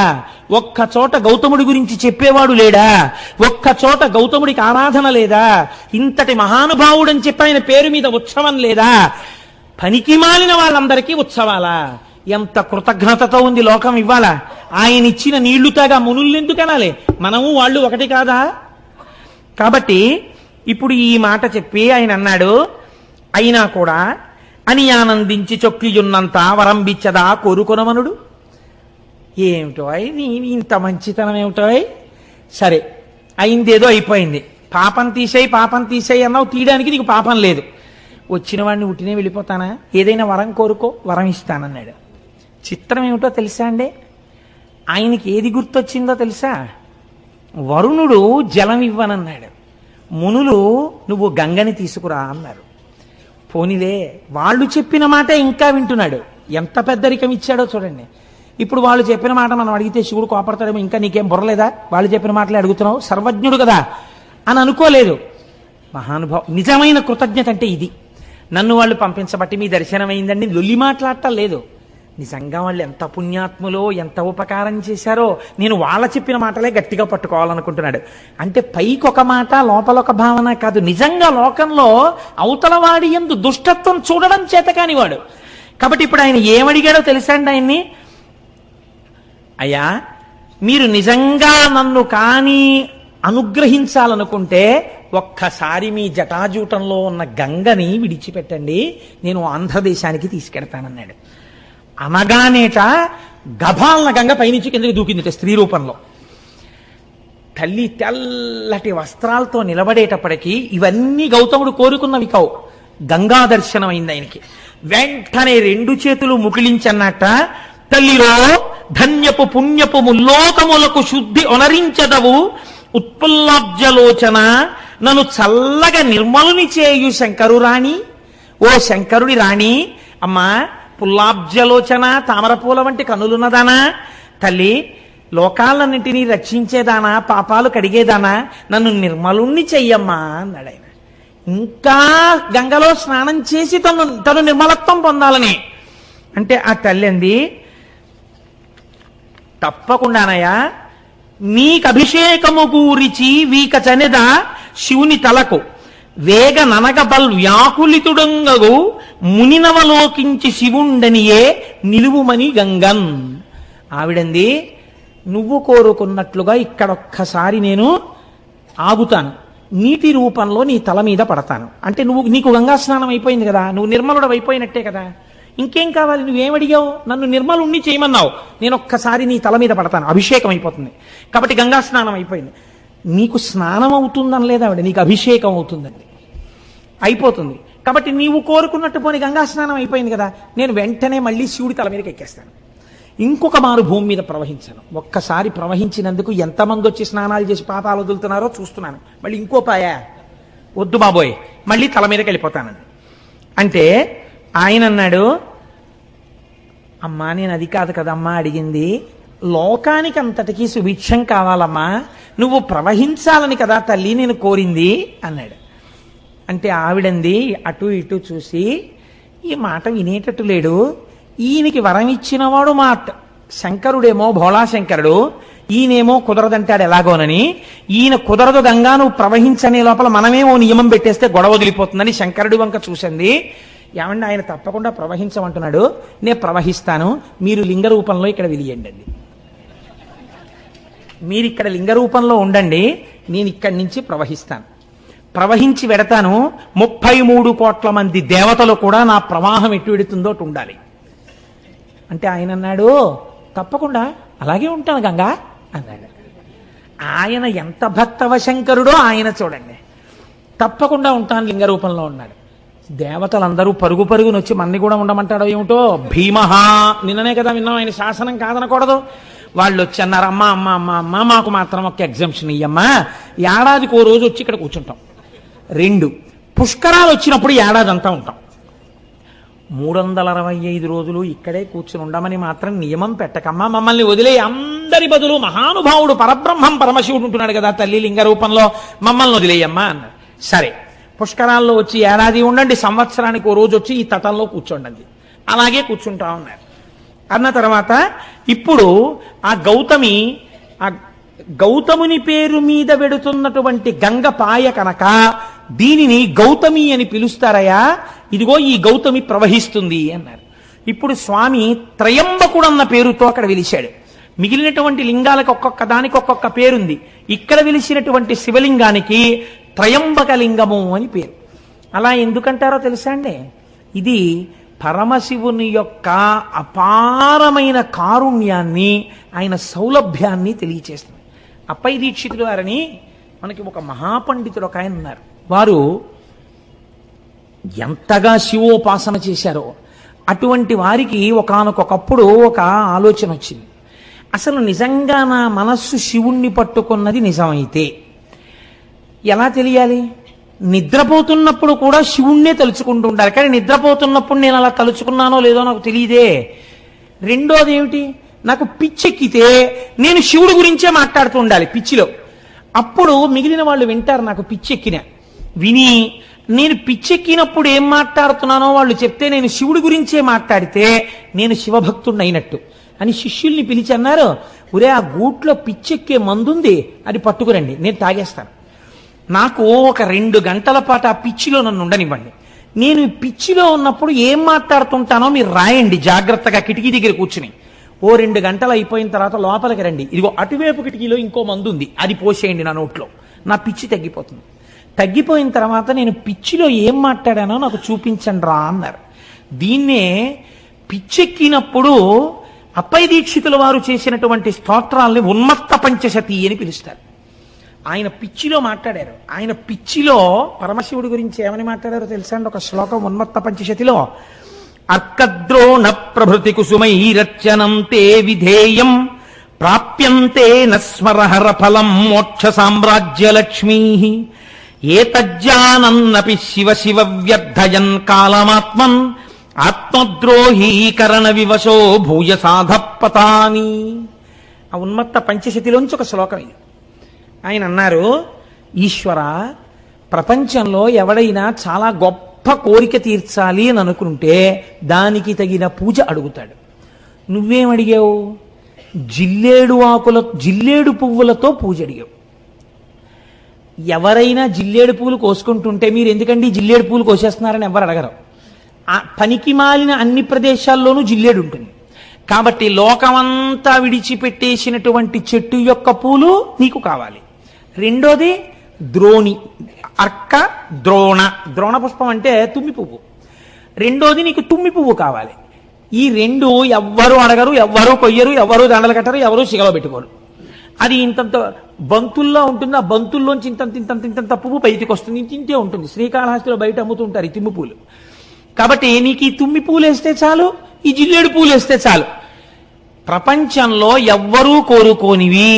S2: ఒక్క చోట గౌతముడి గురించి చెప్పేవాడు లేడా? ఒక్క చోట గౌతముడికి ఆరాధన లేదా? ఇంతటి మహానుభావుడని చెప్పి ఆయన పేరు మీద ఉత్సవం లేదా? పనికి మాలిన వాళ్ళందరికీ ఉత్సవాలా? ఎంత కృతజ్ఞతతో ఉంది లోకం ఇవ్వాల. ఆయన ఇచ్చిన నీళ్లు తాగా మునుల్నెందుకు అనాలి? మనము వాళ్ళు ఒకటి కాదా? కాబట్టి ఇప్పుడు ఈ మాట చెప్పి ఆయన అన్నాడు, అయినా కూడా అని ఆనందించి చొక్కియున్నంత వరంబిచ్చదా కోరుకొనమనుడు. ఏమిటో నీ ఇంత మంచితనం ఏమిటో. సరే అయిందేదో అయిపోయింది. పాపం తీసేయి అన్నావు, తీయడానికి నీకు పాపం లేదు. వచ్చిన వాడిని ఉట్టినే వెళ్ళిపోతానా? ఏదైనా వరం కోరుకో, వరం ఇస్తానన్నాడు. చిత్రం ఏమిటో తెలుసా అండి? ఆయనకి ఏది గుర్తొచ్చిందో తెలుసా? వరుణుడు జలం ఇవ్వనన్నాడు, మునులు నువ్వు గంగని తీసుకురా అన్నారు. పోనీలే, వాళ్ళు చెప్పిన మాట ఇంకా వింటున్నాడు. ఎంత పెద్దరికం ఇచ్చాడో చూడండి. ఇప్పుడు వాళ్ళు చెప్పిన మాట మనం అడిగితే శివుడు కోపడతాడేమో, ఇంకా నీకేం బుర్రలేదా, వాళ్ళు చెప్పిన మాటలే అడుగుతున్నావు, సర్వజ్ఞుడు కదా అని అనుకోలేదు. మహానుభావం. నిజమైన కృతజ్ఞత అంటే ఇది. నన్ను వాళ్ళు పంపించబట్టి మీ దర్శనమైందండి లొల్లి మాట్లాడటం లేదు. నిజంగా వాళ్ళు ఎంత పుణ్యాత్ములో ఎంత ఉపకారం చేశారో నేను వాళ్ళ చెప్పిన మాటలే గట్టిగా పట్టుకోవాలనుకుంటున్నాడు. అంటే పైకి ఒక మాట లోపల ఒక భావన కాదు, నిజంగా లోకంలో అవతలవాడి యందు దుష్టత్వం చూడడం చేత కానివాడు. కాబట్టి ఇప్పుడు ఆయన ఏమడిగాడో తెలుసా అండి ఆయన్ని, అయ్యా మీరు నిజంగా నన్ను కానీ అనుగ్రహించాలనుకుంటే ఒక్కసారి మీ జటాజూటంలో ఉన్న గంగని విడిచిపెట్టండి, నేను ఆంధ్రదేశానికి తీసుకెడతానన్నాడు. అనగానేట గభాలన గంగ పైనుంచి కిందకి దూకిందిట స్త్రీ రూపంలో. తల్లి తెల్లటి వస్త్రాలతో నిలబడేటప్పటికీ ఇవన్నీ గౌతముడు కోరుకున్నవి కావు. గంగా దర్శనం అయింది ఆయనకి. వెంటనే 2 చేతులు ముకిలించన్నట్ట, తల్లిలో ధన్యపు పుణ్యపు ముల్లోకములకు శుద్ధి ఒనరించదవు ఉత్పుల్లాబ్జలోచన, నన్ను చల్లగా నిర్మలుని చేయు శంకరు రాణి, ఓ శంకరుడి రాణి, అమ్మా పుల్లాబ్జలోచన తామరపూల వంటి కనులున్నదానా, తల్లి లోకాలన్నింటినీ రక్షించేదానా, పాపాలు కడిగేదానా, నన్ను నిర్మలుణ్ణి చెయ్యమ్మా అన్నాడు ఆయన. ఇంకా గంగలో స్నానం చేసి తను నిర్మలత్వం పొందాలని అంటే ఆ తల్లి అంది, తప్పకుండానయ్యా నీకు అభిషేకము గూరిచి వీక చనెద శివుని తలకు వేగ ననగబల్ వ్యాకులితుడంగగు మునినవలోకించి శివుండనియే నిలువుమని గంగన్. ఆవిడంది, నువ్వు కోరుకున్నట్లుగా ఇక్కడొక్కసారి నేను ఆగుతాను, నీటి రూపంలో నీ తల మీద పడతాను. అంటే నీకు గంగా స్నానం అయిపోయింది కదా, నువ్వు నిర్మలుడు అయిపోయినట్టే కదా, ఇంకేం కావాలి, నువ్వేమడిగావు, నన్ను నిర్మలుణ్ణి చేయమన్నావు, నేను ఒక్కసారి నీ తల మీద పడతాను, అభిషేకం అయిపోతుంది. కాబట్టి గంగా స్నానం అయిపోయింది. నీకు స్నానం అవుతుందని లేదా ఆవిడ, నీకు అభిషేకం అవుతుందండి, అయిపోతుంది. కాబట్టి నీవు కోరుకున్నట్టు పోని గంగా స్నానం అయిపోయింది కదా, నేను వెంటనే మళ్ళీ శివుడి తల మీదకి ఎక్కేస్తాను, ఇంకొక మారు భూమి మీద ప్రవహించాను. ఒక్కసారి ప్రవహించినందుకు ఎంతమంది వచ్చి స్నానాలు చేసి పాపాలు వదులుతున్నారో చూస్తున్నాను, మళ్ళీ ఇంకో పాయా వద్దు బాబోయ్, మళ్ళీ తల మీదకి వెళ్ళిపోతానండి. అంటే ఆయన అన్నాడు, అమ్మా నేను అది కాదు కదమ్మా అడిగింది, లోకానికి అంతటికీ సుభిక్షం కావాలమ్మా, నువ్వు ప్రవహించాలని కదా తల్లి నేను కోరింది అన్నాడు. అంటే ఆవిడంది అటు ఇటు చూసి, ఈ మాట వినేటట్టు లేడు, ఈయనకి వరం ఇచ్చినవాడు మా శంకరుడేమో భోళాశంకరుడు, ఈయనేమో కుదరదంటాడు ఎలాగోనని, ఈయన కుదరదు గంగా నువ్వు ప్రవహించనే లోపల మనమేమో నియమం పెట్టేస్తే గొడవ వదిలిపోతుందని శంకరుడి వంక చూసింది. ఏమండి ఆయన తప్పకుండా ప్రవహించమంటున్నాడు, నేను ప్రవహిస్తాను, మీరు లింగ రూపంలో ఇక్కడ వెలియండి, మీరు ఇక్కడ లింగ రూపంలో ఉండండి, నేను ఇక్కడి నుంచి ప్రవహిస్తాను, ప్రవహించి వెడతాను, 33 కోట్ల మంది దేవతలు కూడా నా ప్రవాహం ఎటు వెడుతుందో అటు ఉండాలి. అంటే ఆయన అన్నాడు, తప్పకుండా అలాగే ఉంటాను గంగా అన్నాడు. ఆయన ఎంత భక్తవశంకరుడో ఆయన చూడండి, తప్పకుండా ఉంటాను లింగ రూపంలో ఉన్నాడు. దేవతలందరూ పరుగు పరుగును వచ్చి మన్ని కూడా ఉండమంటాడో ఏమిటో, భీమహా నిన్ననే కదా విన్నాం, ఆయన శాసనం కాదనకూడదు. వాళ్ళు వచ్చి అన్నారు, అమ్మ అమ్మ అమ్మ అమ్మ మాకు మాత్రం ఒక ఎగ్జామ్షన్ ఇయ్యమ్మా, ఏడాదికి ఓ రోజు వచ్చి ఇక్కడ కూర్చుంటాం, 2 పుష్కరాలు వచ్చినప్పుడు ఏడాది అంతా ఉంటాం, 365 రోజులు ఇక్కడే కూర్చుని ఉండమని మాత్రం నియమం పెట్టకమ్మా, మమ్మల్ని వదిలే, అందరి బదులు మహానుభావుడు పరబ్రహ్మం పరమశివుడు ఉంటున్నాడు కదా తల్లి లింగ రూపంలో, మమ్మల్ని వదిలేయమ్మా అన్నారు. సరే పుష్కరాల్లో వచ్చి ఏడాది ఉండండి, సంవత్సరానికి ఓ రోజు వచ్చి ఈ తటంలో కూర్చోండి, అలాగే కూర్చుంటా ఉన్నారు. అన్న తర్వాత ఇప్పుడు ఆ గౌతముని పేరు మీద వెడుతున్నటువంటి గంగ పాయ కనుక దీనిని గౌతమి అని పిలుస్తారయ్యా, ఇదిగో ఈ గౌతమి ప్రవహిస్తుంది అన్నారు. ఇప్పుడు స్వామి త్రయంబకుడు అన్న పేరుతో అక్కడ వెలిశాడు. మిగిలినటువంటి లింగాలకు ఒక్కొక్క దానికి ఒక్కొక్క పేరుంది, ఇక్కడ వెలిసినటువంటి శివలింగానికి త్రయంబక లింగము అని పేరు. అలా ఎందుకంటారో తెలుసా అండి, ఇది పరమశివుని యొక్క అపారమైన కారుణ్యాన్ని, ఆయన సౌలభ్యాన్ని తెలియచేస్తుంది. అప్పై దీక్షితులు వారని మనకి ఒక మహాపండితుడు ఒక ఆయన ఉన్నారు, వారు ఎంతగా శివోపాసన చేశారో అటువంటి వారికి ఒకానొకప్పుడు ఒక ఆలోచన వచ్చింది, అసలు నిజంగా నా మనస్సు శివుణ్ణి పట్టుకున్నది నిజమైతే ఎలా తెలియాలి? నిద్రపోతున్నప్పుడు కూడా శివుణ్ణే తలుచుకుంటూ ఉండాలి, కానీ నిద్రపోతున్నప్పుడు నేను అలా తలుచుకున్నానో లేదో నాకు తెలియదే. రెండోది ఏమిటి, నాకు పిచ్చెక్కితే నేను శివుడి గురించే మాట్లాడుతూ ఉండాలి పిచ్చిలో, అప్పుడు మిగిలిన వాళ్ళు వింటారు నాకు పిచ్చెక్కిన. విని నేను పిచ్చెక్కినప్పుడు ఏం మాట్లాడుతున్నానో వాళ్ళు చెప్తే నేను శివుడి గురించే మాట్లాడితే నేను శివభక్తుడిని అయినట్టు అని శిష్యుల్ని పిలిచి అన్నారు, ఒరే ఆ గూట్లో పిచ్చెక్కే మందుంది, అది పట్టుకురండి, నేను తాగేస్తాను. నాకు ఒక 2 గంటల పాటు ఆ పిచ్చిలో నన్ను ఉండనివ్వండి. నేను ఈ పిచ్చిలో ఉన్నప్పుడు ఏం మాట్లాడుతుంటానో మీరు రాయండి జాగ్రత్తగా కిటికీ దగ్గర కూర్చుని. ఓ 2 గంటలు అయిపోయిన తర్వాత లోపలికి రండి, ఇదిగో అటువైపు కిటికీలో ఇంకో మందు ఉంది, అది పోసేయండి నా నోట్లో, నా పిచ్చి తగ్గిపోతుంది. తగ్గిపోయిన తర్వాత నేను పిచ్చిలో ఏం మాట్లాడానో నాకు చూపించండి రా అన్నారు. దీన్నే పిచ్చెక్కినప్పుడు అప్పయ్య దీక్షితుల వారు చేసినటువంటి స్తోత్రాల్ని ఉన్మత్త పంచశతి అని పిలుస్తారు. ఆయన పిచ్చిలో మాట్లాడారు. ఆయన పిచ్చిలో పరమశివుడి గురించి ఏమని మాట్లాడారో తెలుసా అండి? ఒక శ్లోకం ఉన్మత్త పంచశతిలో, అర్కద్రోణ ప్రభృతి కుసుమైరచనం తే విధేయం ప్రాప్యంతే నస్మరహర ఫలం మోక్ష సామ్రాజ్య లక్ష్మీ ఏతజ్జానన్నపి శివ శివ వ్యర్థయన్ కాలమాత్మన్ ఆత్మద్రోహీకరణ వివశో భూయ సాధపతాని. ఆ ఉన్మత్త పంచశతిలోంచి ఒక శ్లోకం ఇది. ఆయన అన్నారు, ఈశ్వర, ప్రపంచంలో ఎవడైనా చాలా గొప్ప కోరిక తీర్చాలి అని అనుకుంటే దానికి తగిన పూజ అడుగుతాడు. నువ్వేమడిగావు? జిల్లేడు పువ్వులతో పూజ అడిగావు. ఎవరైనా జిల్లేడు పువ్వులు కోసుకుంటుంటే మీరు ఎందుకండి జిల్లేడు పువ్వులు కోసేస్తున్నారని ఎవరు అడగరు. ఆ పనికి మాలిన అన్ని ప్రదేశాల్లోనూ జిల్లేడు ఉంటుంది కాబట్టి లోకమంతా విడిచిపెట్టేసినటువంటి చెట్టు యొక్క పూలు నీకు కావాలి. రెండోది ద్రోణి, అర్క ద్రోణ, ద్రోణ పుష్పం అంటే తుమ్మి పువ్వు. రెండోది నీకు తుమ్మి పువ్వు కావాలి. ఈ 2 ఎవ్వరూ అడగరు, ఎవ్వరూ కొయ్యరు, ఎవరూ దండలు కట్టరు, ఎవరూ సిగలో పెట్టుకోరు. అది ఇంతంత బంతుల్లో ఉంటుంది. ఆ బంతుల్లోంచి ఇంతంత పువ్వు బయటికి వస్తుంది, ఇంతే ఉంటుంది. శ్రీకాళహస్తిలో బయట అమ్ముతుంటారు ఈ తుమ్మి పూలు. కాబట్టి నీకు ఈ తుమ్మి పూలు వేస్తే చాలు, ఈ జిల్లేడు పూలు వేస్తే చాలు. ప్రపంచంలో ఎవ్వరూ కోరుకోనివి,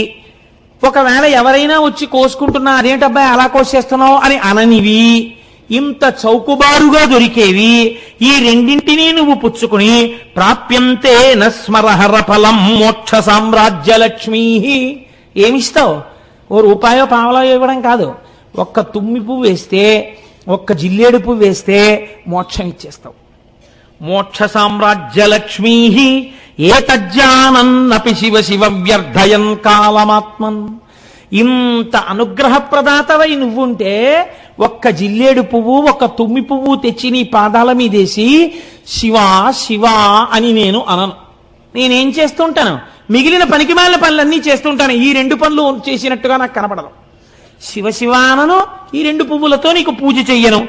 S2: ఒకవేళ ఎవరైనా వచ్చి కోసుకుంటున్నా అదేంటబ్బాయి అలా కోసేస్తున్నావు అని అననివి, ఇంత చౌకబారుగా దొరికేవి, ఈ రెండింటినీ నువ్వు పుచ్చుకుని ప్రాప్యంతే నస్మరహర ఫలం మోక్ష సామ్రాజ్య లక్ష్మీ. ఏమిస్తావు? ఓ రూపాయో పావలో ఇవ్వడం కాదు, ఒక్క తుమ్మి పువ్వు వేస్తే, ఒక్క జిల్లేడు పువ్వు వేస్తే మోక్షం ఇచ్చేస్తావు. మోక్ష సామ్రాజ్య లక్ష్మీ ఏతజ్జానన్నపి శివ శివ వ్యర్థయన్ కాలమాత్మన్. ఇంత అనుగ్రహ ప్రదాతవై నువ్వుంటే ఒక్క జిల్లేడు పువ్వు, ఒక్క తుమ్మి పువ్వు తెచ్చి నీ పాదాల మీదేసి శివా శివా అని నేను అనను. నేనేం చేస్తుంటాను? మిగిలిన పనికిమాలిన పనులన్నీ చేస్తుంటాను. ఈ 2 పనులు చేసినట్టుగా నాకు కనపడదు. శివ శివానను, ఈ 2 పువ్వులతో నీకు పూజ చెయ్యను.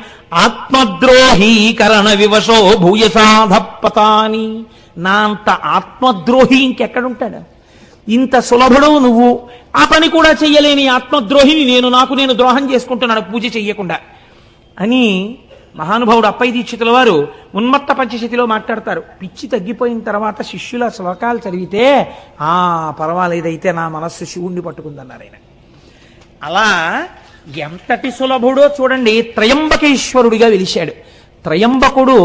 S2: ఆత్మద్రోహీకరణ వివశో భూయసాధపతాని. నా అంత ఆత్మద్రోహి ఇంకెక్కడుంటాడు? ఇంత సులభుడు నువ్వు, ఆ పని కూడా చెయ్యలేని ఆత్మద్రోహిని నాకు నేను ద్రోహం చేసుకుంటున్నాడు పూజ చెయ్యకుండా అని మహానుభావుడు అప్పయ్య దీక్షితుల వారు ఉన్మత్త పంచశతిలో మాట్లాడతారు. పిచ్చి తగ్గిపోయిన తర్వాత శిష్యుల శ్లోకాలు చదివితే పర్వాలేదైతే నా మనస్సు శివుణ్ణి పట్టుకుందన్నారు ఆయన. అలా ఎంతటి సులభుడో చూడండి. త్రయంబకేశ్వరుడిగా వెలిశాడు. త్రయంబకుడు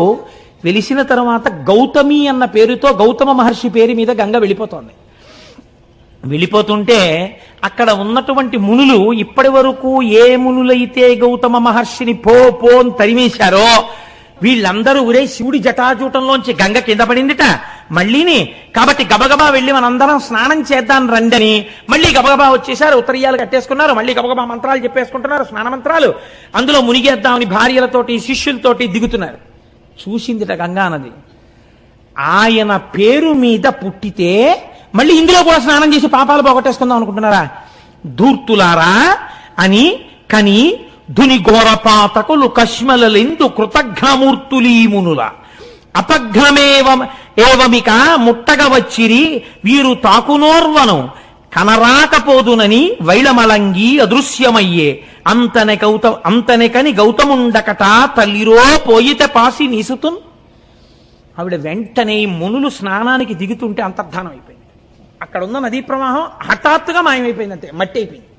S2: వెలిసిన తర్వాత గౌతమి అన్న పేరుతో గౌతమ మహర్షి పేరు మీద గంగ వెళ్ళిపోతోంది. వెళ్ళిపోతుంటే అక్కడ ఉన్నటువంటి మునులు ఇప్పటి వరకు ఏ మునులైతే గౌతమ మహర్షిని పో అని తరిమేశారో వీళ్ళందరూ ఒరే శివుడి జటాజూటంలోంచి గంగ కింద పడిందిట మళ్ళీని, కాబట్టి గబగబా వెళ్ళి మనందరం స్నానం చేద్దాం రండని మళ్ళీ గబగబా వచ్చేసారు. ఉత్తరీయాలు కట్టేసుకున్నారు, మళ్ళీ గబగబా మంత్రాలు చెప్పేసుకుంటున్నారు, స్నాన మంత్రాలు. అందులో మునిగేద్దామని భార్యలతోటి శిష్యులతోటి దిగుతున్నారు. చూసిందిట గంగా నది. ఆయన పేరు మీద పుట్టితే మళ్ళీ ఇందులో కూడా స్నానం చేసి పాపాలు పోగొట్టేసుకుందాం అనుకుంటున్నారా? ధూర్తులారా అని కని ధుని ఘోరపాతకులు కష్మలెందు కృతఘ్నమూర్తులీమునుల అపఘ్నమేవమిక ముట్టగ వచ్చిరి వీరు తాకునోర్వను కనరాకపోదునని వైళమలంగి అదృశ్యమయ్యే అంతనెకని గౌతముండకట తల్లిరో పోయిత పాసి నీసుతున్. ఆవిడ వెంటనే మునులు స్నానానికి దిగుతుంటే అంతర్ధానం అయిపోయింది. అక్కడ ఉన్న నదీ ప్రవాహం హఠాత్తుగా మాయమైపోయింది, అంతే మట్టి అయిపోయింది.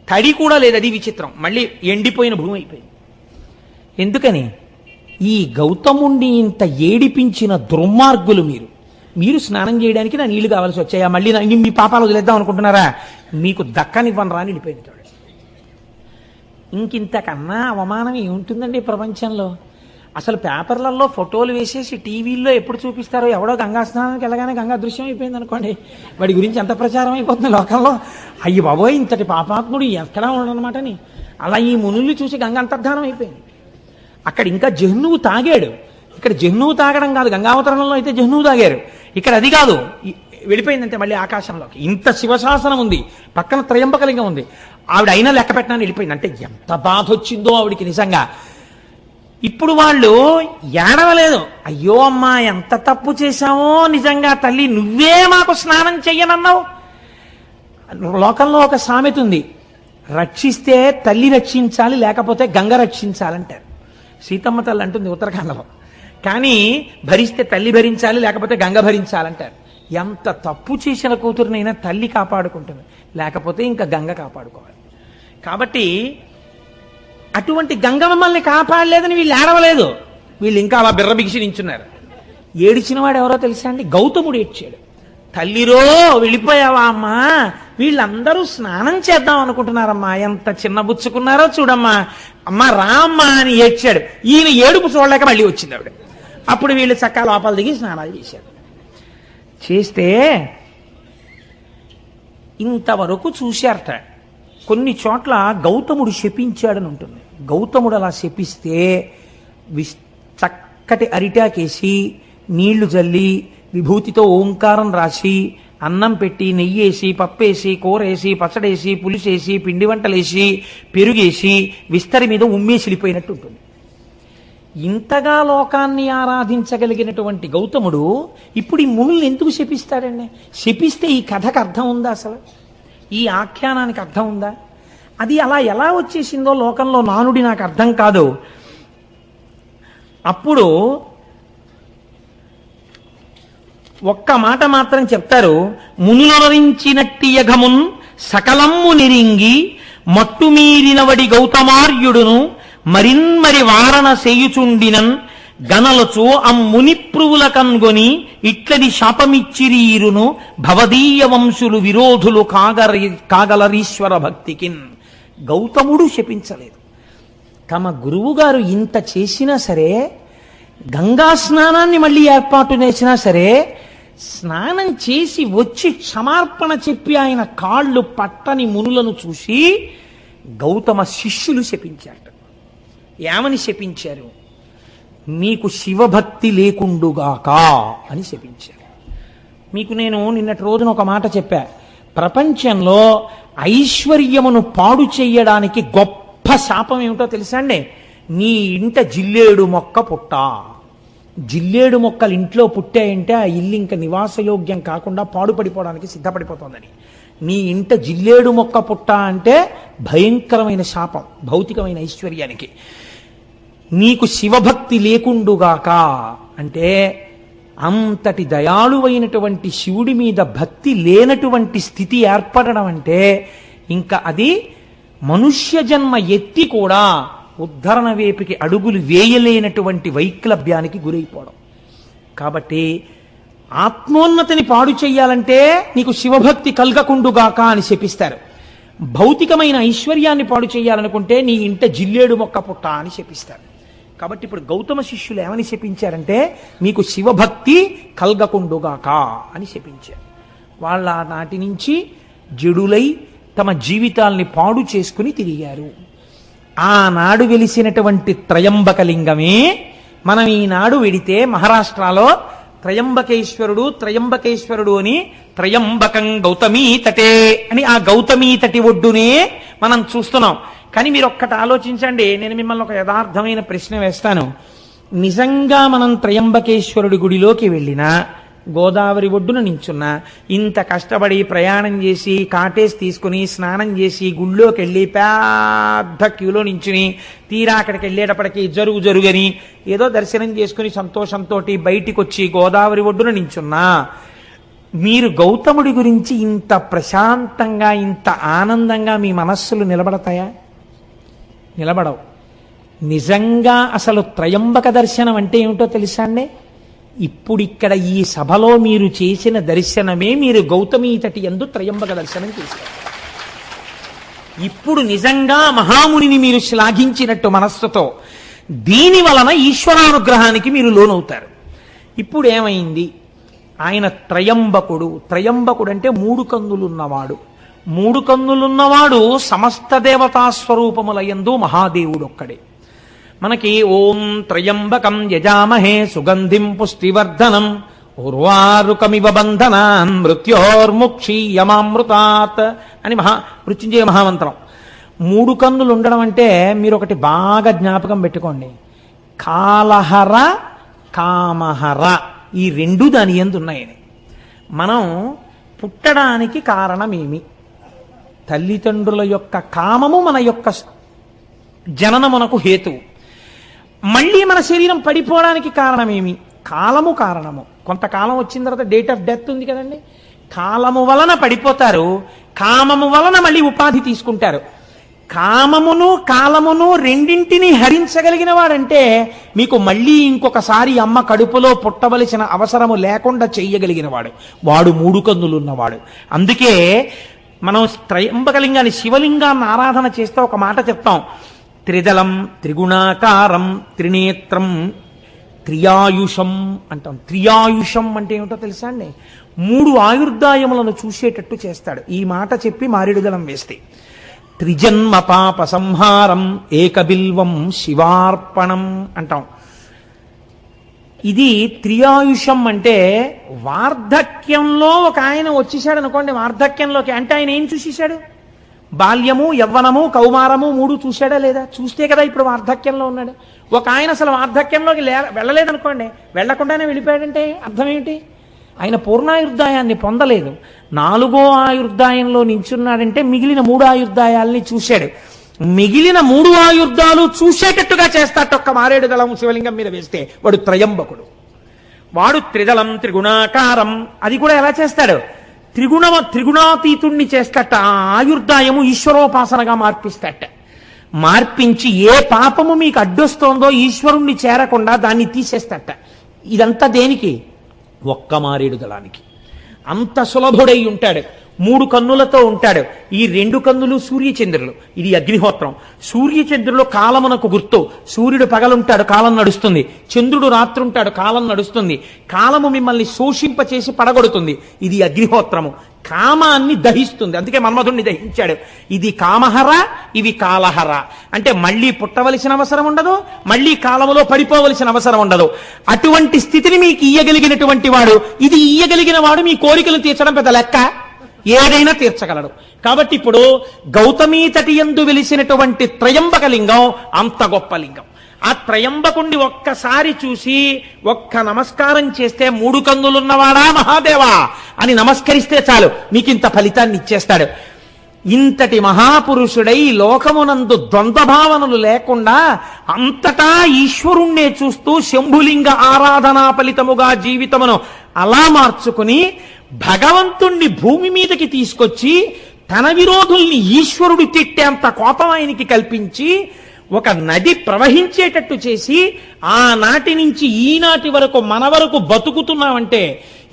S2: తడి కూడా లేదు, అది విచిత్రం. మళ్ళీ ఎండిపోయిన భూమి అయిపోయింది. ఎందుకని? ఈ గౌతముణ్ణి ఇంత ఏడిపించిన దుర్మార్గులు మీరు స్నానం చేయడానికి నా నీళ్లు కావాల్సి వచ్చాయా? మళ్ళీ మీ పాపాలు వదిలేద్దాం అనుకుంటున్నారా? మీకు దక్కనివ్వను రాని వెళ్ళిపోయింది. ఇంకింతకన్నా అవమానం ఏముంటుందండి ప్రపంచంలో? అసలు పేపర్లలో ఫోటోలు వేసేసి టీవీల్లో ఎప్పుడు చూపిస్తారో, ఎవడో గంగా స్నానానికి వెళ్ళగానే గంగా దృశ్యం అయిపోయింది అనుకోండి, వాడి గురించి ఎంత ప్రచారం అయిపోతుంది లోకంలో. అయ్యి బాబోయ్, ఇంతటి పాపాత్ముడు ఎక్కడా ఉండనమాటని అలా ఈ మునుల్ని చూసి గంగ అంతర్ధానం అయిపోయింది. అక్కడ ఇంకా జహ్నువు తాగాడు. ఇక్కడ జహ్నువు తాగడం కాదు, గంగావతరణంలో అయితే జహ్నువు తాగారు. ఇక్కడ అది కాదు, వెళ్ళిపోయిందంటే మళ్ళీ ఆకాశంలోకి. ఇంత శివశాసనం ఉంది, పక్కన త్రయంబకలింగం ఉంది, ఆవిడ అయినా లెక్క పెట్టడానికి వెళ్ళిపోయింది. అంటే ఎంత బాధ వచ్చిందో ఆవిడికి నిజంగా. ఇప్పుడు వాళ్ళు ఏడవలేదు, అయ్యో అమ్మా ఎంత తప్పు చేశామో నిజంగా తల్లి, నువ్వే మాకు స్నానం చెయ్యనన్నావు. లోకంలో ఒక సామెత ఉంది, రక్షిస్తే తల్లి రక్షించాలి, లేకపోతే గంగ రక్షించాలంటారు. సీతమ్మ తల్లి అంటుంది ఉత్తరాఖండలో. కానీ భరిస్తే తల్లి భరించాలి, లేకపోతే గంగ భరించాలంటారు. ఎంత తప్పు చేసిన కూతురునైనా తల్లి కాపాడుకుంటుంది, లేకపోతే ఇంకా గంగ కాపాడుకోవాలి. కాబట్టి అటువంటి గంగ మమ్మల్ని కాపాడలేదని వీళ్ళు ఏడవలేదు, వీళ్ళు ఇంకా అలా బిర్ర బిగిసి నించున్నారు. ఏడిచిన వాడు ఎవరో తెలుసా అండి? గౌతముడు ఏడ్చాడు. తల్లిరో వెళ్ళిపోయావా అమ్మా, వీళ్ళందరూ స్నానం చేద్దాం అనుకుంటున్నారమ్మా, ఎంత చిన్నబుచ్చుకున్నారో చూడమ్మా, అమ్మా రామ్మా అని ఏడ్చాడు. ఈయన ఏడుపు చూడలేక మళ్ళీ వచ్చింది ఆవిడ. అప్పుడు వీళ్ళు చక్కా లోపల దిగి స్నానాలు చేశారు. చేస్తే ఇంతవరకు చూశారట. కొన్ని చోట్ల గౌతముడు శపించాడని ఉంటుంది. గౌతముడు అలా శపిస్తే చక్కటి అరిటాకేసి నీళ్లు జల్లి విభూతితో ఓంకారం రాసి అన్నం పెట్టి నెయ్యేసి పప్పేసి కూరేసి పచ్చడేసి పులిసేసి పిండి వంటలేసి పెరుగేసి విస్తరి మీద ఉమ్మేసిలిపోయినట్టు ఉంటుంది. ఇంతగా లోకాన్ని ఆరాధించగలిగినటువంటి గౌతముడు ఇప్పుడు ఈ మునుల్ని ఎందుకు శపిస్తాడండి? శపిస్తే ఈ కథకు అర్థం ఉందా? అసలు ఈ ఆఖ్యానానికి అర్థం ఉందా? అది అలా ఎలా వచ్చేసిందో లోకంలో నానుడి నాకు అర్థం కాదు. అప్పుడు ఒక్క మాట మాత్రం చెప్తారు, మునులరించినట్టి యఘమున్ సకలమ్ము నిరింగి మట్టుమీరినవడి గౌతమార్యుడును మరిన్మరి వారణ సేయుచుండినన్ గనలచు అమ్మునిప్రువుల కన్గొని ఇట్లది శాపమిచ్చిరీరును భవదీయ వంశులు విరోధులు కాగలరీశ్వర భక్తికిన్. గౌతముడు శపించలేదు. తమ గురువుగారు ఇంత చేసినా సరే, గంగా స్నానాన్ని మళ్ళీ ఏర్పాటు చేసినా సరే, స్నానం చేసి వచ్చి క్షమార్పణ చెప్పి ఆయన కాళ్ళు పట్టని మునులను చూసి గౌతమ శిష్యులు శపించారు. ఏమని శపించారు? మీకు శివభక్తి లేకుండుగాక అని శపించారు. మీకు నేను నిన్నటి రోజున ఒక మాట చెప్పా, ప్రపంచంలో ఐశ్వర్యమును పాడు చెయ్యడానికి గొప్ప శాపం ఏమిటో తెలుసా అండి? నీ ఇంట జిల్లేడు మొక్క పుట్ట. జిల్లేడు మొక్కలు ఇంట్లో పుట్టాయంటే ఆ ఇల్లు ఇంకా నివాసయోగ్యం కాకుండా పాడుపడిపోవడానికి సిద్ధపడిపోతుందని. నీ ఇంట జిల్లేడు మొక్క పుట్ట అంటే భయంకరమైన శాపం భౌతికమైన ఐశ్వర్యానికి. నీకు శివభక్తి లేకుండుగాక అంటే అంతటి దయాళువైనటువంటి శివుడి మీద భక్తి లేనటువంటి స్థితి ఏర్పడడం అంటే ఇంకా అది మనుష్య జన్మ ఎత్తి కూడా ఉద్ధరణ వేపుకి అడుగులు వేయలేనటువంటి వైక్లభ్యానికి గురైపోవడం. కాబట్టి ఆత్మోన్నతిని పాడు చెయ్యాలంటే నీకు శివభక్తి కలగకుండుగాక అని శపిస్తారు. భౌతికమైన ఐశ్వర్యాన్ని పాడు చేయాలనుకుంటే నీ ఇంట జిల్లేడు మొక్క పుట్ట అని శపిస్తారు. కాబట్టి ఇప్పుడు గౌతమ శిష్యులు ఏమని శపించారంటే మీకు శివభక్తి కలగకుండుగాక అని శపించారు. వాళ్ళ నాటి నుంచి జడులై తమ జీవితాల్ని పాడు చేసుకుని తిరిగారు. ఆనాడు వెలిసినటువంటి త్రయంబకలింగమే మనం ఈనాడు వెడితే మహారాష్ట్రలో త్రయంబకేశ్వరుడు అని త్రయంబకం గౌతమీ తటే అని ఆ గౌతమీ తటి ఒడ్డునే మనం చూస్తున్నాం. కానీ మీరు ఒక్కటి ఆలోచించండి, నేను మిమ్మల్ని ఒక యథార్థమైన ప్రశ్న వేస్తాను. నిజంగా మనం త్రయంబకేశ్వరుడి గుడిలోకి వెళ్ళినా, గోదావరి ఒడ్డున నించున్నా, ఇంత కష్టపడి ప్రయాణం చేసి కాటేసి తీసుకుని స్నానం చేసి గుళ్ళోకి వెళ్ళి పెద్ద క్యూలో నించుని తీరా అక్కడికి వెళ్ళేటప్పటికి జరుగని ఏదో దర్శనం చేసుకుని సంతోషంతో బయటికి వచ్చి గోదావరి ఒడ్డున నించున్నా, మీరు గౌతముడి గురించి ఇంత ప్రశాంతంగా ఇంత ఆనందంగా మీ మనస్సులు నిలబడతాయా? నిలబడవు. నిజంగా అసలు త్రయంబక దర్శనం అంటే ఏమిటో తెలుసా అండి? ఇప్పుడు ఇక్కడ ఈ సభలో మీరు చేసిన దర్శనమే మీరు గౌతమీ తటి యందు త్రయంబక దర్శనం చేశారు. ఇప్పుడు నిజంగా మహామునిని మీరు శ్లాఘించినట్టు మనస్సుతో దీని వలన ఈశ్వరానుగ్రహానికి మీరు లోనవుతారు. ఇప్పుడు ఏమైంది? ఆయన త్రయంబకుడు. త్రయంబకుడు అంటే 3 కన్నులున్నవాడు. 3 కన్నులున్నవాడు సమస్త దేవతా స్వరూపములయందు మహాదేవుడు ఒక్కడే. మనకి ఓం త్రయంబకం యజామహే సుగంధిం పుష్టివర్ధనం ఉర్వారుకమివ బంధనాన్ మృత్యోర్ముక్షీయమామృతాత్ అని మృత్యుంజయ మహామంత్రం. 3 కన్నులు ఉండడం అంటే మీరు ఒకటి బాగా జ్ఞాపకం పెట్టుకోండి. కాలహర కామహర ఈ 2 దాని యందు ఉన్నాయని. మనం పుట్టడానికి కారణమేమి? తల్లిదండ్రుల యొక్క కామము మన యొక్క జననమునకు హేతువు. మళ్ళీ మన శరీరం పడిపోవడానికి కారణమేమి? కాలము కారణము. కొంతకాలం వచ్చిన తర్వాత డేట్ ఆఫ్ డెత్ ఉంది కదండి. కాలము వలన పడిపోతారు, కామము వలన మళ్ళీ ఉపాధి తీసుకుంటారు. కామమును కాలమును రెండింటినీ హరించగలిగిన వాడంటే మీకు మళ్ళీ ఇంకొకసారి అమ్మ కడుపులో పుట్టవలసిన అవసరము లేకుండా చెయ్యగలిగిన వాడు. వాడు 3 కన్నులు ఉన్నవాడు. అందుకే మనం త్రయంబకలింగాన్ని శివలింగాన్ని ఆరాధన చేస్తే ఒక మాట చెప్తాం. త్రిదలం త్రిగుణాకారం త్రినేత్రం త్రియాయుషం అంటాం. త్రియాయుషం అంటే ఏమిటో తెలుసా అండి? 3 ఆయుర్దాయములను చూసేటట్టు చేస్తాడు. ఈ మాట చెప్పి మారేడుదలం వేస్తే త్రిజన్మ పాప సంహారం ఏకబిల్వం శివార్పణం అంటాం. ఇది త్రియాయుషం అంటే వార్ధక్యంలో ఒక ఆయన వచ్చేసాడు అనుకోండి. వార్ధక్యంలోకి అంటే ఆయన ఏం చూసేశాడు? బాల్యము యవ్వనము కౌమారము 3 చూశాడా లేదా? చూస్తే కదా ఇప్పుడు వార్ధక్యంలో ఉన్నాడు. ఒక ఆయన అసలు వార్ధక్యంలోకి వెళ్ళలేదనుకోండి, వెళ్లకుండానే వెళ్ళిపోయాడంటే అర్థం ఏమిటి? ఆయన పూర్ణాయుర్దాయాన్ని పొందలేదు. 4వ ఆయుర్దాయంలో నించున్నాడంటే మిగిలిన 3 ఆయుర్దాయాల్ని చూశాడు. మిగిలిన 3 ఆయుర్దాలు చూసేటట్టుగా చేస్తాట ఒక్క మారేడుదళం శివలింగం మీద వేస్తే వాడు త్రయంబకుడు. వాడు త్రిదళం త్రిగుణాకారం. అది కూడా ఎలా చేస్తాడు? త్రిగుణాతీతుణ్ణి చేస్తట. ఆ ఆయుర్దాయము ఈశ్వరోపాసనగా మార్పిస్తట. మార్పించి ఏ పాపము మీకు అడ్డొస్తోందో ఈశ్వరుణ్ణి చేరకుండా దాన్ని తీసేస్తట. ఇదంతా దేనికి? ఒక్క మారేడుదళానికి. అంత సులభుడై ఉంటాడు. 3 కన్నులతో ఉంటాడు. ఈ 2 కన్నులు సూర్యచంద్రులు. ఇది అగ్నిహోత్రం. సూర్యచంద్రులు కాలమునకు గుర్తు. సూర్యుడు పగలుంటాడు, కాలం నడుస్తుంది. చంద్రుడు రాత్రుంటాడు, కాలం నడుస్తుంది. కాలము మిమ్మల్ని శోషింపచేసి పడగొడుతుంది. ఇది అగ్నిహోత్రము. కామాన్ని దహిస్తుంది. అందుకే మన్మధుణ్ణి దహించాడు. ఇది కామహర, ఇవి కాలహర. అంటే మళ్ళీ పుట్టవలసిన అవసరం ఉండదు, మళ్ళీ కాలములో పడిపోవలసిన అవసరం ఉండదు. అటువంటి స్థితిని మీకు ఇయ్యగలిగినటువంటి వాడు, ఇది ఇయ్యగలిగిన వాడు మీ కోరికలు తీర్చడం పెద్ద లెక్క. ఏదైనా తీర్చగలడు. కాబట్టి ఇప్పుడు గౌతమీ తటి యందు వెలిసినటువంటి త్రయంబకలింగం అంత గొప్ప లింగం. ఆ త్రయంబకుణ్ణి ఒక్కసారి చూసి ఒక్క నమస్కారం చేస్తే 3 కన్నులున్నవాడా మహాదేవా అని నమస్కరిస్తే చాలు మీకింత ఫలితాన్ని ఇచ్చేస్తాడు. ఇంతటి మహాపురుషుడై లోకమునందు ద్వంద్వభావనలు లేకుండా అంతటా ఈశ్వరుణ్ణే చూస్తూ శంభులింగ ఆరాధనా ఫలితముగా జీవితమును అలా మార్చుకుని భగవంతుణ్ణి భూమి మీదకి తీసుకొచ్చి తన విరోధుల్ని ఈశ్వరుడు తిట్టేంత కోపం ఆయనకి కల్పించి ఒక నది ప్రవహించేటట్టు చేసి ఆనాటి నుంచి ఈనాటి వరకు మన వరకు బతుకుతున్నామంటే,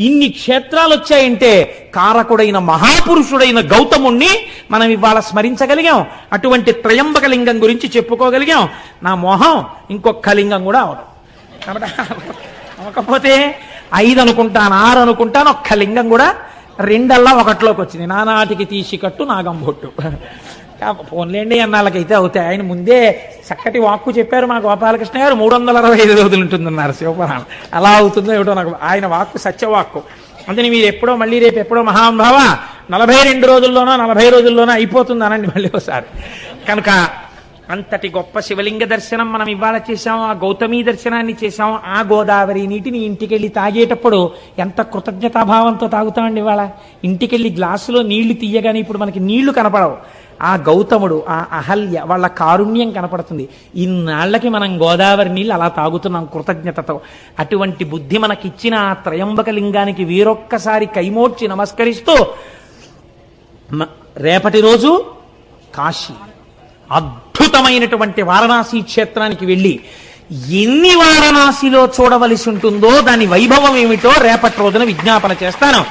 S2: ఇన్ని క్షేత్రాలు వచ్చాయంటే కారకుడైన మహాపురుషుడైన గౌతముణ్ణి మనం ఇవాళ స్మరించగలిగాం. అటువంటి త్రయంబకలింగం గురించి చెప్పుకోగలిగాం. నా మోహం ఇంకొక లింగం కూడా అవడం. కాబట్టి అవకపోతే 5 అనుకుంటాను, 6 అనుకుంటాను, ఒక్క లింగం కూడా 2 1లోకి వచ్చింది. నానాటికి తీసి కట్టు నాగంబొట్టు. పోన్లేండి అన్నాళ్ళకైతే అవుతాయి. ఆయన ముందే చక్కటి వాక్కు చెప్పారు మా గోపాలకృష్ణ గారు. 365 రోజులు ఉంటుందన్నారు శివపురాణం. అలా అవుతుందో ఏమిటో నాకు. ఆయన వాక్కు సత్యవాక్కు. అందుకని మీరు ఎప్పుడో మళ్ళీ రేపు ఎప్పుడో మహానుభావ 42 రోజుల్లోనో 40 రోజుల్లోనో అయిపోతుంది అనండి మళ్ళీ ఒకసారి. కనుక అంతటి గొప్ప శివలింగ దర్శనం మనం ఇవాళ చేశాం. ఆ గౌతమీ దర్శనాన్ని చేశాం. ఆ గోదావరి నీటిని ఇంటికెళ్ళి తాగేటప్పుడు ఎంత కృతజ్ఞతాభావంతో తాగుతామండి. ఇవాళ ఇంటికెళ్ళి గ్లాసులో నీళ్లు తీయగానే ఇప్పుడు మనకి నీళ్లు కనపడవు. ఆ గౌతముడు, ఆ అహల్య వాళ్ళ కారుణ్యం కనపడుతుంది. ఇన్నాళ్లకి మనం గోదావరి నీళ్ళు అలా తాగుతున్నాం కృతజ్ఞతతో. అటువంటి బుద్ధి మనకిచ్చిన ఆ త్రయంబక లింగానికి వీరొక్కసారి కైమోడ్చి నమస్కరిస్తూ రేపటి రోజు కాశీ అద్భుతమైనటువంటి వారణాసి క్షేత్రానికి వెళ్ళి ఎన్ని వారణాసిలో చూడవలసి ఉంటుందో దాని వైభవం ఏమిటో రేపటి రోజున విజ్ఞాపన చేస్తాను.